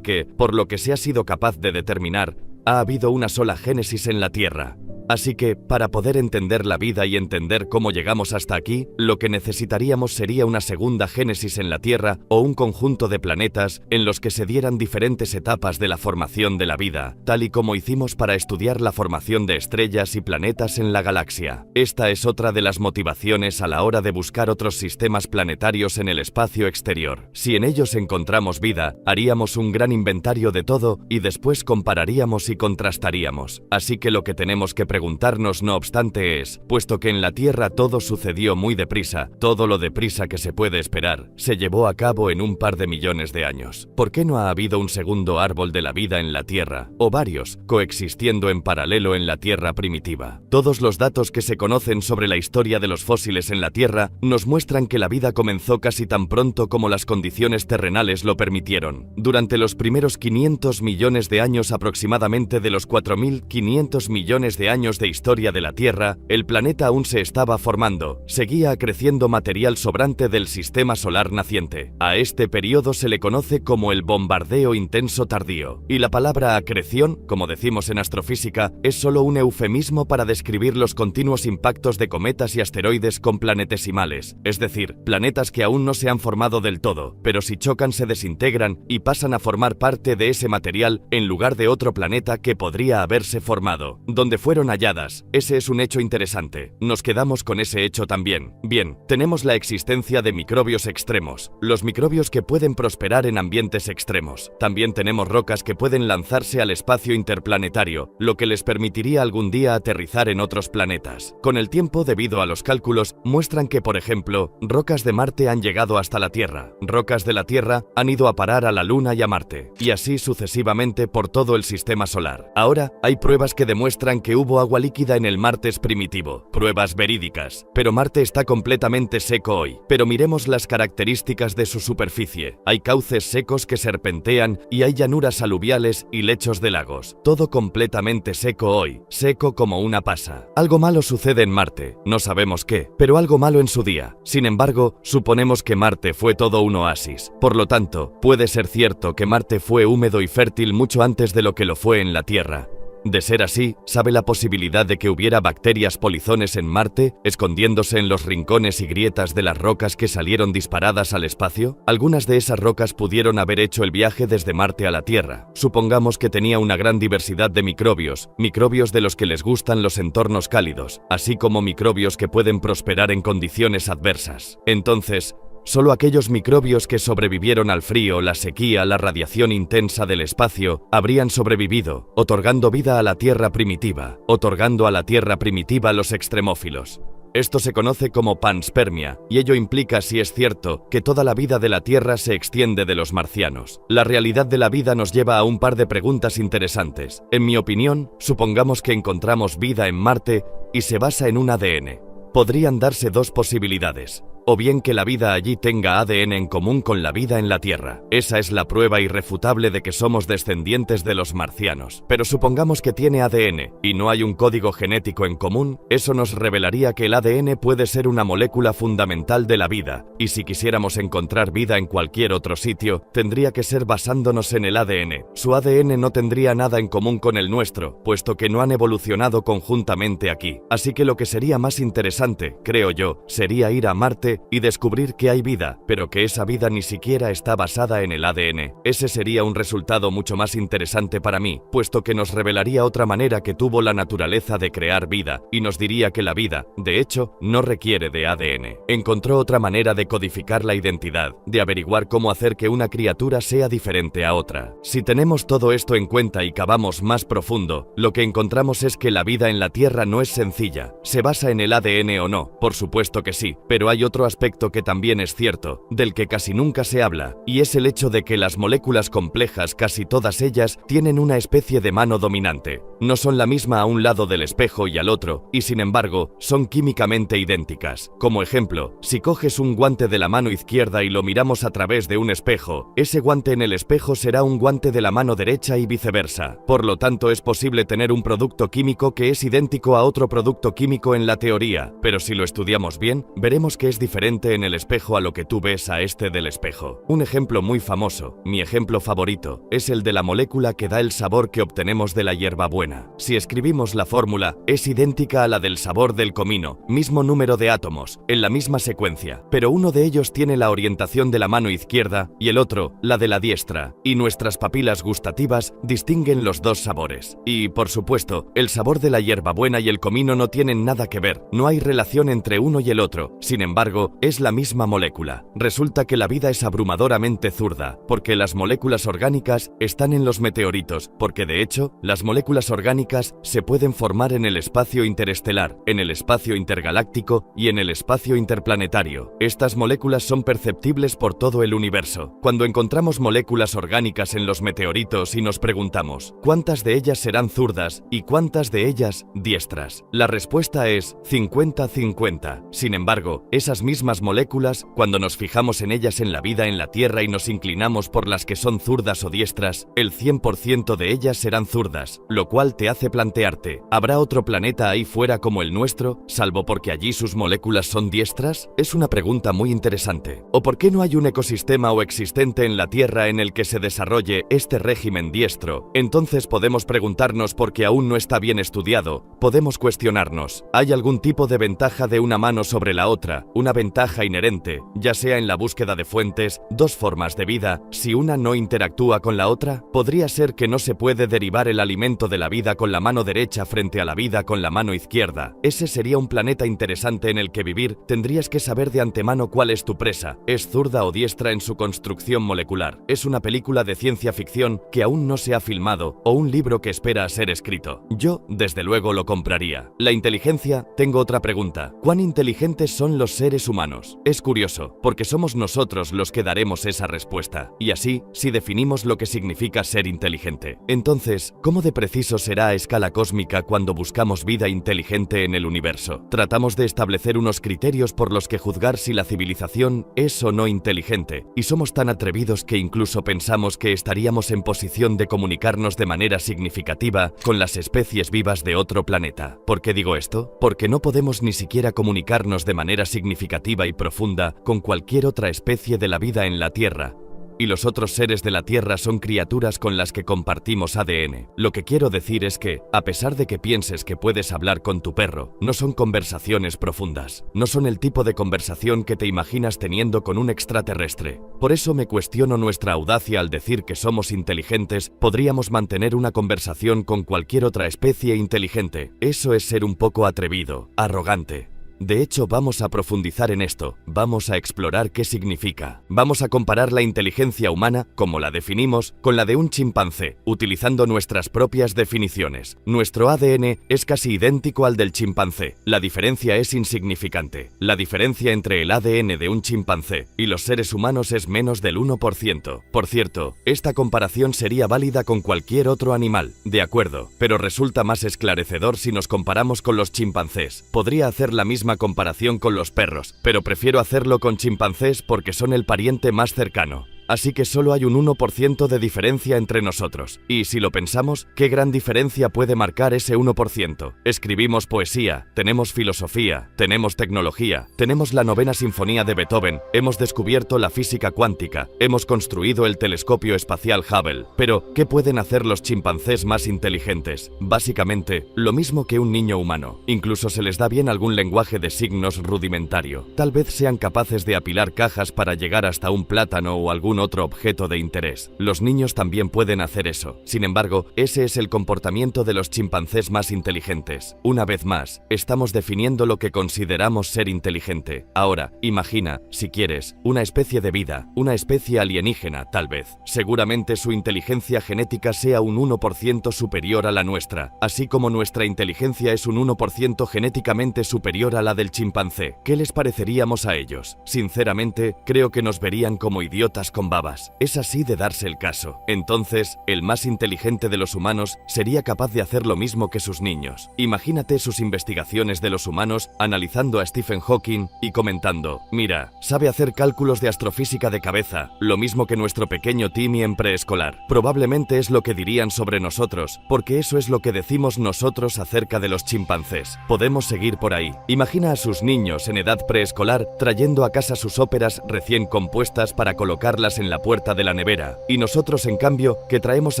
que, por lo que se ha sido capaz de determinar, ha habido una sola génesis en la Tierra. Así que, para poder entender la vida y entender cómo llegamos hasta aquí, lo que necesitaríamos sería una segunda génesis en la Tierra o un conjunto de planetas en los que se dieran diferentes etapas de la formación de la vida, tal y como hicimos para estudiar la formación de estrellas y planetas en la galaxia. Esta es otra de las motivaciones a la hora de buscar otros sistemas planetarios en el espacio exterior. Si en ellos encontramos vida, haríamos un gran inventario de todo y después compararíamos y contrastaríamos. Así que lo que tenemos que preguntarnos, no obstante, es, puesto que en la Tierra todo sucedió muy deprisa, todo lo deprisa que se puede esperar, se llevó a cabo en un par de millones de años. ¿Por qué no ha habido un segundo árbol de la vida en la Tierra, o varios, coexistiendo en paralelo en la Tierra primitiva? Todos los datos que se conocen sobre la historia de los fósiles en la Tierra nos muestran que la vida comenzó casi tan pronto como las condiciones terrenales lo permitieron. Durante los primeros 500 millones de años aproximadamente de los 4.500 millones de años de historia de la Tierra, el planeta aún se estaba formando, seguía acreciendo material sobrante del sistema solar naciente. A este periodo se le conoce como el bombardeo intenso tardío, y la palabra acreción, como decimos en astrofísica, es solo un eufemismo para describir los continuos impactos de cometas y asteroides con planetesimales, es decir, planetas que aún no se han formado del todo, pero si chocan se desintegran y pasan a formar parte de ese material en lugar de otro planeta que podría haberse formado, donde fueron halladas. Ese es un hecho interesante. Nos quedamos con ese hecho también. Bien, tenemos la existencia de microbios extremos, los microbios que pueden prosperar en ambientes extremos. También tenemos rocas que pueden lanzarse al espacio interplanetario, lo que les permitiría algún día aterrizar en otros planetas. Con el tiempo, debido a los cálculos, muestran que, por ejemplo, rocas de Marte han llegado hasta la Tierra, rocas de la Tierra han ido a parar a la Luna y a Marte, y así sucesivamente por todo el sistema solar. Ahora, hay pruebas que demuestran que hubo agua líquida en el Marte primitivo, pruebas verídicas. Pero Marte está completamente seco hoy. Pero miremos las características de su superficie. Hay cauces secos que serpentean y hay llanuras aluviales y lechos de lagos. Todo completamente seco hoy, seco como una pasa. Algo malo sucede en Marte, no sabemos qué, pero algo malo en su día. Sin embargo, suponemos que Marte fue todo un oasis. Por lo tanto, puede ser cierto que Marte fue húmedo y fértil mucho antes de lo que lo fue en la Tierra. De ser así, ¿sabe la posibilidad de que hubiera bacterias polizones en Marte, escondiéndose en los rincones y grietas de las rocas que salieron disparadas al espacio? Algunas de esas rocas pudieron haber hecho el viaje desde Marte a la Tierra. Supongamos que tenía una gran diversidad de microbios, microbios de los que les gustan los entornos cálidos, así como microbios que pueden prosperar en condiciones adversas. Entonces, solo aquellos microbios que sobrevivieron al frío, la sequía, la radiación intensa del espacio, habrían sobrevivido, otorgando vida a la Tierra primitiva, otorgando a la Tierra primitiva los extremófilos. Esto se conoce como panspermia, y ello implica, si es cierto, que toda la vida de la Tierra se extiende de los marcianos. La realidad de la vida nos lleva a un par de preguntas interesantes. En mi opinión, supongamos que encontramos vida en Marte y se basa en un ADN. Podrían darse dos posibilidades. O bien que la vida allí tenga ADN en común con la vida en la Tierra. Esa es la prueba irrefutable de que somos descendientes de los marcianos. Pero supongamos que tiene ADN y no hay un código genético en común, eso nos revelaría que el ADN puede ser una molécula fundamental de la vida, y si quisiéramos encontrar vida en cualquier otro sitio, tendría que ser basándonos en el ADN. Su ADN no tendría nada en común con el nuestro, puesto que no han evolucionado conjuntamente aquí. Así que lo que sería más interesante, creo yo, sería ir a Marte y descubrir que hay vida, pero que esa vida ni siquiera está basada en el ADN. Ese sería un resultado mucho más interesante para mí, puesto que nos revelaría otra manera que tuvo la naturaleza de crear vida, y nos diría que la vida, de hecho, no requiere de ADN. Encontró otra manera de codificar la identidad, de averiguar cómo hacer que una criatura sea diferente a otra. Si tenemos todo esto en cuenta y cavamos más profundo, lo que encontramos es que la vida en la Tierra no es sencilla. ¿Se basa en el ADN o no? Por supuesto que sí, pero hay otro aspecto que también es cierto, del que casi nunca se habla, y es el hecho de que las moléculas complejas, casi todas ellas, tienen una especie de mano dominante. No son la misma a un lado del espejo y al otro, y sin embargo, son químicamente idénticas. Como ejemplo, si coges un guante de la mano izquierda y lo miramos a través de un espejo, ese guante en el espejo será un guante de la mano derecha y viceversa. Por lo tanto, es posible tener un producto químico que es idéntico a otro producto químico en la teoría, pero si lo estudiamos bien, veremos que es diferente diferente en el espejo a lo que tú ves a este del espejo. Un ejemplo muy famoso, mi ejemplo favorito, es el de la molécula que da el sabor que obtenemos de la hierbabuena. Si escribimos la fórmula, es idéntica a la del sabor del comino, mismo número de átomos, en la misma secuencia, pero uno de ellos tiene la orientación de la mano izquierda y el otro, la de la diestra, y nuestras papilas gustativas distinguen los dos sabores. Y, por supuesto, el sabor de la hierbabuena y el comino no tienen nada que ver, no hay relación entre uno y el otro, sin embargo, es la misma molécula. Resulta que la vida es abrumadoramente zurda, porque las moléculas orgánicas están en los meteoritos, porque de hecho, las moléculas orgánicas se pueden formar en el espacio interestelar, en el espacio intergaláctico y en el espacio interplanetario. Estas moléculas son perceptibles por todo el universo. Cuando encontramos moléculas orgánicas en los meteoritos y nos preguntamos, ¿cuántas de ellas serán zurdas y cuántas de ellas diestras? La respuesta es 50-50. Sin embargo, esas mismas moléculas, cuando nos fijamos en ellas en la vida en la Tierra y nos inclinamos por las que son zurdas o diestras, el 100% de ellas serán zurdas, lo cual te hace plantearte, ¿habrá otro planeta ahí fuera como el nuestro, salvo porque allí sus moléculas son diestras? Es una pregunta muy interesante. ¿O por qué no hay un ecosistema o existente en la Tierra en el que se desarrolle este régimen diestro? Entonces podemos preguntarnos por qué aún no está bien estudiado. Podemos cuestionarnos, ¿hay algún tipo de ventaja de una mano sobre la otra? Una ventaja inherente, ya sea en la búsqueda de fuentes, dos formas de vida, si una no interactúa con la otra. ¿Podría ser que no se puede derivar el alimento de la vida con la mano derecha frente a la vida con la mano izquierda? Ese sería un planeta interesante en el que vivir. Tendrías que saber de antemano cuál es tu presa, es zurda o diestra en su construcción molecular. Es una película de ciencia ficción que aún no se ha filmado o un libro que espera a ser escrito. Yo, desde luego, lo compraría. La inteligencia, tengo otra pregunta. ¿Cuán inteligentes son los seres humanos? Es curioso, porque somos nosotros los que daremos esa respuesta. Y así, si definimos lo que significa ser inteligente. Entonces, ¿cómo de preciso será a escala cósmica cuando buscamos vida inteligente en el universo? Tratamos de establecer unos criterios por los que juzgar si la civilización es o no inteligente, y somos tan atrevidos que incluso pensamos que estaríamos en posición de comunicarnos de manera significativa con las especies vivas de otro planeta. ¿Por qué digo esto? Porque no podemos ni siquiera comunicarnos de manera significativa y profunda con cualquier otra especie de la vida en la Tierra. Y los otros seres de la Tierra son criaturas con las que compartimos ADN. Lo que quiero decir es que, a pesar de que pienses que puedes hablar con tu perro, no son conversaciones profundas. No son el tipo de conversación que te imaginas teniendo con un extraterrestre. Por eso me cuestiono nuestra audacia al decir que somos inteligentes. Podríamos mantener una conversación con cualquier otra especie inteligente. Eso es ser un poco atrevido, arrogante. De hecho, vamos a profundizar en esto, vamos a explorar qué significa. Vamos a comparar la inteligencia humana, como la definimos, con la de un chimpancé, utilizando nuestras propias definiciones. Nuestro ADN es casi idéntico al del chimpancé. La diferencia es insignificante. La diferencia entre el ADN de un chimpancé y los seres humanos es menos del 1%. Por cierto, esta comparación sería válida con cualquier otro animal, de acuerdo, pero resulta más esclarecedor si nos comparamos con los chimpancés. Podría hacer la misma comparación con los perros, pero prefiero hacerlo con chimpancés porque son el pariente más cercano. Así que solo hay un 1% de diferencia entre nosotros. Y si lo pensamos, ¿qué gran diferencia puede marcar ese 1%? Escribimos poesía, tenemos filosofía, tenemos tecnología, tenemos la 9ª sinfonía de Beethoven, hemos descubierto la física cuántica, hemos construido el telescopio espacial Hubble. Pero, ¿qué pueden hacer los chimpancés más inteligentes? Básicamente, lo mismo que un niño humano. Incluso se les da bien algún lenguaje de signos rudimentario. Tal vez sean capaces de apilar cajas para llegar hasta un plátano o algún otro objeto de interés. Los niños también pueden hacer eso. Sin embargo, ese es el comportamiento de los chimpancés más inteligentes. Una vez más, estamos definiendo lo que consideramos ser inteligente. Ahora, imagina, si quieres, una especie de vida, una especie alienígena, tal vez. Seguramente su inteligencia genética sea un 1% superior a la nuestra, así como nuestra inteligencia es un 1% genéticamente superior a la del chimpancé. ¿Qué les pareceríamos a ellos? Sinceramente, creo que nos verían como idiotas como con babas. Es así de darse el caso. Entonces, el más inteligente de los humanos sería capaz de hacer lo mismo que sus niños. Imagínate sus investigaciones de los humanos analizando a Stephen Hawking y comentando: mira, sabe hacer cálculos de astrofísica de cabeza, lo mismo que nuestro pequeño Timmy en preescolar. Probablemente es lo que dirían sobre nosotros, porque eso es lo que decimos nosotros acerca de los chimpancés. Podemos seguir por ahí. Imagina a sus niños en edad preescolar trayendo a casa sus óperas recién compuestas para colocarlas en la puerta de la nevera, y nosotros en cambio que traemos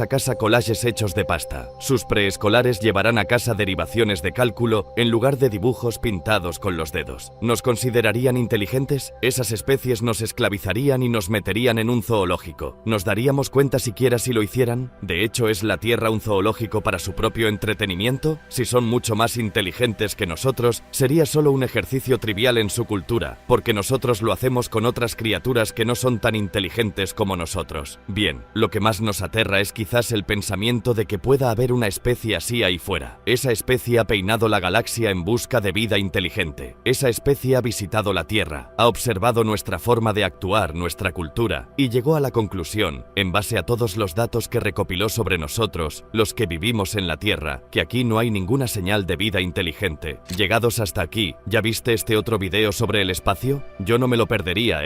a casa collages hechos de pasta. Sus preescolares llevarán a casa derivaciones de cálculo en lugar de dibujos pintados con los dedos. ¿Nos considerarían inteligentes? Esas especies nos esclavizarían y nos meterían en un zoológico. ¿Nos daríamos cuenta siquiera si lo hicieran? De hecho, ¿es la Tierra un zoológico para su propio entretenimiento? Si son mucho más inteligentes que nosotros, sería solo un ejercicio trivial en su cultura, porque nosotros lo hacemos con otras criaturas que no son tan inteligentes como nosotros. Bien, lo que más nos aterra es quizás el pensamiento de que pueda haber una especie así ahí fuera. Esa especie ha peinado la galaxia en busca de vida inteligente. Esa especie ha visitado la Tierra, ha observado nuestra forma de actuar, nuestra cultura, y llegó a la conclusión, en base a todos los datos que recopiló sobre nosotros, los que vivimos en la Tierra, que aquí no hay ninguna señal de vida inteligente. Llegados hasta aquí, ¿ya viste este otro video sobre el espacio? Yo no me lo perdería,